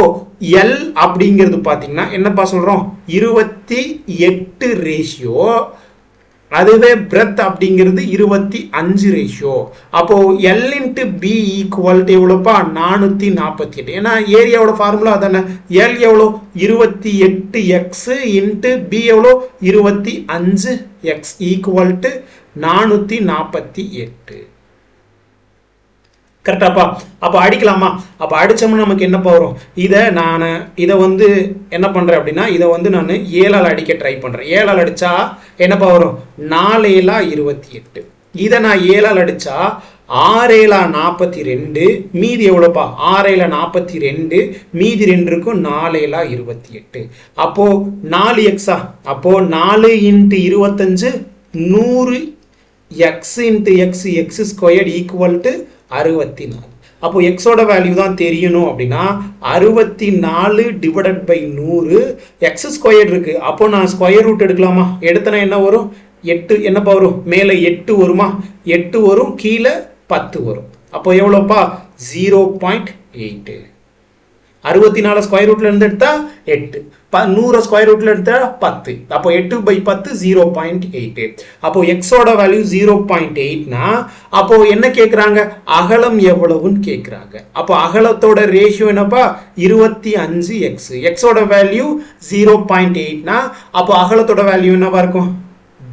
எல் அப்படிங்கிறது பாத்தீங்கன்னா என்னப்பா சொல்றோம், 28 ரேஷியோ, அதுவே பிரெத் அப்படிங்கிறது 25 ரேஷியோ. அப்போ எல் இன்ட்டு பி ஈக்குவல் எவ்வளோப்பா 448. ஏன்னா ஏரியாவோட ஃபார்முலா அதானே, எல் எவ்வளோ 28x இன்ட்டு பி எவ்வளோ 25x ஈக்குவல் டு 448. கரெக்டாப்பா. அப்போ அடிக்கலாமா, அப்போ அடிச்சோம்னா நமக்கு என்னப்பா வரும், இதை என்ன பண்றேன் அப்படின்னா இதை நான் 7ஆல் அடிக்க ட்ரை பண்றேன். 7ஆல் அடிச்சா என்னப்பா வரும், 4 7 28. இதை நான் 7ஆல் அடிச்சா 6 7 42, மீதி எவ்வளோப்பா 6 7 42, மீதி 2 இருக்கும் 4 7 28. அப்போ 4x, அப்போ 4 × 25 100 x × x x² equal to 64. அப்போ எக்ஸோட வேல்யூ தான் தெரியணும் அப்படின்னா 64 டிவைடட் பை 100, x² இருக்கு. அப்போ நான் ஸ்கொயர் ரூட் எடுக்கலாமா, எடுத்தனா என்ன வரும் 8, என்னப்பா வரும் மேலே 8 வருமா, 8 வரும், கீழே 10 வரும். அப்போ எவ்வளோப்பா 0.8. 64 ஸ்கொயர் ரூட்ல இருந்து எடுத்தா 8, 100 ஸ்கொயர் ரூட்ல எடுத்தா 10. அப்போ 8/10 0.8. அப்போ எக்ஸோட வேல்யூ 0.8னா அப்போ என்ன கேட்குறாங்க, அகலம் எவ்வளவுன்னு கேட்குறாங்க. அப்போ அகலத்தோட ரேஷியோ என்னப்பா 25x. எக்ஸோட வேல்யூ 0.8னா அப்போ அகலத்தோட வேல்யூ என்னவா இருக்கும்,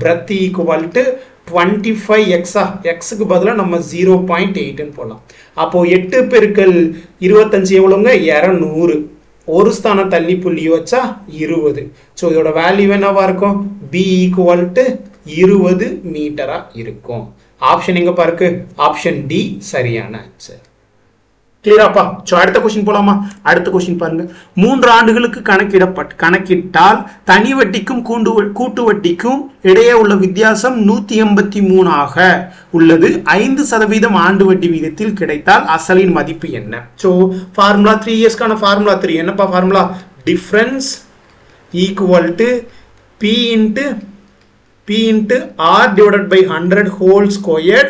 பிரெத் ஈக்குவல் டு 25x. எக்ஸுக்கு பதிலாக நம்ம 0.8ன்னு போடலாம். அப்போ 8 × 25 எவ்வளோங்க 200. ஒரு ஸ்தானம் தள்ளி புள்ளி வச்சா 20. ஸோ இதோட வேல்யூ என்னவா இருக்கும், பி ஈக்குவல் டு 20 மீட்டரா இருக்கும். ஆப்ஷன் எங்க பாருக்கு, ஆப்ஷன் டி சரியான ஆன்சர். கிளியராப்பா. ஸோ அடுத்த கொஸ்டின் போலாமா, அடுத்த கொஸ்டின் பாருங்க. 3 ஆண்டுகளுக்கு கணக்கிட்டால் தனி வட்டிக்கும் கூட்டு வட்டிக்கும் இடையே உள்ள வித்தியாசம் 183 ஆக உள்ளது. 5% ஆண்டு வட்டி வீதத்தில் கிடைத்தால் அசலின் மதிப்பு என்ன? ஸோ ஃபார்முலா 3 இயர்ஸ்க்கான ஃபார்முலா 3 என்னப்பா formula, difference equal to P into R divided by 100 whole square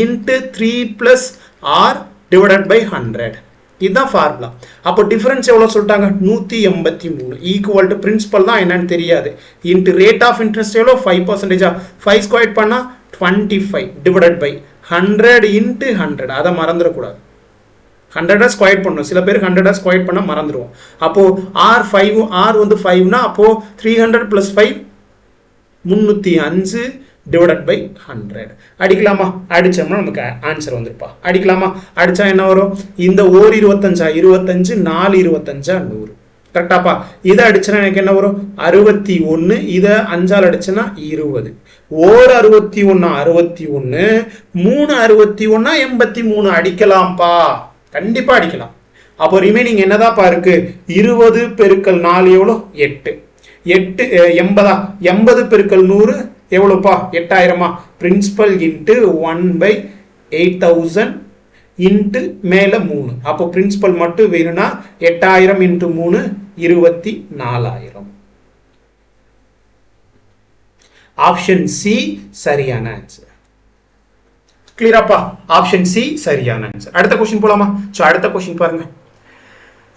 into 3 + R divided by 100. இதுதான் ஃபார்முலா. அப்போ டிஃபரன்ஸ் எவ்வளவு சொல்லிட்டாங்க 183 ஈக்குவல் டு பிரின்சிபல் தான் என்னன்னு தெரியாது, இன்ட்டு ரேட் ஆஃப் இன்ட்ரெஸ்ட் எவ்வளோ 5%. 5 ஸ்கொயர் பண்ணா 25 டிவைடட் பை 100 இன்ட்டு 100. அதை மறந்துடக்கூடாது, 100 ஸ்கொயர் பண்ணணும். சில பேருக்கு 100 ஸ்கொயர் பண்ண மறந்துடுவோம். அப்போ ஆர் 5னா அப்போ 300 + 5 305 divided by 100. அடிக்கலாமா, அடிச்சோம்னா நமக்கு ஆன்சர் வந்துருப்பா. அடிக்கலாமா, அடிச்சா என்ன வரும், இந்த ஓர் 25 25, 4 25 100. கரெக்டாப்பா. இதை அடிச்சா எனக்கு என்ன வரும் 61, இதை 5ஆல் அடிச்சனா 20. ஓர் 61 61, 3 61 83. அடிக்கலாம்ப்பா, கண்டிப்பா அடிக்கலாம். அப்போ ரிமைனிங் என்னதான்ப்பா இருக்கு, 20 × 4 எவ்வளோ 8, 80. 80 × 100 எவ்வளோப்பா 8000. பிரின்சிபல் இன்ட்டு 1/8000 இன்ட்டு மேலே 3. அப்போ பிரின்சிபல் மட்டும் வேணும்னா 8000 × 3 24,000. ஆப்ஷன் சி சரியான ஆன்சர். கிளியராப்பா, ஆப்ஷன் சி சரியான ஆன்சர். அடுத்த கொஸ்டின் போலாமா. ஸோ அடுத்த கொஸ்டின் பாருங்க.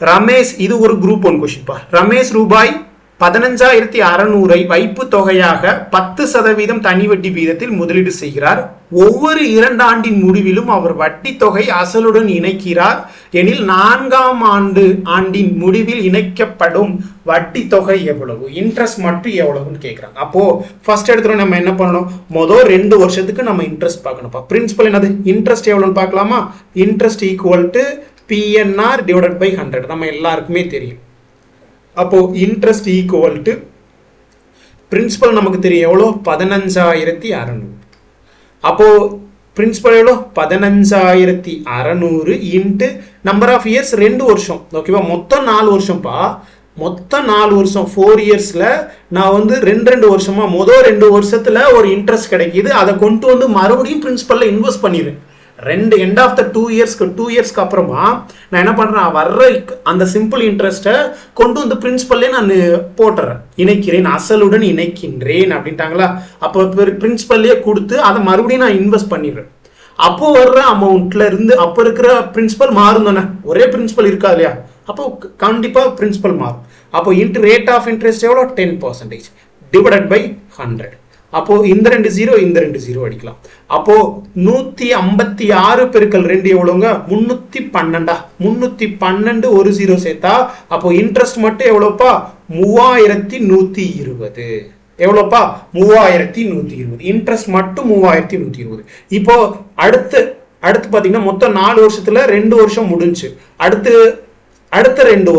ரமேஷ், இது ஒரு குரூப் 1 கொஸ்டின் பா. ரமேஷ் ரூபாய் 15,600 வைப்பு தொகையாக 10% தனி வட்டி வீதத்தில் முதலீடு செய்கிறார். ஒவ்வொரு 2 ஆண்டின் முடிவிலும் அவர் வட்டி தொகை அசலுடன் இணைக்கிறார் எனில் 4ஆம் ஆண்டின் முடிவில் இணைக்கப்படும் வட்டி தொகை எவ்வளவு, இன்ட்ரெஸ்ட் மட்டும் எவ்வளவுன்னு கேட்குறாங்க. அப்போ ஃபர்ஸ்ட் எடுத்துட்டு நம்ம என்ன பண்ணணும், மொதல் 2 வருஷத்துக்கு நம்ம இன்ட்ரெஸ்ட் பார்க்கணும்ப்பா. பிரின்சிபல் என்னது, இன்ட்ரெஸ்ட் எவ்வளோன்னு பார்க்கலாமா. Interest equal to PNR divided by 100 நம்ம எல்லாருக்குமே தெரியும். அப்போ இன்ட்ரெஸ்ட் ஈக்குவல் டு பிரின்சிபல் நமக்கு தெரியும் எவ்வளோ 15,600. அப்போ பிரின்சிபல் எவ்வளோ 15600 இன்ட்டு நம்பர் ஆஃப் இயர்ஸ் 2 வருஷம். ஓகேவா, மொத்தம் 4 வருஷம்ப்பா. மொத்தம் 4 வருஷம் 4 இயர்ஸில் நான் வந்து ரெண்டு வருஷமா மொதல் 2 வருஷத்துல ஒரு இன்ட்ரெஸ்ட் கிடைக்கிது. அதை கொண்டு வந்து மறுபடியும் பிரின்சிபல்ல இன்வெஸ்ட் பண்ணிடுறேன். எண்ட் ஆஃப் த 2 இயர்ஸ்க்கு அப்புறமா நான் என்ன பண்றேன், வர்ற அந்த சிம்பிள் இன்ட்ரெஸ்ட்டை கொண்டு வந்து பிரின்சிபல்லே நான் போட்டுறேன், இணைக்கிறேன், அசலுடன் இணைக்கின்றேன் அப்படின்ட்டாங்களா. அப்போ பிரின்சிபல்லே கொடுத்து அதை மறுபடியும் நான் இன்வெஸ்ட் பண்ணிடுறேன். அப்போ வர்ற அமௌண்ட்ல இருந்து அப்போ இருக்கிற பிரின்சிபல் மாறும் தானே, ஒரே பிரின்சிபல் இருக்கா இல்லையா, அப்போ கண்டிப்பா பிரின்சிபல் மாறும். அப்போ இன்ட்டு ரேட் ஆஃப் இன்ட்ரெஸ்ட் எவ்வளோ 10% டிவைடட் பை 100. அப்போ இந்த 2 0 அடிக்கலாம். அப்போ 156 பெருக்கல் 2 எவ்வளோங்க, 312. 312 ஒரு 0 சேர்த்தா அப்போ இன்ட்ரெஸ்ட் மட்டும் எவ்வளோப்பா, 3120. எவ்வளோப்பா, 3120. இன்ட்ரெஸ்ட் மட்டும் 3120. இப்போ அடுத்து பாத்தீங்கன்னா மொத்தம் 4 வருஷத்துல 2 வருஷம் முடிஞ்சு. அடுத்த 2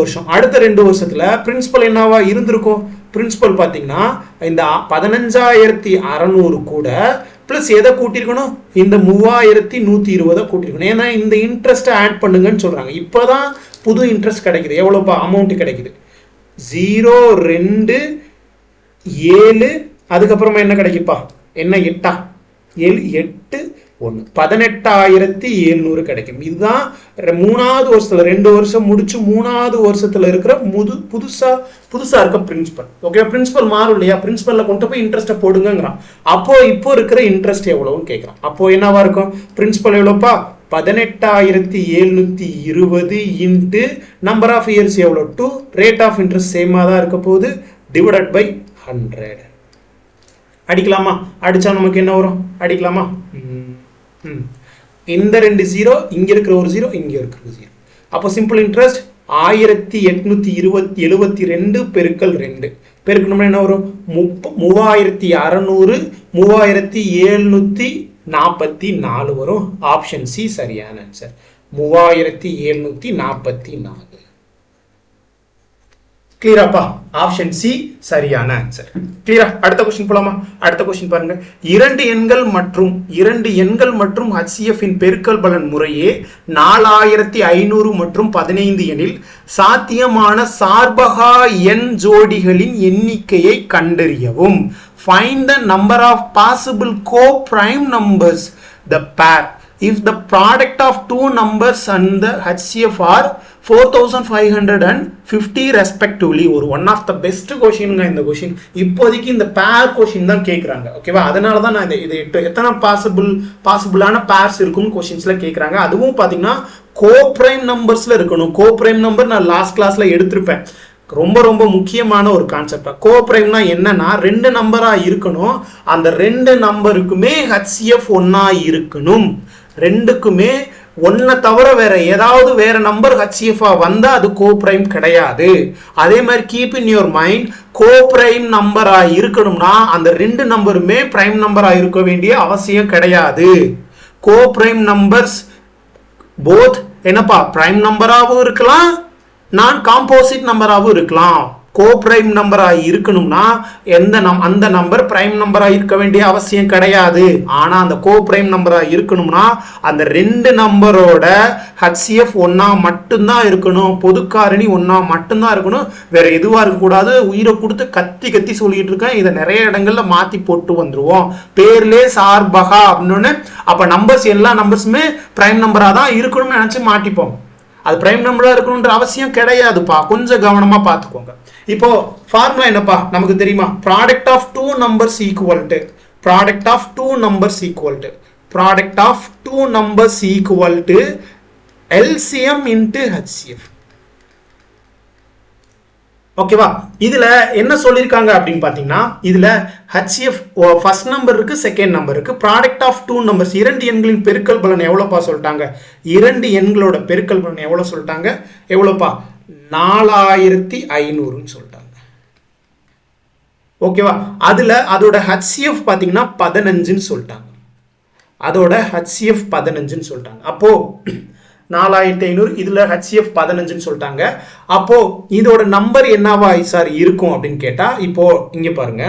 வருஷத்துல பிரின்சிபல் என்னவா இருந்திருக்கும், பிரின்சிபல் பாத்தீங்கன்னா இந்த 15600 கூட பிளஸ் எதை கூட்டிருக்கணும், இந்த 3120 கூட்டிருக்கணும். ஏன்னா இந்த இன்ட்ரெஸ்ட் ஆட் பண்ணுங்கன்னு சொல்றாங்க. இப்பதான் புது இன்ட்ரெஸ்ட் கிடைக்குது. எவ்வளவுப்பா அமௌண்ட் கிடைக்குது, 027. அதுக்கப்புறமா என்ன கிடைக்குப்பா, என்ன 8 8 1 18700 கிடைக்கும். இதுதான் 3வது வருஷத்துல 2 வருஷம் முடிச்சு 3வது வருஷத்துல இருக்கிற புதுசா இருக்க பிரின்சிபல். ஓகே, பிரின்சிபல் மாறும் இல்லையா, பிரின்சிபல்ல கொண்டு போய் இன்ட்ரெஸ்ட்டை போடுங்கிறான். அப்போ இப்போ இருக்கிற இன்ட்ரெஸ்ட் எவ்வளவுன்னு கேட்கறான். அப்போ என்னவா இருக்கும், பிரின்சிபல் எவ்வளோப்பா, 18720 இன்ட்டு நம்பர் ஆஃப் இயர்ஸ் எவ்வளோ 2, ரேட் ஆஃப் இன்ட்ரெஸ்ட் சேமா தான் இருக்க போகுது, டிவைடட் பை 100. அடிக்கலாமா, அடிச்சா நமக்கு என்ன வரும், அடிக்கலாமா. இந்த 2 0, இங்க இருக்கிற ஒரு 0, இங்க இருக்கிற 0. அப்போ சிம்பிள் இன்ட்ரெஸ்ட் 1872 பெருக்கல் 2 பெருக்கணும்னா என்ன வரும், 3600 3744 வரும். ஆப்ஷன் சி சரியான ஆன்சர், 3744. கிளியராப்பா, ஆப்ஷன் சி சரியான ஆன்சர். கிளியரா, அடுத்த கொஸ்டின் போலாமா. அடுத்த கொஸ்டின் பாருங்க, 2 எண்கள் மற்றும் HCF இன் பெருக்கல் பலன் முறையே 4500 மற்றும் 15 எனில் சாத்தியமான சார்பகா எண் ஜோடிகளின் எண்ணிக்கையை கண்டறியவும். Find the number of possible co-prime numbers, the pair, if the product of two numbers and the HCF are 4550 respectively. ஒரு ஒன் ஆஃப் த பெஸ்ட் கொஸ்டின்ங்க இந்த கொஸ்டின். இப்போதைக்கு இந்த பேர் கொஸ்டின் தான் கேட்குறாங்க. ஓகேவா, அதனால தான் நான் இது எத்தனை பாசிபிளான பேர்ஸ் இருக்கும்னு கொஸ்டின்ஸ்ல கேட்குறாங்க. அதுவும் பார்த்தீங்கன்னா கோப்ரைம் நம்பர்ஸ்ல இருக்கணும். கோப்ரைம் நம்பர் நான் லாஸ்ட் கிளாஸ்ல எடுத்திருப்பேன். ரொம்ப முக்கியமான ஒரு கான்செப்ட். கோப்ரைம்னா என்னன்னா 2 நம்பரா இருக்கணும், அந்த 2 நம்பருக்குமே HCF ஒன்னா இருக்கணும். 2க்குமே ஒன்ன தவிர வேற நம்பர் HCF வந்தா அது கோப்ரைம் கிடையாது. அதே மாதிரி keep in your mind, coprime நம்பரா இருக்கணும்னா அந்த 2 நம்பருமே பிரைம் நம்பரா இருக்க வேண்டிய அவசியம் கிடையாது. கோப்ரைம் நம்பர்ஸ் போத் என்னப்பா, பிரைம் நம்பராகவும் இருக்கலாம், நான் காம்போசிட் நம்பராகவும் இருக்கலாம். கோப்ரைம் நம்பரா இருக்கணும்னா அந்த நம்பர் பிரைம் நம்பரா இருக்க வேண்டிய அவசியம் கிடையாது. ஆனா அந்த கோப்ரைம் நம்பரா இருக்கணும்னா அந்த 2 நம்பரோட HCF ஒன்னா மட்டும்தான் இருக்கணும், பொதுக்காரணி ஒன்னா மட்டும்தான் இருக்கணும், வேற எதுவா இருக்கக்கூடாது. உயிரை கொடுத்து கத்தி சொல்லிட்டு இருக்கேன். இதை நிறைய இடங்கள்ல மாத்தி போட்டு வந்துருவோம். பேர்லே சார்பகா அப்படின்னு, அப்ப நம்பர்ஸ் எல்லா நம்பர்ஸுமே பிரைம் நம்பரா தான் இருக்கணும்னு நினைச்சு மாட்டிப்போம். அது பிரைம் நம்பரா இருக்கணும்ன்ற அவசியம் கிடையாதுப்பா, கொஞ்சம் கவனமா பார்த்துக்கோங்க. இப்போ ஃபார்முலா என்னப்பா நமக்கு தெரியுமா, product of two numbers equal to LCM into HCF. ஓகேவா, இதுல என்ன சொல்லியிருக்காங்க அப்படின்னு பாத்தீங்கன்னா, இதுல HCF ஃபர்ஸ்ட் நம்பர் இருக்கு, செகண்ட் நம்பர் இருக்கு, ப்ராடக்ட் ஆஃப் டூ நம்பர்ஸ், 2 எண்களின் பெருக்கல் பலன் எவ்வளோப்பா சொல்லிட்டாங்க, 2 எண்களோட பெருக்கல் பலன் எவ்வளவு சொல்லிட்டாங்க, எவ்வளோப்பா 4500ன்னு சொல்லிட்டாங்க. ஓகேவா, அதுல அதோட HCF பாத்தீங்கன்னா 15ன்னு சொல்லிட்டாங்க. அப்போ 4500, இதுல HCF 15ன்னு சொல்லிட்டாங்க. அப்போ இதோட நம்பர் என்னவா சார் இருக்கும் அப்படின்னு கேட்டா, இப்போ இங்க பாருங்க,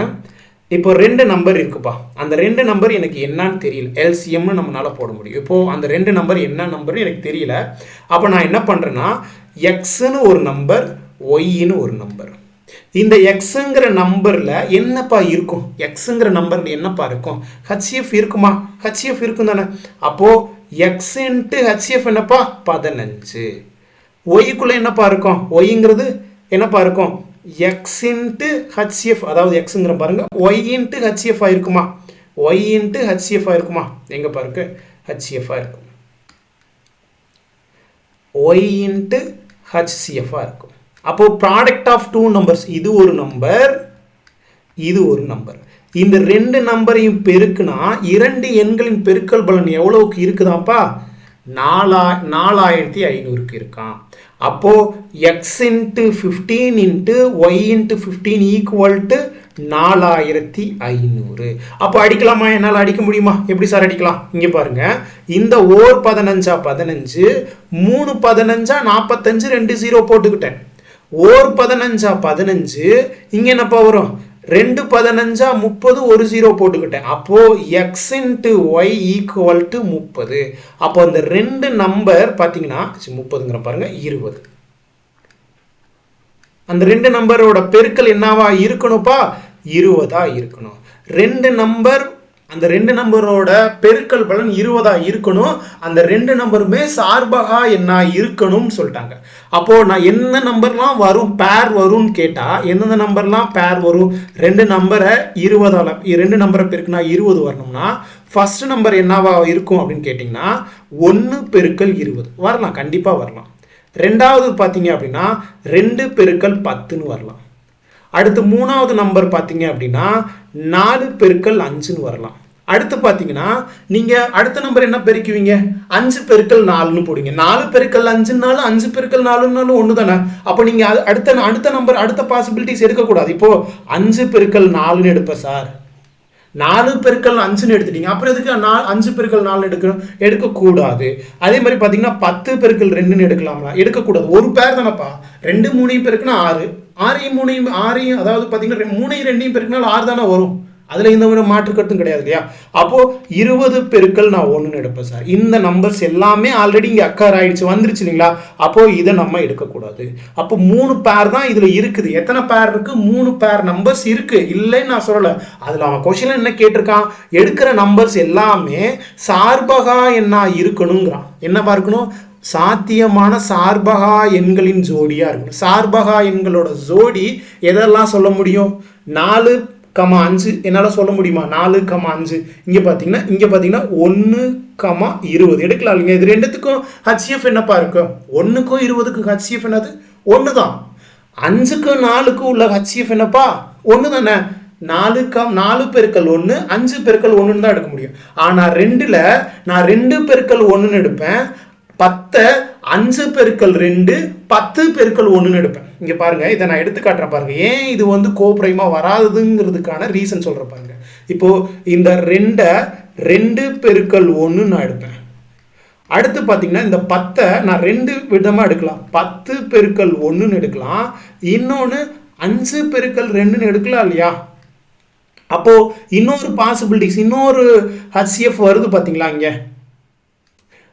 இப்போ ரெண்டு நம்பர் இருக்குப்பா, அந்த ரெண்டு நம்பர் எனக்கு என்னன்னு தெரியல, எல்சிஎம்னு நம்மளால போட முடியும். இப்போ அந்த ரெண்டு நம்பர் என்ன நம்பர்னு எனக்கு தெரியல. அப்போ நான் என்ன பண்றேன்னா எக்ஸ்ன்னு ஒரு நம்பர், ஒய்ன்னு ஒரு நம்பர். இந்த எக்ஸுங்கிற நம்பர்ல என்னப்பா இருக்கும், எக்ஸுங்கிற நம்பர்ல என்னப்பா இருக்கும், ஹெச்எஃப் இருக்குமா, ஹெச்எஃப் இருக்கும் தானே. அப்போ எக்ஸ் இன்ட்டு ஹெச்எஃப் என்னப்பா 15. ஒய்க்குள்ள என்னப்பா இருக்கும், ஒய்ங்கிறது என்னப்பா இருக்கும் எக்ஸ் இன்ட்டு ஹெச்எஃப், அதாவது எக்ஸுங்கிற பாருங்க ஒய் இன்ட்டு ஹெச்எஃப் ஆயிருக்குமா, ஒய் இன்ட்டு ஹெச்எஃப் ஆயிருக்குமா, எங்க பாருங்க ஹெச்எஃப் இருக்கும், ஒய் இன்ட்டு ஹெச்சிஎஃப் இருக்கும். அப்போ ப்ராடக்ட் ஆஃப் டூ நம்பர்ஸ், இது ஒரு நம்பர் இது ஒரு நம்பர், இந்த ரெண்டு நம்பரையும் பெருக்குனா இரண்டு எண்களின் பெருக்கல் பலன் எவ்வளவுக்கு இருக்குதாப்பா 4500 இருக்கான். அப்போ x into 15 into y into 15 equal to 4500. அப்போ அடிக்கலாமா, என்னால் அடிக்க முடியுமா, எப்படி சார் அடிக்கலாம், இங்க பாருங்க இந்த ஓர் 15 15 3 15 45 2 0 போட்டுக்கிட்டேன். ஓர் 15 15 இங்க என்னப்பா வரும் 2 15 30 ஒரு 0 போட்டுக்கிட்டேன். அப்போ x into y equal to 30. அப்போ அந்த ரெண்டு நம்பர் பாத்தீங்கன்னா 30ங்கிற பாருங்க 20. அந்த ரெண்டு நம்பரோட பெருக்கல் என்னவா இருக்கணும்ப்பா 20ஆ இருக்கணும். ரெண்டு நம்பர், அந்த ரெண்டு நம்பரோட பெருக்கல் பலன் 20ஆ இருக்கணும். அந்த ரெண்டு நம்பருமே சார்பகா என்ன இருக்கணும்னு சொல்லிட்டாங்க. அப்போ நான் என்ன நம்பர்லாம் வரும் பேர் வரும்னு கேட்டா எந்தெந்த நம்பர்லாம் பேர் வரும், ரெண்டு நம்பரை 20ஆல ரெண்டு நம்பரை பெருக்குனா 20 வரணும்னா ஃபர்ஸ்ட் நம்பர் என்னவா இருக்கும் அப்படின்னு கேட்டிங்கன்னா 1 பெருக்கல் 20 வரலாம், கண்டிப்பா வரலாம். ரெண்டாவது பார்த்தீங்க அப்படின்னா 2 பெருக்கல் 10ன்னு வரலாம். அடுத்து மூணாவது நம்பர் பார்த்தீங்க அப்படின்னா 4 பெருக்கல் 5ன்னு வரலாம். அடுத்து பார்த்தீங்கன்னா நீங்க அடுத்த நம்பர் என்ன பெருக்குவீங்க 5 பெருக்கல் 4ன்னு போடுங்க. 4 பெருக்கல் 5னாலும் 5 பெருக்கல் 4னாலும் ஒன்று தானே. அப்போ நீங்க அடுத்த நம்பர் அடுத்த பாசிபிலிட்டிஸ் எடுக்கக்கூடாது. இப்போ 5 பெருக்கல் 4ன்னு எடுப்பேன் சார், 4 பெருக்கல் 5ன்னு எடுத்துட்டீங்க, அப்புறம் எதுக்கு 5 பெருக்கல் 4 எடுக்கக்கூடாது. அதே மாதிரி பார்த்தீங்கன்னா 10 பெருக்கல் 2ன்னு எடுக்கலாமா, எடுக்கக்கூடாது. ஒரு பேர் தானப்பா, 2 3 பெருக்குனா 6, 6 அதாவது பார்த்தீங்கன்னா 3 2 பெருக்குனாலும் 6 தானே வரும். அதுல இந்த மாதிரி மாற்று கருத்தும் கிடையாது இல்லையா. அப்போ 20 பெருக்கல் நான் 1ன்னு எடுப்பேன் சார். இந்த நம்பர்ஸ் எல்லாமே ஆல்ரெடி இங்க அக்கர் ஆயிடுச்சு, வந்துருச்சு இல்லைங்களா. அப்போ இதை நம்ம எடுக்கக்கூடாது. அப்போ 3 பேர் தான் இதுல இருக்குது. எத்தனை பேர் இருக்கு, 3 பேர் நம்பர்ஸ் இருக்கு, இல்லைன்னு நான் சொல்லல. அதுல அவன் கொஸ்டின்ல என்ன கேட்டிருக்கான், எடுக்கிற நம்பர்ஸ் எல்லாமே சார்பகா என்ன இருக்கணுங்கிறான். என்னவா இருக்கணும், சாத்தியமான சார்பகா எண்களின் ஜோடியா இருக்கணும். சார்பகா எண்களோட ஜோடி எதெல்லாம் சொல்ல முடியும், 4, 5 என்னால சொல்ல முடியுமா, 4, 5. இங்க பாத்தீங்கன்னா 1, 20 எடுக்கலாம் இல்லைங்க. இது ரெண்டுத்துக்கும் HCF என்னப்பா இருக்கு, 1க்கும் 20க்கும் HCF என்னது 1 தான். 5க்கும் 4க்கும் உள்ள HCF என்னப்பா 1 தானே. 4 பெருக்கல் 1 5 பெருக்கல் 1ன்னு தான் எடுக்க முடியும். ஆனா 2ல நான் 2 பெருக்கல் 1ன்னு எடுப்பேன், 10 5 பெருக்கல் 2 10 பெருக்கல் 1ன்னு எடுப்பேன். இங்க பாருங்க, இதை நான் எடுத்து காட்டுறேன் பாருங்க, ஏன் இது வந்து கோப்ரைமா வராதுங்கிறதுக்கான ரீசன் சொல்றேன் பாருங்க. இப்போ இந்த 2 பெருக்கல் 1 நான் எடுப்பேன். அடுத்து பாத்தீங்கன்னா இந்த 10 நான் 2 விதமா எடுக்கலாம், 10 பெருக்கல் 1ன்னு எடுக்கலாம், இன்னொன்னு 5 பெருக்கல் 2ன்னு எடுக்கலாம் இல்லையா. அப்போ இன்னொரு பாசிபிலிட்டிஸ், இன்னொரு HCF வருது பாத்தீங்களா இங்க.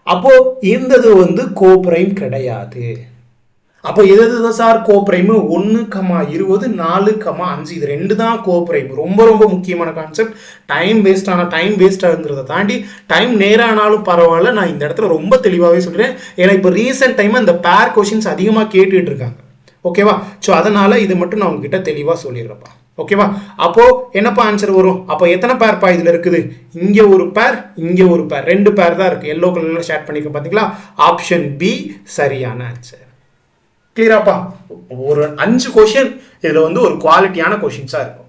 அப்போ இந்த வந்து கோப்ரைம் கிடையாது. அப்போ எது சார் கோப்ரைம், 1, 20 4, 5 இது 2 தான் கோப்ரைம். ரொம்ப ரொம்ப முக்கியமான கான்செப்ட். டைம் வேஸ்ட் ஆகுங்கிறத தாண்டி டைம் நேரானாலும் பரவாயில்ல, நான் இந்த இடத்துல ரொம்ப தெளிவாகவே சொல்றேன். ஏன்னா இப்போ ரீசெண்ட் டைம் இந்த பேர் கொஸ்டின்ஸ் அதிகமாக கேட்டுட்டு இருக்காங்க, ஓகேவா. ஸோ அதனால இது மட்டும் நான் உங்ககிட்ட தெளிவாக சொல்லிடுறேன்ப்பா, ஓகேவா. அப்போ என்னப்பா ஆன்சர் வரும், அப்போ எத்தனை பேர்ப்பா இதுல இருக்குது, இங்க ஒரு பேர் இங்க ஒரு பேர், 2 பேர் தான் இருக்கு. எல்லோ கலர்ல ஷேர் பண்ணிக்க பாத்தீங்களா, ஆப்ஷன் பி சரியான ஆன்சர். கிளியராப்பா. ஒரு 5 கொஸ்டின் இதுல வந்து ஒரு குவாலிட்டியான கொஸ்டின்ஸா இருக்கும்,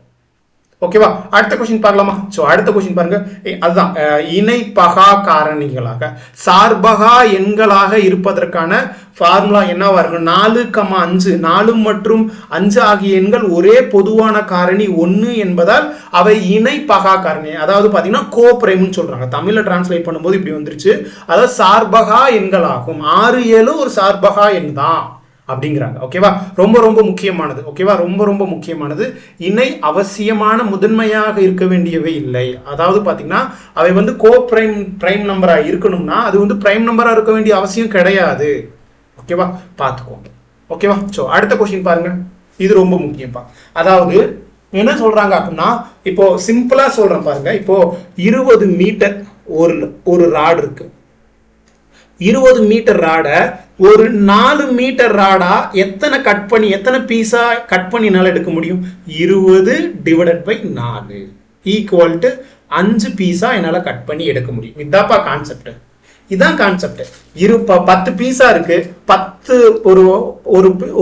ஓகேவா. அடுத்த கொஸ்டின் பார்க்கலாமா. சோ அடுத்த கொஸ்டின் பாருங்க, அதுதான் இணைப்பகா காரணிகளாக சார்பகா எண்களாக இருப்பதற்கான ஃபார்முலா என்னவா இருக்கும், 4, 5 4 மற்றும் 5 ஆகிய எண்கள் ஒரே பொதுவான காரணி 1 என்பதால் அவை இணைப்பகா காரணி, அதாவது பாத்தீங்கன்னா கோப்ரைம்னு சொல்றாங்க. தமிழ்ல டிரான்ஸ்லேட் பண்ணும்போது இப்படி வந்துருச்சு. அதாவது சார்பகா எண்களாகும். 6 7 ஒரு சார்பகா எண் தான். அப்படிங்கிறாங்க. ஓகேவா, ரொம்ப ரொம்ப முக்கியமானது. ஓகேவா, ரொம்ப ரொம்ப முக்கியமானது. இணை அவசியமான முதன்மையாக இருக்க வேண்டியவை இல்லை. அதாவது பாத்தீங்கன்னா அவை வந்து கோ பிரைம் நம்பரா இருக்கணும்னா அது வந்து பிரைம் நம்பரா இருக்க வேண்டிய அவசியம் கிடையாது. ஓகேவா, பார்த்துக்கோங்க. ஓகேவா, சோ அடுத்த கொஸ்டின் பாருங்க. இது ரொம்ப முக்கியம்ப்பா. அதாவது என்ன சொல்றாங்க அப்படின்னா, இப்போ சிம்பிளா சொல்றேன் பாருங்க. இப்போ 20 மீட்டர் ஒரு ராடு இருக்கு. 20 மீட்டர் ராட ஒரு 4 மீட்டர் ராடா எத்தனை கட் பண்ணி எத்தனை பீஸா கட் பண்ணினால எடுக்க முடியும்? 20 டிவைடட் பை 4 ஈக்குவல் டு 5 பீஸா என்னால கட் பண்ணி எடுக்க முடியும். இதாப்பா கான்செப்ட். இதான் கான்செப்ட். 10 பீஸா இருக்கு. 10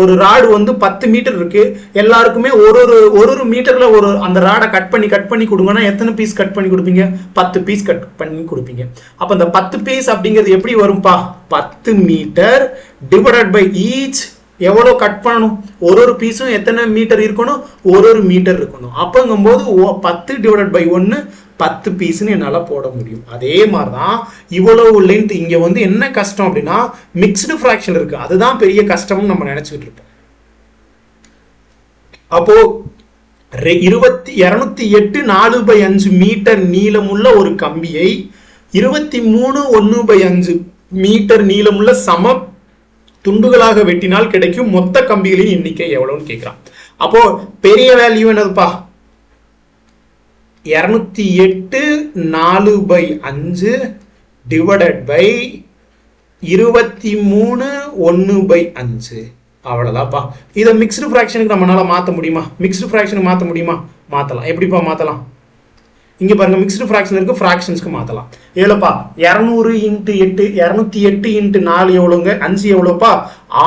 ஒரு ராடு வந்து 10 மீட்டர் இருக்கு. எல்லாருக்குமே ஒரு மீட்டர்ல அந்த ராடை கட் பண்ணி கொடுங்கன்னா எத்தனை பீஸ் கட் பண்ணி கொடுப்பீங்க? 10 பீஸ் கட் பண்ணி கொடுப்பீங்க. அப்ப இந்த 10 பீஸ் அப்படிங்கிறது எப்படி வரும்பா? 10 மீட்டர் டிவைடட் பை ஈச் எவ்வளவு கட் பண்ணணும்? ஒரு பீஸும் எத்தனை மீட்டர் இருக்கணும்? ஒரு மீட்டர் இருக்கணும். அப்பங்கும் போது 10 டிவைடட் பை 1 10 பீஸ்னு என்னால போட முடியும். அதே மாதிரிதான் இவ்வளவு லென்த். இங்க வந்து என்ன கஷ்டம் அப்படின்னா மிக்ஸ்டு ஃபிராக்ஷன் இருக்கு. அதுதான் பெரிய கஷ்டம்னு நம்ம நினைச்சுட்டு இருப்போம். அப்போ 208 4/5 மீட்டர் நீளமுள்ள ஒரு கம்பியை 23 1/5 மீட்டர் நீளமுள்ள சம துண்டுகளாக வெட்டினால் கிடைக்கும் மொத்த கம்பிகளின் எண்ணிக்கை எவ்வளவுன்னு கேட்கிறான். அப்போ பெரிய வேல்யூ என்னதுப்பா? 208 4/5 டிவைடட் பை 23 1/5. அவ்வளவுதான்ப்பா. இதை மிக்ஸ்டு ஃபிராக்ஷனுக்கு நம்மளால மாற்ற முடியுமா? மிக்ஸ்டு ஃபிராக்ஷனுக்கு மாற்ற முடியுமா? மாற்றலாம். எப்படிப்பா மாற்றலாம்? இங்க பாருங்க, மிக்ஸ்டு ஃபிராக்ஷன் இருக்கு, ஃபிராக்ஷன்ஸ்க்கு மாற்றலாம். எவ்வளோப்பா? 200 × 8 208 × 4 எவ்வளோங்க? 5 எவ்வளோப்பா?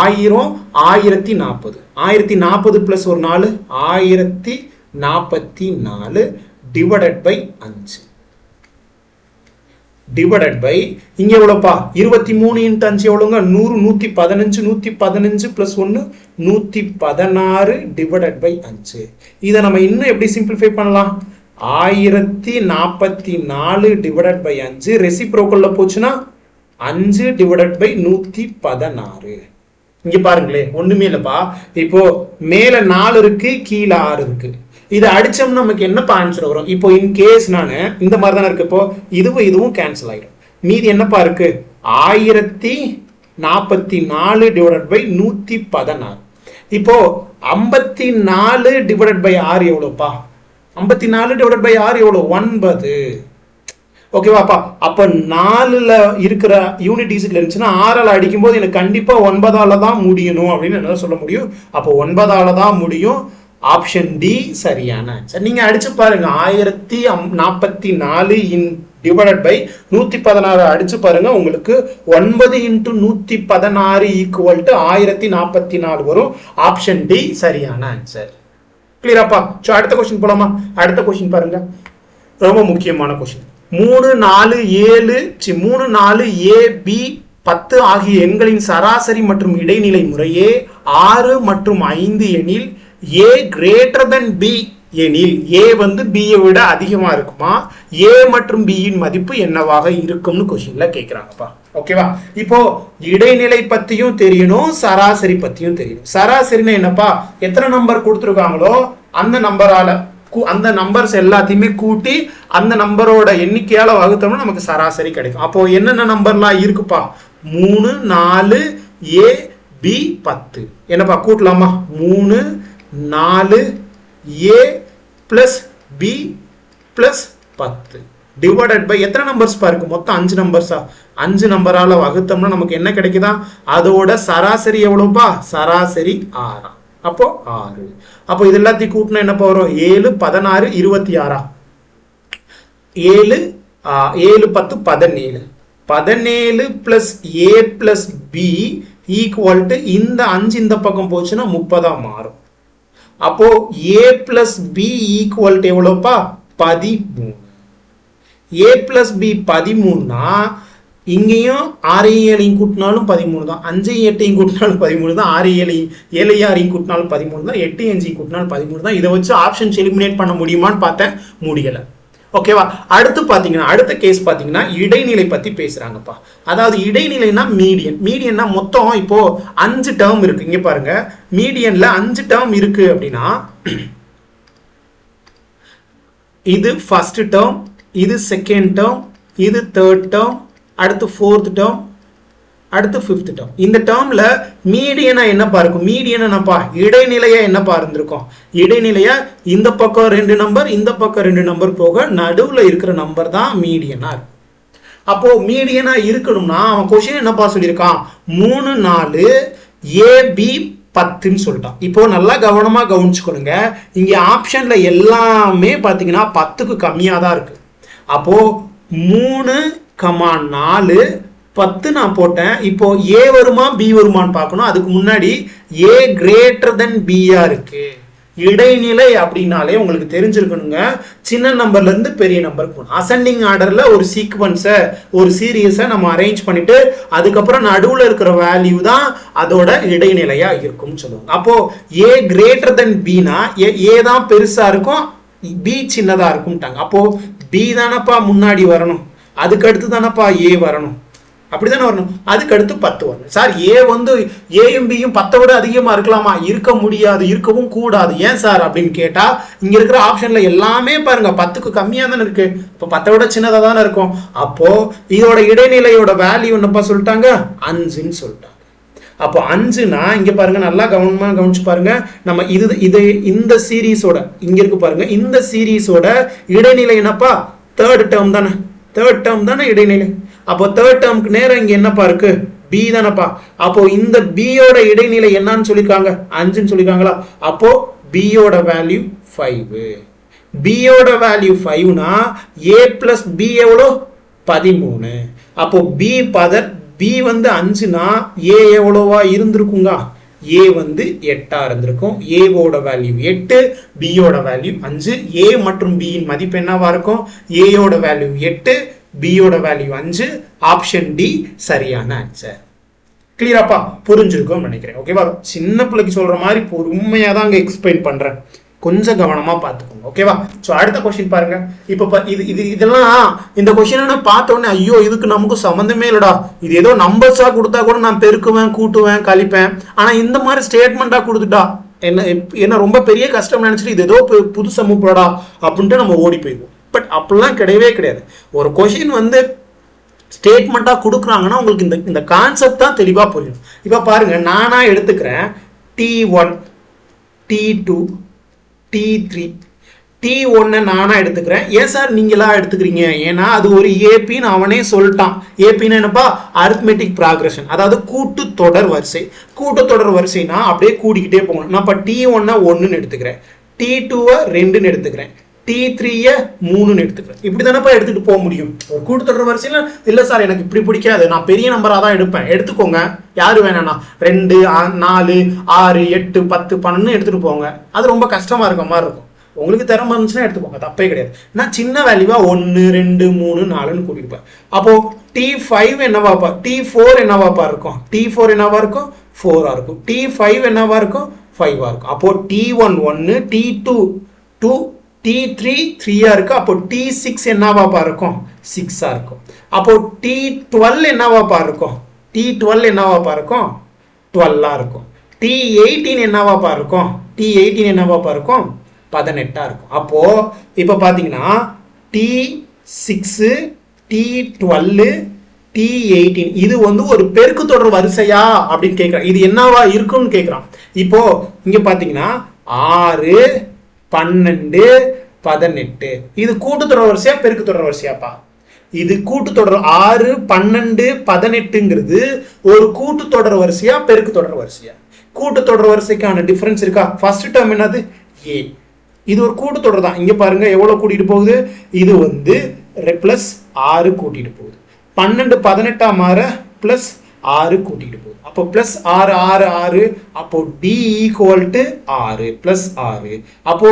1000 1040. 1040 பிளஸ் ஒரு 4 1044 டிவைடட் பை 5 டிவைடட் பை இங்க எவ்வளவுப்பா? 23 × 5 எவ்வளவுங்க? 100 115 115 பிளஸ் 1 116 டிவைடட் பை 5. இதை நம்ம இன்னும் எப்படி சிம்பிளிஃபை பண்ணலாம்? 1044 டிவைடட் பை 5 ரெசிப்ரோக்கல்ல போச்சுன்னா 5 டிவைடட் பை 116. இங்க பாருங்களே, ஒண்ணுமே இல்லப்பா. இப்போ மேல 4 இருக்கு, கீழே 6 இருக்கு. இதை அடிச்சோம்னா நமக்கு என்ன ஆன்சர் வரும்? இப்போ இன் கேஸ் நானு இந்த மாதிரி தானே இருக்கு. இப்போ இதுவும் கேன்சல் ஆயிடும். மீதி என்னப்பா இருக்கு? 1044 டிவைடட் பை 116. இப்போ 54 டிவைடட் பை 6 எவ்வளவுப்பா? 54 டிவைடட் பை 6 எவ்வளவு? 9. ஓகேவாப்பா. அப்ப 4ல இருக்கிற யூனிட் டிஜிட்ல இருந்துச்சுன்னா 6ஆல அடிக்கும் போது எனக்கு கண்டிப்பா 9ஆல தான் முடியணும் அப்படின்னு என்னால சொல்ல முடியும். அப்போ 9ஆல தான் முடியும். ஆப்ஷன் டி சரியான ஆன்சர். நீங்க அடிச்சு பாருங்க. 1044 டிவைடட் பை 116 அடிச்சு பாருங்க. உங்களுக்கு 9 × 116 ஈக்குவல் டு 1044 வரும். ஆப்ஷன் டி சரியான ஆன்சர். கிளியராப்பா? அடுத்த கொஸ்டின் போலாமா? அடுத்த கொஸ்டின் பாருங்க, ரொம்ப முக்கியமான கொஸ்டின். 3 4 A B 10 ஆகிய எண்களின் சராசரி மற்றும் இடைநிலை முறையே 6 மற்றும் 5 எனில் A greater than B எனில் A வந்து B விட அதிகமா இருக்குமா? A மற்றும் B இன் மதிப்பு என்னவாக இருக்கும்னு கொஸ்டின்ல கேக்குறாங்கப்பா. ஓகேவா? இப்போ இடைநிலை பத்தியும் தெரியணும், சராசரி பத்தியும் தெரியணும். சராசரினா என்னப்பா? எத்தனை நம்பர் கொடுத்துருக்காங்களோ அந்த நம்பர்ஸ் எல்லாத்தையுமே கூட்டி அந்த நம்பரோட எண்ணிக்கையால வகுத்தோம்னா நமக்கு சராசரி கிடைக்கும். அப்போ என்னென்ன நம்பர்லாம் இருக்குப்பா? 3 4 A B 10. என்னப்பா கூட்டலாமா? 3 4 A plus B plus 10 divided by எத்தனை நம்பர்ஸ் பாருக்கு? மொத்தம் 5 நம்பர்ஸா? 5 நம்பரால வகுத்தோம்னா நமக்கு என்ன கிடைக்குதா? அதோட சராசரி எவ்வளவுப்பா? சராசரி 6. அப்போ 6. அப்போ இது எல்லாத்தையும் கூட்டினா என்ன வரும்? 7 16 26. 7 10 17. 17 plus A plus B equal to இந்த 5 இந்த பக்கம் போச்சுன்னா 30 மாறும். அப்போ A plus B equal to எவ்வளவுப்பா? 13. A பிளஸ் B 13னா இங்கேயும் 6 7 கூட்டினாலும் 13 தான், 5 8 கூட்டினாலும் 13 தான், 6 7 6 கூட்டினாலும் 13 தான், 8 5 கூட்டினாலும் 13 தான். இதை வச்சு ஆப்ஷன்ஸ் எலிமினேட் பண்ண முடியுமான்னு பார்த்தேன், முடியல. ஓகேவா? அடுத்து பாத்தீங்கன்னா அடுத்த கேஸ் பாத்தீங்கன்னா இடைநிலை பத்தி பேசுறாங்கப்பா. அதாவது இடைநிலைனா மீடியன்னா மொத்தம் இப்போ 5 டேர்ம் இருக்கு. இங்க பாருங்க, மீடியன்ல 5 டேர்ம் இருக்கு அப்படின்னா இது ஃபர்ஸ்ட் டேர்ம், இது செகண்ட் டேர்ம், இது தேர்ட் டேர்ம், அடுத்து ஃபோர்த் டேர்ம், அடுத்து ஃபிஃப்த் டேர்ம். இந்த டேர்ம்ல மீடியனா என்னப்பா இருக்கும்? மீடியனாப்பா இடைநிலையா என்னப்பா இருந்திருக்கும்? இடைநிலையா இந்த பக்கம் 2 நம்பர், இந்த பக்கம் 2 நம்பர் போக நடுவுல இருக்கிற நம்பர் தான் மீடியனா இருக்கும். அப்போ மீடியனா இருக்கணும்னா அவன் கொஸ்டின் என்னப்பா சொல்லியிருக்கான்? 3 4 AB 10ன்னு சொல்லிட்டான். இப்போ நல்லா கவனமா கவனிச்சுக்கணுங்க. இங்க ஆப்ஷன்ல எல்லாமே பாத்தீங்கன்னா 10க்கு கம்மியா தான் இருக்கு. அப்போ 3, 4 10 நான் போட்டேன். இப்போ ஏ வருமா பி வருமானு பார்க்கணும். அதுக்கு முன்னாடி ஏ கிரேட்டர் தென் பியா இருக்கு. இடைநிலை அப்படின்னாலே உங்களுக்கு தெரிஞ்சிருக்கணுங்க, சின்ன நம்பர்ல இருந்து பெரிய நம்பர் போகணும். அசெண்டிங் ஆர்டர்ல ஒரு சீக்வன்ஸை ஒரு சீரியஸை நம்ம அரேஞ்ச் பண்ணிட்டு அதுக்கப்புறம் நடுவுல இருக்கிற வேல்யூ தான் அதோட இடைநிலையா இருக்கும்னு சொல்லுவாங்க. அப்போ ஏ கிரேட்டர் தென் பினா ஏ தான் பெருசா இருக்கும், பி சின்னதா இருக்கும்ட்டாங்க. அப்போ பி தானப்பா முன்னாடி வரணும், அதுக்கு அடுத்து தானப்பா ஏ வரணும், அப்படிதானே வரணும். அதுக்கு அடுத்து 10 வரணும். சார் ஏ வந்து ஏயும் பியும் 10 விட அதிகமா இருக்கலாமா? இருக்க முடியாது, இருக்கவும் கூடாது. ஏன் சார் அப்படின்னு கேட்டா இங்க இருக்கிற ஆப்ஷன்ல எல்லாமே பாருங்க 10க்கு கம்மியா தானே இருக்கு. இப்போ 10 விட சின்னதா தானே இருக்கும். அப்போ இதோட இடைநிலையோட வேல்யூ என்னப்பா சொல்லிட்டாங்க? 5ன்னு சொல்லிட்டாங்க. அப்போ 5னா இங்க பாருங்க, நல்லா கவனமா கவனிச்சு பாருங்க. நம்ம இது இந்த சீரீஸோட இங்க இருக்கு பாருங்க, இந்த சீரீஸோட இடைநிலை என்னப்பா? தேர்ட் டேர்ம் தானே, தேர்ட் டேர்ம் தானே இடைநிலை. அப்போ தேர்ட் டேர்முக்கு நேரம் இங்க என்னப்பா இருக்கு? பி தானப்பா. அப்போ இந்த பியோட இடைநிலை என்னன்னு சொல்லிருக்காங்க? 5ன்னு சொல்லிருக்காங்களா? அப்போ பியோட வேல்யூ 5. பியோட வேல்யூ 5னா ஏ பிளஸ் பி எவ்வளோ? 13. அப்போ பி வந்து 5னா ஏ எவ்வளோவா இருந்திருக்குங்க? ஏ வந்து 8ஆ இருந்திருக்கும். ஏவோட வேல்யூ 8, பியோட வேல்யூ 5. ஏ மற்றும் பியின் மதிப்பு என்னவா இருக்கும்? ஏயோட வேல்யூ 8, பியோட வேல்யூ 5. ஆப்ஷன் டி சரியான ஆன்சர். கிளியராப்பா? புரிஞ்சிருக்கும் நினைக்கிறேன். ஓகேவா? சின்ன பிள்ளைக்கு சொல்ற மாதிரி பொறுமையா தான் அங்க எக்ஸ்பிளைன் பண்றேன், கொஞ்சம் கவனமா பார்த்துக்கோங்க. ஓகேவா? ஸோ அடுத்த கொஸ்டின் பாருங்க. இப்போ இதெல்லாம் இந்த கொஸ்டின் பார்த்த உடனே ஐயோ இதுக்கு நமக்கு சம்மந்தமே இல்லடா, இது ஏதோ நம்பர்ஸா கொடுத்தா கூட நான் பெருக்குவேன், கூட்டுவேன், கழிப்பேன், ஆனா இந்த மாதிரி ஸ்டேட்மெண்டா கொடுத்துட்டா என்ன ரொம்ப பெரிய கஷ்டம் நினைச்சிட்டு இது ஏதோ புது சமூகடா அப்படின்ட்டு நம்ம ஓடி போயிடுவோம். பட் அப்படிலாம் கிடையவே கிடையாது. ஒரு கொஸ்டின் வந்து ஸ்டேட்மெண்டா கொடுக்குறாங்கன்னா உங்களுக்கு இந்த கான்செப்ட் தான் தெளிவா புரியும். இப்ப பாருங்க, நானா எடுத்துக்கிறேன் T1 T2 T3 T1 நானா எடுத்துக்கிறேன். ஏன் சார் நீங்களா எடுத்துக்கிறீங்க? ஏன்னா அது ஒரு ஏபின்னு அவனே சொல்லிட்டான். ஏபின்னு என்னப்பா? அரித்மெட்டிக் ப்ராக்ரஷன், அதாவது கூட்டு தொடர் வரிசை. கூட்டு தொடர் வரிசைனா அப்படியே கூடிக்கிட்டே போகணும். நான் இப்போ T1 1ன்னு எடுத்துக்கிறேன், T2 2ன்னு எடுத்துக்கிறேன், T3 3ன்னு எடுத்துக்கிறேன். இப்படி தானப்பா எடுத்துட்டு போக முடியும். ஒரு கூட்டுத்தொடர் வரிசையில இல்ல சார் எனக்கு இப்படி பிடிக்காது, நான் பெரிய நம்பரா தான் எடுப்பேன். எடுத்துக்கோங்க, யாரு வேணாம்னா 2 4 6 8 10 12 எடுத்துட்டு போங்க. அது ரொம்ப கஷ்டமா இருக்க மாதிரி இருக்கும். உங்களுக்கு திறமை இருந்துச்சுன்னா எடுத்துக்கோங்க, தப்பே கிடையாது. நான் சின்ன வேல்யூவா 1 2 3 4ன்னு கூட்டிருப்பேன். அப்போ T5 என்னவாப்பா? T4 என்னவாப்பா இருக்கும்? T4 என்னவா இருக்கும்? 4ஆ இருக்கும். T5 என்னவா இருக்கும்? 5ஆ இருக்கும். அப்போ T1 1, T2 2, T3 3ஆ இருக்கு. அப்போ T6 என்னவாப்பா இருக்கும்? 6ஆ இருக்கும். அப்போ T12 என்னவாப்பா இருக்கும்? T12 என்னவாப்பா இருக்கும்? 12ஆ இருக்கும். T18 என்னவாப்பா இருக்கும்? T18 என்னவாப்பா இருக்கும்? 18ஆ இருக்கும். அப்போ இப்போ பாத்தீங்கன்னா T6 T12 T18 இது வந்து ஒரு பெருக்கு தொடர் வரிசையா அப்படின்னு கேட்கிறான். இது என்னவா இருக்கும்னு கேட்கிறான். இப்போ இங்க பாத்தீங்கன்னா 6 12 18 இது கூட்டுத்தொடர் வரிசையா பெருக்கு தொடர் வரிசையாப்பா? இது கூட்டுத்தொடர். 6 12 18ங்கிறது ஒரு கூட்டுத்தொடர் வரிசையா பெருக்கு தொடர் வரிசையா? கூட்டுத்தொடர் வரிசைக்கான டிஃபரன்ஸ் இருக்கா? ஃபர்ஸ்ட் டேர்ம் என்னது? ஏ. இது ஒரு கூட்டுத்தொடர் தான். இங்க பாருங்க எவ்வளவு கூட்டிட்டு போகுது? இது வந்து பிளஸ் 6 கூட்டிட்டு போகுது. 12 18ஆ மாற பிளஸ் 6 கூட்டிட்டு போகுது. அப்போ பிளஸ் 6 6 6. அப்போ D ஈக்குவல் டு 6 பிளஸ் 6. அப்போ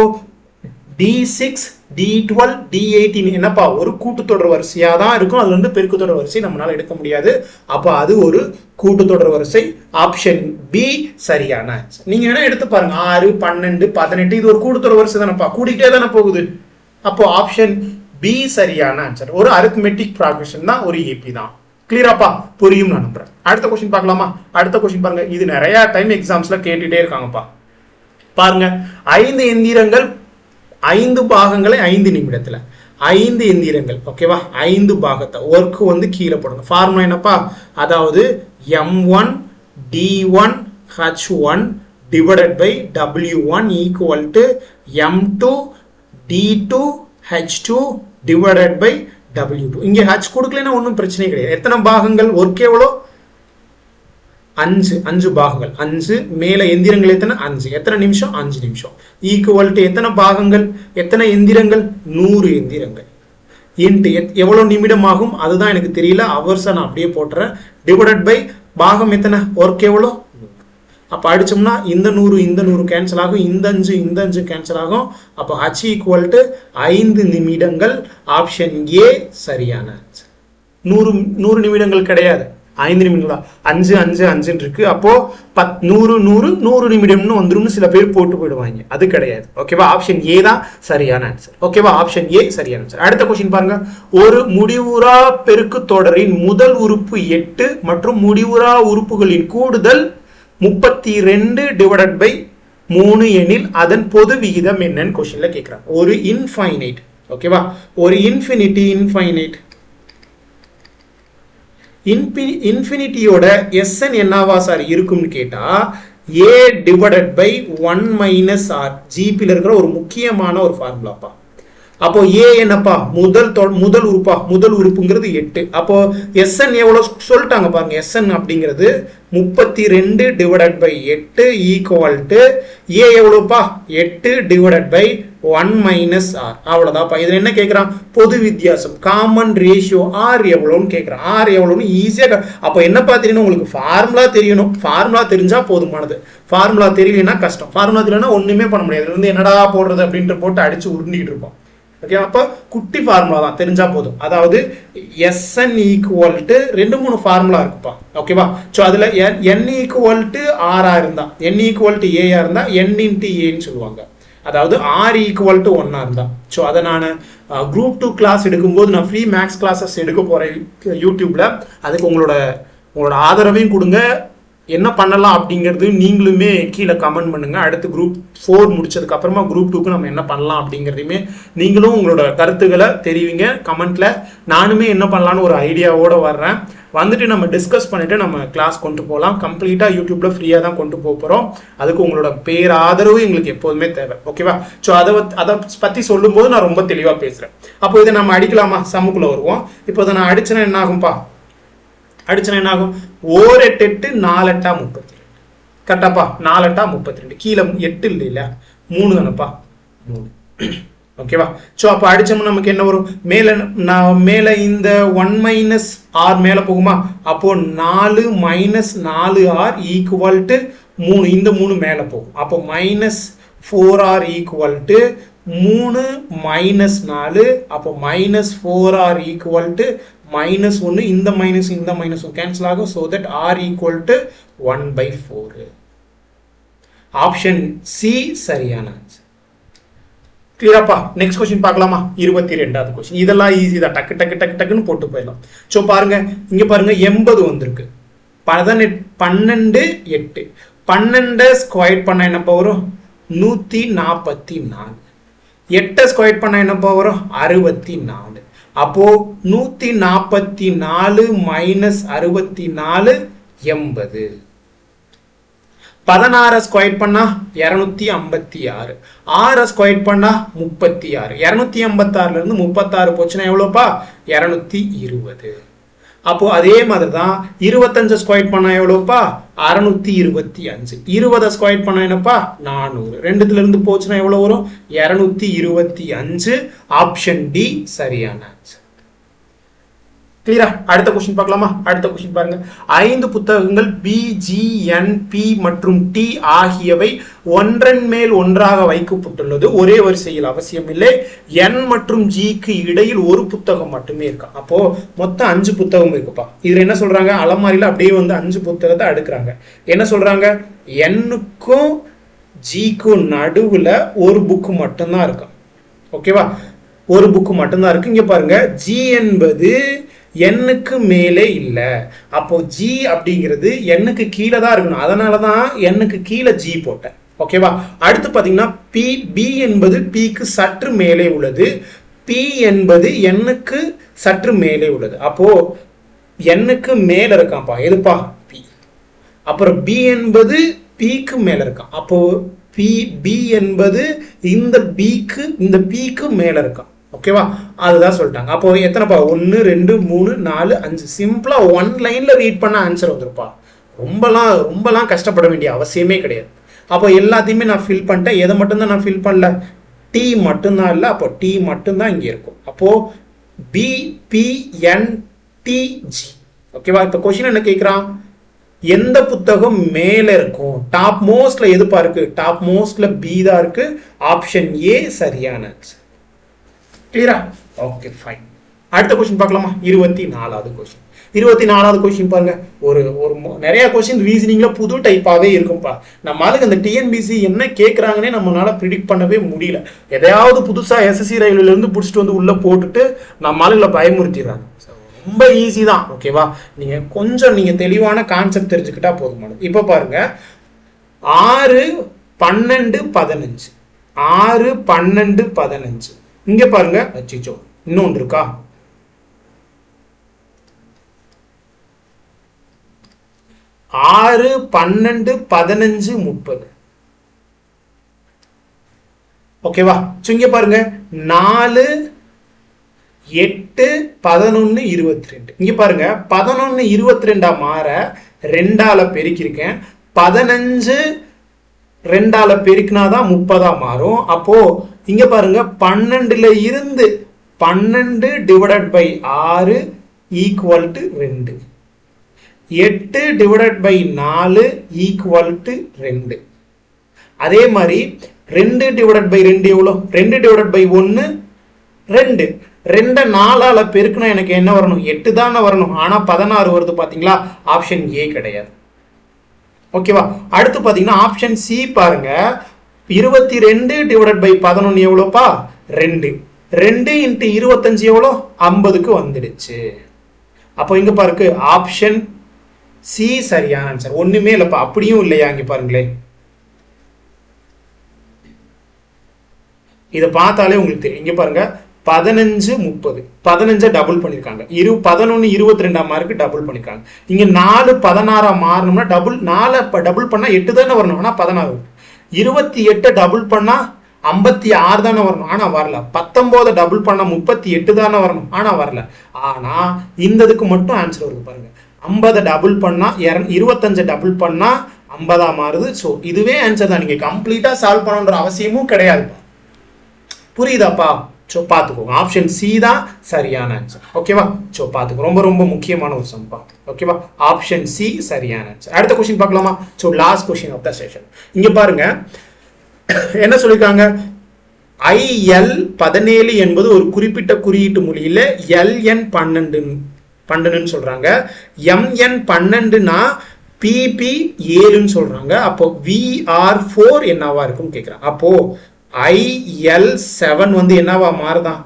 D6 D12 D18 என்னப்பா? ஒரு கூட்டுத்தொடர் வரிசையா தான் இருக்கும். அது வந்து பெருக்கு தொடர் வரிசை நம்மளால எடுக்க முடியாது. அப்போ அது ஒரு கூட்டுத்தொடர் வரிசை. ஆப்ஷன் பி சரியான ஆன்சர். நீங்க என்ன எடுத்து பாருங்க, 6 12 18 இது ஒரு கூட்டுத்தொடர் வரிசை தானப்பா, கூடிக்கிட்டே தானே போகுது. அப்போ ஆப்ஷன் பி சரியான ஆன்சர். ஒரு அரித்மெட்டிக் ப்ராக்ரஷன் தான், ஒரு ஏபி தான். கிளியராப்பா? புரியும் நான் நம்புறேன். அடுத்த கொஸ்டின் பார்க்கலாமா? அடுத்த கொஸ்டின் பாருங்க. இது நிறைய டைம் எக்ஸாம்ஸ்ல கேட்டுட்டே இருக்காங்கப்பா. பாருங்க, 5 எந்திரங்கள் 5 பாகங்களை 5 நிமிடத்துல 5 எந்திரங்கள், ஓகேவா? 5 பாகத்தை ஒர்க் வந்து கீழே போடுங்க. ஃபார்முலா என்னப்பா? அதாவது m1 d1 h1 divided by w1 equal to m2 d2 h2 divided by w2. இங்க h கொடுக்கலன்னா ஒன்றும் பிரச்சனை கிடையாது. எத்தனை பாகங்கள்? ஒர்க் எவ்வளோ? 5 பாகங்கள். 5 மேல எந்திரங்கள் எத்தனை? 5. எத்தனை நிமிஷம்? 5 நிமிஷம். ஈக்குவல் டு எத்தனை பாகங்கள்? எத்தனை எந்திரங்கள்? 100 எந்திரங்கள். இன்ட்டு எவ்வளவு நிமிடம் ஆகும் அதுதான் எனக்கு தெரியல, அவர்ஸை நான் அப்படியே போட்டுறேன். டிவைடட் பை பாகம் எத்தனை? ஒர்க் எவ்வளோ? அப்ப அடிச்சோம்னா இந்த 100 கேன்சல் ஆகும், இந்த 5 கேன்சல் ஆகும். அப்போ h ஈக்குவல் டு 5 நிமிடங்கள். ஆப்ஷன் ஏ சரியான ஆன்சர். 100 நிமிடங்கள் கிடையாது, 5 நிமிடங்களா? 5 இருக்கு. அப்போ 100 நிமிடம்னு வந்துரும்னு சில பேர் போட்டு போயிடுவாங்க, அது கிடையாது. ஓகேவா? ஆப்ஷன் ஏ தான் சரியான ஆன்சர். ஓகேவா? ஆப்ஷன் ஏ சரியான ஆன்சர். அடுத்த கொஸ்டின் பாருங்க. ஒரு முடிவுறா பெருக்கு தொடரின் முதல் உறுப்பு 8 மற்றும் முடிவுறா உறுப்புகளின் கூடுதல் 32 டிவைடட் பை 3 எனில் அதன் பொது விகிதம் என்னன்னு கொஸ்டின்ல கேட்கிறாங்க. ஒரு இன்ஃபைனைட், ஓகேவா? ஒரு இன்ஃபினிட்டியோட SN என்னவா சார் இருக்கும்னு கேட்டா A divided by 1 minus R. ஜிபில இருக்கிற ஒரு முக்கியமான ஒரு ஃபார்முலாப்பா. அப்போ A என்னப்பா? முதல் உறுப்புங்கிறது 8. அப்போ SN எவ்வளவு சொல்லிட்டாங்க பாருங்க. SN அப்படிங்கிறது 32 divided by 8 equal to A எவ்வளவுப்பா? 8 டிவைடட் பை 1 மைனஸ் R. அவ்வளவுதான்ப்பா. இதுல என்ன கேட்கிறான்? பொது வித்தியாசம், காமன் ரேஷியோ R எவ்வளவுன்னு கேட்கிறான். R எவ்வளவுன்னு ஈஸியா. அப்போ என்னப்பா தெரியணும் உங்களுக்கு? ஃபார்முலா தெரியணும். ஃபார்முலா தெரிஞ்சா போதுமானது. ஃபார்முலா தெரியலன்னா கஷ்டம். ஃபார்முலா தெரியலன்னா ஒண்ணுமே பண்ண முடியாது. இதுல இருந்து என்னடா போடுறது அப்படின்ட்டு போட்டு அடிச்சு உருண்டிட்டு இருப்போம். ஓகே, அப்ப குட்டி ஃபார்முலா தான் தெரிஞ்சா போதும். அதாவது SN ஈக்குவல் டு 2-3 ஃபார்முலா இருக்குப்பா. ஓகேவா? சோ அதுல N ஈக்குவல் டு R இருந்தா, N ஈக்குவல் டு A இருந்தா N இன்டு ஏன்னு சொல்லுவாங்க. அதாவது R ஈக்குவல் டு 1 இருந்தா. சோ அதை நான் குரூப் 2 கிளாஸ் எடுக்கும்போது நான் ஃப்ரீ மேக்ஸ் கிளாஸஸ் எடுக்க போறேன் யூடியூப்ல. அதுக்கு உங்களோட ஆதரவையும் கொடுங்க. என்ன பண்ணலாம் அப்படிங்கிறது நீங்களுமே கீழே கமெண்ட் பண்ணுங்க. அடுத்து குரூப் 4 முடிச்சதுக்கு அப்புறமா குரூப் 2க்கு நம்ம என்ன பண்ணலாம் அப்படிங்கிறதையுமே நீங்களும் உங்களோட கருத்துக்களை தெரிவிங்க கமெண்ட்ல. நானுமே என்ன பண்ணலான்னு ஒரு ஐடியாவோட வர்றேன். வந்துட்டு நம்ம டிஸ்கஸ் பண்ணிட்டு நம்ம கிளாஸ் கொண்டு போகலாம். கம்ப்ளீட்டா யூடியூப்ல ஃப்ரீயா தான் கொண்டு போறோம். அதுக்கு உங்களோட பேர் ஆதரவு எங்களுக்கு எப்போதுமே தேவை. ஓகேவா? ஸோ அதை பத்தி சொல்லும் போது நான் ரொம்ப தெளிவா பேசுறேன். அப்போ இதை நம்ம அடிக்கலாமா? சம்முக்குள்ள வருவோம். இப்போ இதை நான் அடிச்சேன்னா என்ன ஆகும்பா? அடிச்சனா என்ன ஆகும்? 4 8 8 4 8 32. கரெக்டாப்பா? 4 8 32. கீழே 8 இல்ல 3 தானப்பா? 3. ஓகேவா? சோ அப்ப அடிச்சோம்னா நமக்கு என்ன வரும்? மேல இந்த 1 மைனஸ் R மேல போகுமா? அப்போ 4 மைனஸ் 4R ஈக்குவல் டு 3. இந்த 3 மேல போகும். அப்போ minus 4R equal to 3 minus 4. அப்போ minus 4R equal to minus 1. இந்த மைனஸ் கேன்சல் ஆகும். so that R equal to 1/4. Option C சரியான ஆன்சர். கிளியராப்பா? நெக்ஸ்ட் கொஸ்டின் பார்க்கலாமா? 22வது கொஸ்டின். இதெல்லாம் ஈஸி தான், டக்கு டக்கு டக்கு டக்குன்னு போட்டு போயிடலாம். சோ பாருங்க, இங்க பாருங்க 80 வந்திருக்கு. 12 8. 12 ஸ்கொயர் பண்ண என்னப்பா வரும்? 144. 8 ஸ்கொயர் பண்ண என்னப்பா வரும்? 64. அப்போ 144 மைனஸ் 64 80. 16 ஸ்கொயர் பண்ணா 256. 6 ஸ்கொயர் பண்ணா 36. 286 இருந்து 36 போச்சுன்னா எவ்வளவுப்பா? 220. அப்போ அதே மாதிரி தான் 25 ஸ்கொயர் பண்ணா எவ்வளவுப்பா? 625. 20 ஸ்கொயர் பண்ணா என்னப்பா? 400. ரெண்டுத்துல இருந்து போச்சுன்னா எவ்வளவு வரும்? 225. ஆப்ஷன் டி சரியான ஆன்சர். கிளியரா? அடுத்த கொஸ்டின் பார்க்கலாமா? அடுத்த கொஸ்டின் பாருங்க. 5 புத்தகங்கள் B, G, N, P மற்றும் T ஆகியவை ஒன்றன் மேல் ஒன்றாக வைக்கப்பட்டுள்ளது. ஒரே வரிசையில் அவசியம் இல்லை. N மற்றும் G க்கு இடையில் ஒரு புத்தகம் மட்டுமே இருக்கா. அப்போ மொத்தம் 5 புத்தகம் இருக்குப்பா. இதுல என்ன சொல்றாங்க? அலமாரியில அப்படியே வந்து 5 புத்தகத்தை அடுக்குறாங்க. என்ன சொல்றாங்க? N-க்கும் G-க்கும் நடுவுல ஒரு புக் மட்டும்தான் இருக்கும். ஓகேவா? ஒரு புக்கு மட்டும்தான் இருக்கு. இங்க பாருங்க ஜி என்பது எண்ணுக்கு மேலே இல்லை. அப்போ ஜி அப்படிங்கிறது எண்ணுக்கு கீழே தான் இருக்கணும். அதனாலதான் எண்ணுக்கு கீழே ஜி போட்டேன். ஓகேவா? அடுத்து பாத்தீங்கன்னா பி, பி என்பது பிக்கு சற்று மேலே உள்ளது. பி என்பது எண்ணுக்கு சற்று மேலே உள்ளது. அப்போ எண்ணுக்கு மேல இருக்கான்ப்பா, எதுப்பா? பி. அப்புறம் பி என்பது பிக்கு மேல இருக்கான். அப்போ பி, பி என்பது இந்த பிக்கு மேல இருக்கான். ஓகேவா? அதுதான் சொல்லிட்டாங்க. அப்போ எத்தனைப்பா? 1 2 3 4 5. சிம்பிளா ஒன் லைன்ல ரீட் பண்ண ஆன்சர் வந்துருப்பா. ரொம்பலாம் கஷ்டப்பட வேண்டிய அவசியமே கிடையாது. அப்போ எல்லாத்தையுமே நான் ஃபில் பண்ணிட்டேன். எதை மட்டும்தான் நான் ஃபில் பண்ணல? டி மட்டும்தான் இல்லை. அப்போ டி மட்டும்தான் இங்க இருக்கும். அப்போ பி பி என் டி ஜி. ஓகேவா? இப்ப கொஸ்டின் என்ன கேட்கிறான்? எந்த புத்தகம் மேல இருக்கும்? டாப் மோஸ்ட்ல எதுப்பா இருக்கு? டாப் மோஸ்ட்ல பி தான் இருக்கு. ஆப்ஷன் ஏ சரியான ஆன்சர். கிளியரா? Okay fine. அடுத்த கொஸ்டின் பார்க்கலாமா? 24வது கொஸ்டின். 24வது கொஸ்டின் பாருங்க. ஒரு நிறைய கொஸ்டின் ரீசனிங்ல புது டைப்பாவே இருக்கும்பா. நம்மளுக்கு அந்த டிஎன்பிசி என்ன கேட்கறாங்கன்னே நம்மளால ப்ரிடிக்ட் பண்ணவே முடியல. எதையாவது புதுசா எஸ்எஸ்சி ரயில்வேல இருந்து புடிச்சிட்டு வந்து உள்ள போட்டுட்டு நம்மளுல பயமுறுத்திடுறாங்க. ரொம்ப ஈஸி தான். ஓகேவா? நீங்க தெளிவான கான்செப்ட் தெரிஞ்சுக்கிட்டா போதுமானது. இப்ப பாருங்க 6 12 15. 6 12 15. இங்க பாருங்க, அச்சோ இன்னொன்று இருக்கா? 6 12 15 30. ஓகேவா? இங்க பாருங்க 4 8 11 22. இங்க பாருங்க 11 22 மாற 2ஆல பெருக்கிருக்கேன். 15 2ஆல பெருக்கினாதான் 30 மாறும். அப்போ இங்க பாருங்க 12ல இருந்து 12 divided by 6 equal to 2. 8 divided by 4 equal to 2. அதே மாதிரி 2 டிவைடட் பை 2 எவ்வளோ? 2 டிவைடட் பை 1 2. 2 4ஆல பெருக்குனா எனக்கு என்ன வரணும்? 8 தானே வரணும். ஆனா 16 வருது. பாத்தீங்களா? ஆப்ஷன் ஏ கிடையாது. ஓகேவா? அடுத்து பாத்தீங்கன்னா ஆப்ஷன் சி பாருங்க. 22 டிவைடட் பை 11 எவ்வளோப்பா? 2. 2 இன்ட்டு 25 எவ்வளோ? 50க்கு வந்துடுச்சு. அப்போ இங்க பாருங்க ஆப்ஷன் சி சரியான ஆன்சர். ஒண்ணுமே இல்லப்பா. அப்படியும் இல்லையா? இங்க பாருங்களேன், இதை பார்த்தாலே உங்களுக்கு தெரியும். இங்க பாருங்க 15 30. 15 டபுள் பண்ணிருக்காங்க. 11 22 மார்க்கு டபுள் பண்ணிருக்காங்க. இங்க 4 16 மாறணும்னா டபுள் 4 டபுள் பண்ணா 8 தானே வரணும். ஆனா 16. 28 டபுள் பண்ணா 56 தானே வரணும். ஆனா வரல. 19 டபுள் பண்ணா 38 தானே வரணும். ஆனா வரல. ஆனா இந்த இதுக்கு மட்டும் ஆன்சர் வருது பாருங்க. 50 டபுள் பண்ணா 25 டபுள் பண்ணா 50 மாறுது. சோ இதுவே ஆன்சர் தான். நீங்க கம்ப்ளீட்டா சால்வ் பண்ணணும்ன்ற அவசியமும் கிடையாது. புரியுதாப்பா? சோ பாத்துக்கோங்க. ஆப்ஷன் சி தான் சரியான ஆன்சர். ஓகேவா? சோ பாத்துக்கோ. ரொம்ப முக்கியமான ஒரு சம்பா. ஓகேவா? ஆப்ஷன் சி சரியான ஆன்சர். அடுத்த கொஸ்டின் பார்க்கலாமா? So last question of the session. இங்க பாருங்க என்ன சொல்லிருக்காங்க? IL 17 என்பது ஒரு குறிப்பிட்ட குறியீட்டு மொழியில LN 12 சொல்றாங்க. MN 12னா PP 7 சொல்றாங்க. அப்போ VR 4 என்னவா இருக்கும் கேக்குறாங்க. அப்போ IL 7 வந்து என்னவா மாறுதான்?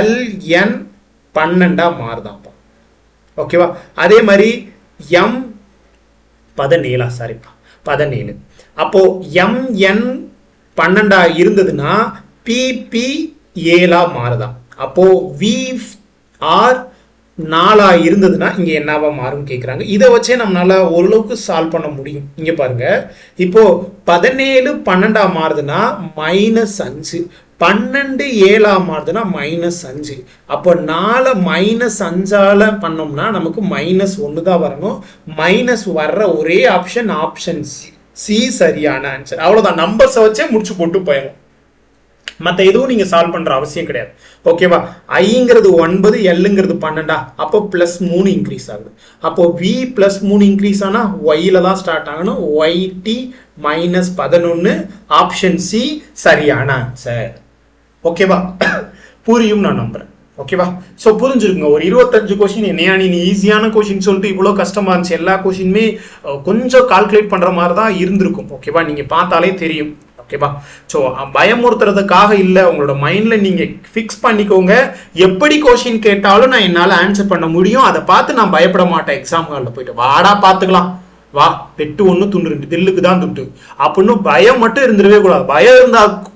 LN 12 மாறுதான். ஓகேவா? அதே மாதிரி M 17 சாரிப்பா 17. அப்போ MN 12 இருந்ததுன்னா PP 7 மாறுதான். அப்போ VR 4 இருந்ததுன்னா இங்க என்னவா மாறும் கேக்குறாங்க. இதை வச்சே நம்மளால ஓரளவுக்கு சால்வ் பண்ண முடியும். இங்க பாருங்க, இப்போ 17 12 மாறுதுன்னா -5, 12 7 மாறுதுன்னா -5. அப்போ 4 -5ஆல பண்ணோம்னா நமக்கு -1 தான் வரணும். மைனஸ் வர்ற ஒரே ஆப்ஷன் ஆப்ஷன் சி சரியான ஆன்சர். அவ்வளவுதான். நம்பர்ஸை வச்சே முடிச்சு போட்டு போயிடும். மற்ற எதுவும் நீங்க சால்வ் பண்ற அவசியம் கிடையாது. ஓகேவா? ஐங்கிறது 9, எல்லுங்கிறது 12. அப்போ +3 இன்க்ரீஸ் ஆகுது. அப்போ V +3 இன்க்ரீஸ் ஆனா ஒய்ல தான் ஸ்டார்ட் ஆகணும். YT -11. ஆப்ஷன் சி சரியான ஆன்சர். ஓகேவா? புரியும் நான் நம்புறேன். ஓகேவா? சோ புரிஞ்சிருக்குங்க. ஒரு 25 கொஸ்டின் என்னையா நீ ஈஸியான கொஸ்டின் சொல்லிட்டு இவ்வளவு கஷ்டமா இருந்துச்சு. எல்லா கொஸ்டினுமே கொஞ்சம் கால்குலேட் பண்ற மாதிரி தான் இருந்திருக்கும். ஓகேவா? நீங்க பார்த்தாலே தெரியும். ஓகேவா? ஸோ பயமுறுத்துறதுக்காக இல்லை, உங்களோட மைண்ட்ல நீங்க ஃபிக்ஸ் பண்ணிக்கோங்க. எப்படி கொஸ்டின் கேட்டாலும் நான் என்னால் ஆன்சர் பண்ண முடியும், அதை பார்த்து நான் பயப்பட மாட்டேன். எக்ஸாம் ஹாலில் போயிட்டு வாடா பார்த்துக்கலாம், வா வெட்டு ஒன்று துண்டு ரெண்டு தில்லுக்கு தான் துண்டு அப்படின்னு பயம் மட்டும் இருந்துடவே கூடாது.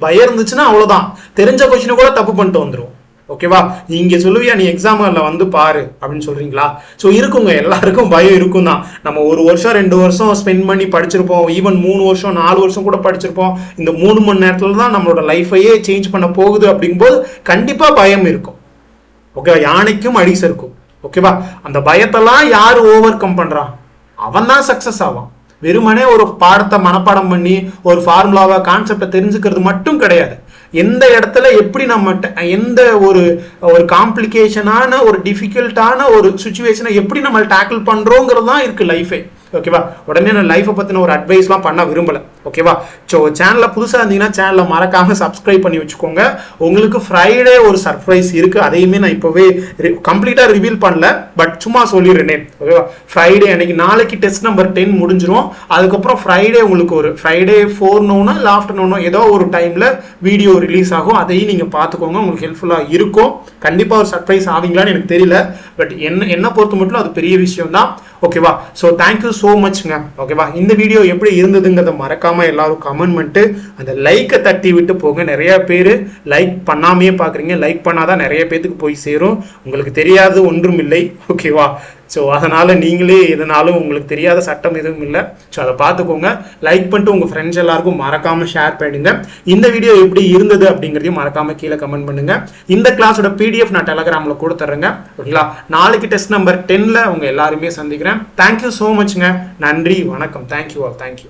பயம் இருந்துச்சுன்னா அவ்வளோதான், தெரிஞ்ச கொஸ்டினை கூட தப்பு பண்ணிட்டு வந்துடும். ஓகேவா? நீங்க சொல்லுவியா நீ எக்ஸாம் ஹாலில் வந்து பாரு அப்படின்னு சொல்றீங்களா? ஸோ இருக்குங்க, எல்லாருக்கும் பயம் இருக்கும் தான். நம்ம 1 வருஷம் 2 வருஷம் ஸ்பெண்ட் பண்ணி படிச்சிருப்போம், ஈவன் 3 வருஷம் 4 வருஷம் கூட படிச்சிருப்போம். இந்த 3 மணி நேரத்துல தான் நம்மளோட லைஃபையே சேஞ்ச் பண்ண போகுது. அப்படிங்கும்போது கண்டிப்பா பயம் இருக்கும். ஓகேவா? யானைக்கும் அடிசு இருக்கும். ஓகேவா? அந்த பயத்தெல்லாம் யாரு ஓவர் கம் பண்றான், அவன் தான் சக்சஸ் ஆவான். வெறுமனே ஒரு பாடத்தை மனப்பாடம் பண்ணி ஒரு ஃபார்முலாவை கான்செப்டை தெரிஞ்சுக்கிறது மட்டும் கிடையாது. எந்த இடத்துல எப்படி நம்ம எந்த ஒரு காம்ப்ளிகேஷனான ஒரு டிஃபிகல்ட்டான ஒரு சுச்சுவேஷனை எப்படி நம்ம டேக்கிள் பண்றோங்கிறது தான் இருக்கு லைஃபே. ஓகேவா? உடனே நான் லைஃப்பை பற்றின ஒரு அட்வைஸ்லாம் பண்ண விரும்பலை. ஓகேவா? ஸோ சேனலில் புதுசாக இருந்தீங்கன்னா சேனலை மறக்காமல் சப்ஸ்கிரைப் பண்ணி வச்சுக்கோங்க. உங்களுக்கு ஃப்ரைடே ஒரு சர்ப்ரைஸ் இருக்குது, அதையுமே நான் இப்போவே கம்ப்ளீட்டாக ரிவீல் பண்ணல, பட் சும்மா சொல்லிடுறேனே. ஓகேவா? ஃப்ரைடே அன்னைக்கு, நாளைக்கு டெஸ்ட் நம்பர் 10 முடிஞ்சிரும். அதுக்கப்புறம் ஃப்ரைடே உங்களுக்கு ஒரு ஃப்ரைடே 4 இல்லை ஆஃப்டர்நூனோ ஏதோ ஒரு டைமில் வீடியோ ரிலீஸ் ஆகும். அதையும் நீங்கள் பார்த்துக்கோங்க, உங்களுக்கு ஹெல்ப்ஃபுல்லாக இருக்கும். கண்டிப்பாக ஒரு சர்ப்ரைஸ் ஆவீங்களான்னு எனக்கு தெரியல, பட் என்ன பொறுத்த மட்டும் அது பெரிய விஷயம் தான். ஓகேவா? ஸோ தேங்க்யூ ஸோ மச்ங்க. ஓகேவா? இந்த வீடியோ எப்படி இருந்ததுங்கிறத மறக்காம எல்லாரும் கமெண்ட் பண்ணிட்டு அந்த லைக்கை தட்டி விட்டு போங்க. நிறைய பேர் லைக் பண்ணாமையே பார்க்குறீங்க, லைக் பண்ணாதான் நிறைய பேத்துக்கு போய் சேரும். உங்களுக்கு தெரியாது ஒன்றும் இல்லை. ஓகேவா? ஸோ அதனால நீங்களே எதனாலும் உங்களுக்கு தெரியாத சட்டம் எதுவும் இல்லை. ஸோ அதை பார்த்துக்கோங்க. லைக் பண்ணிட்டு உங்கள் ஃப்ரெண்ட்ஸ் எல்லாருக்கும் மறக்காம ஷேர் பண்ணுங்க. இந்த வீடியோ எப்படி இருந்தது அப்படிங்கிறதையும் மறக்காம கீழே கமெண்ட் பண்ணுங்க. இந்த கிளாஸோட பிடிஎஃப் நான் டெலகிராமில் கொடுத்துட்றேங்க. ஓகேங்களா? நாளைக்கு டெஸ்ட் நம்பர் 10ல் உங்க எல்லாருமே சந்திக்கிறேன். தேங்க்யூ ஸோ மச்ங்க. நன்றி, வணக்கம். Thank you all. தேங்க்யூ.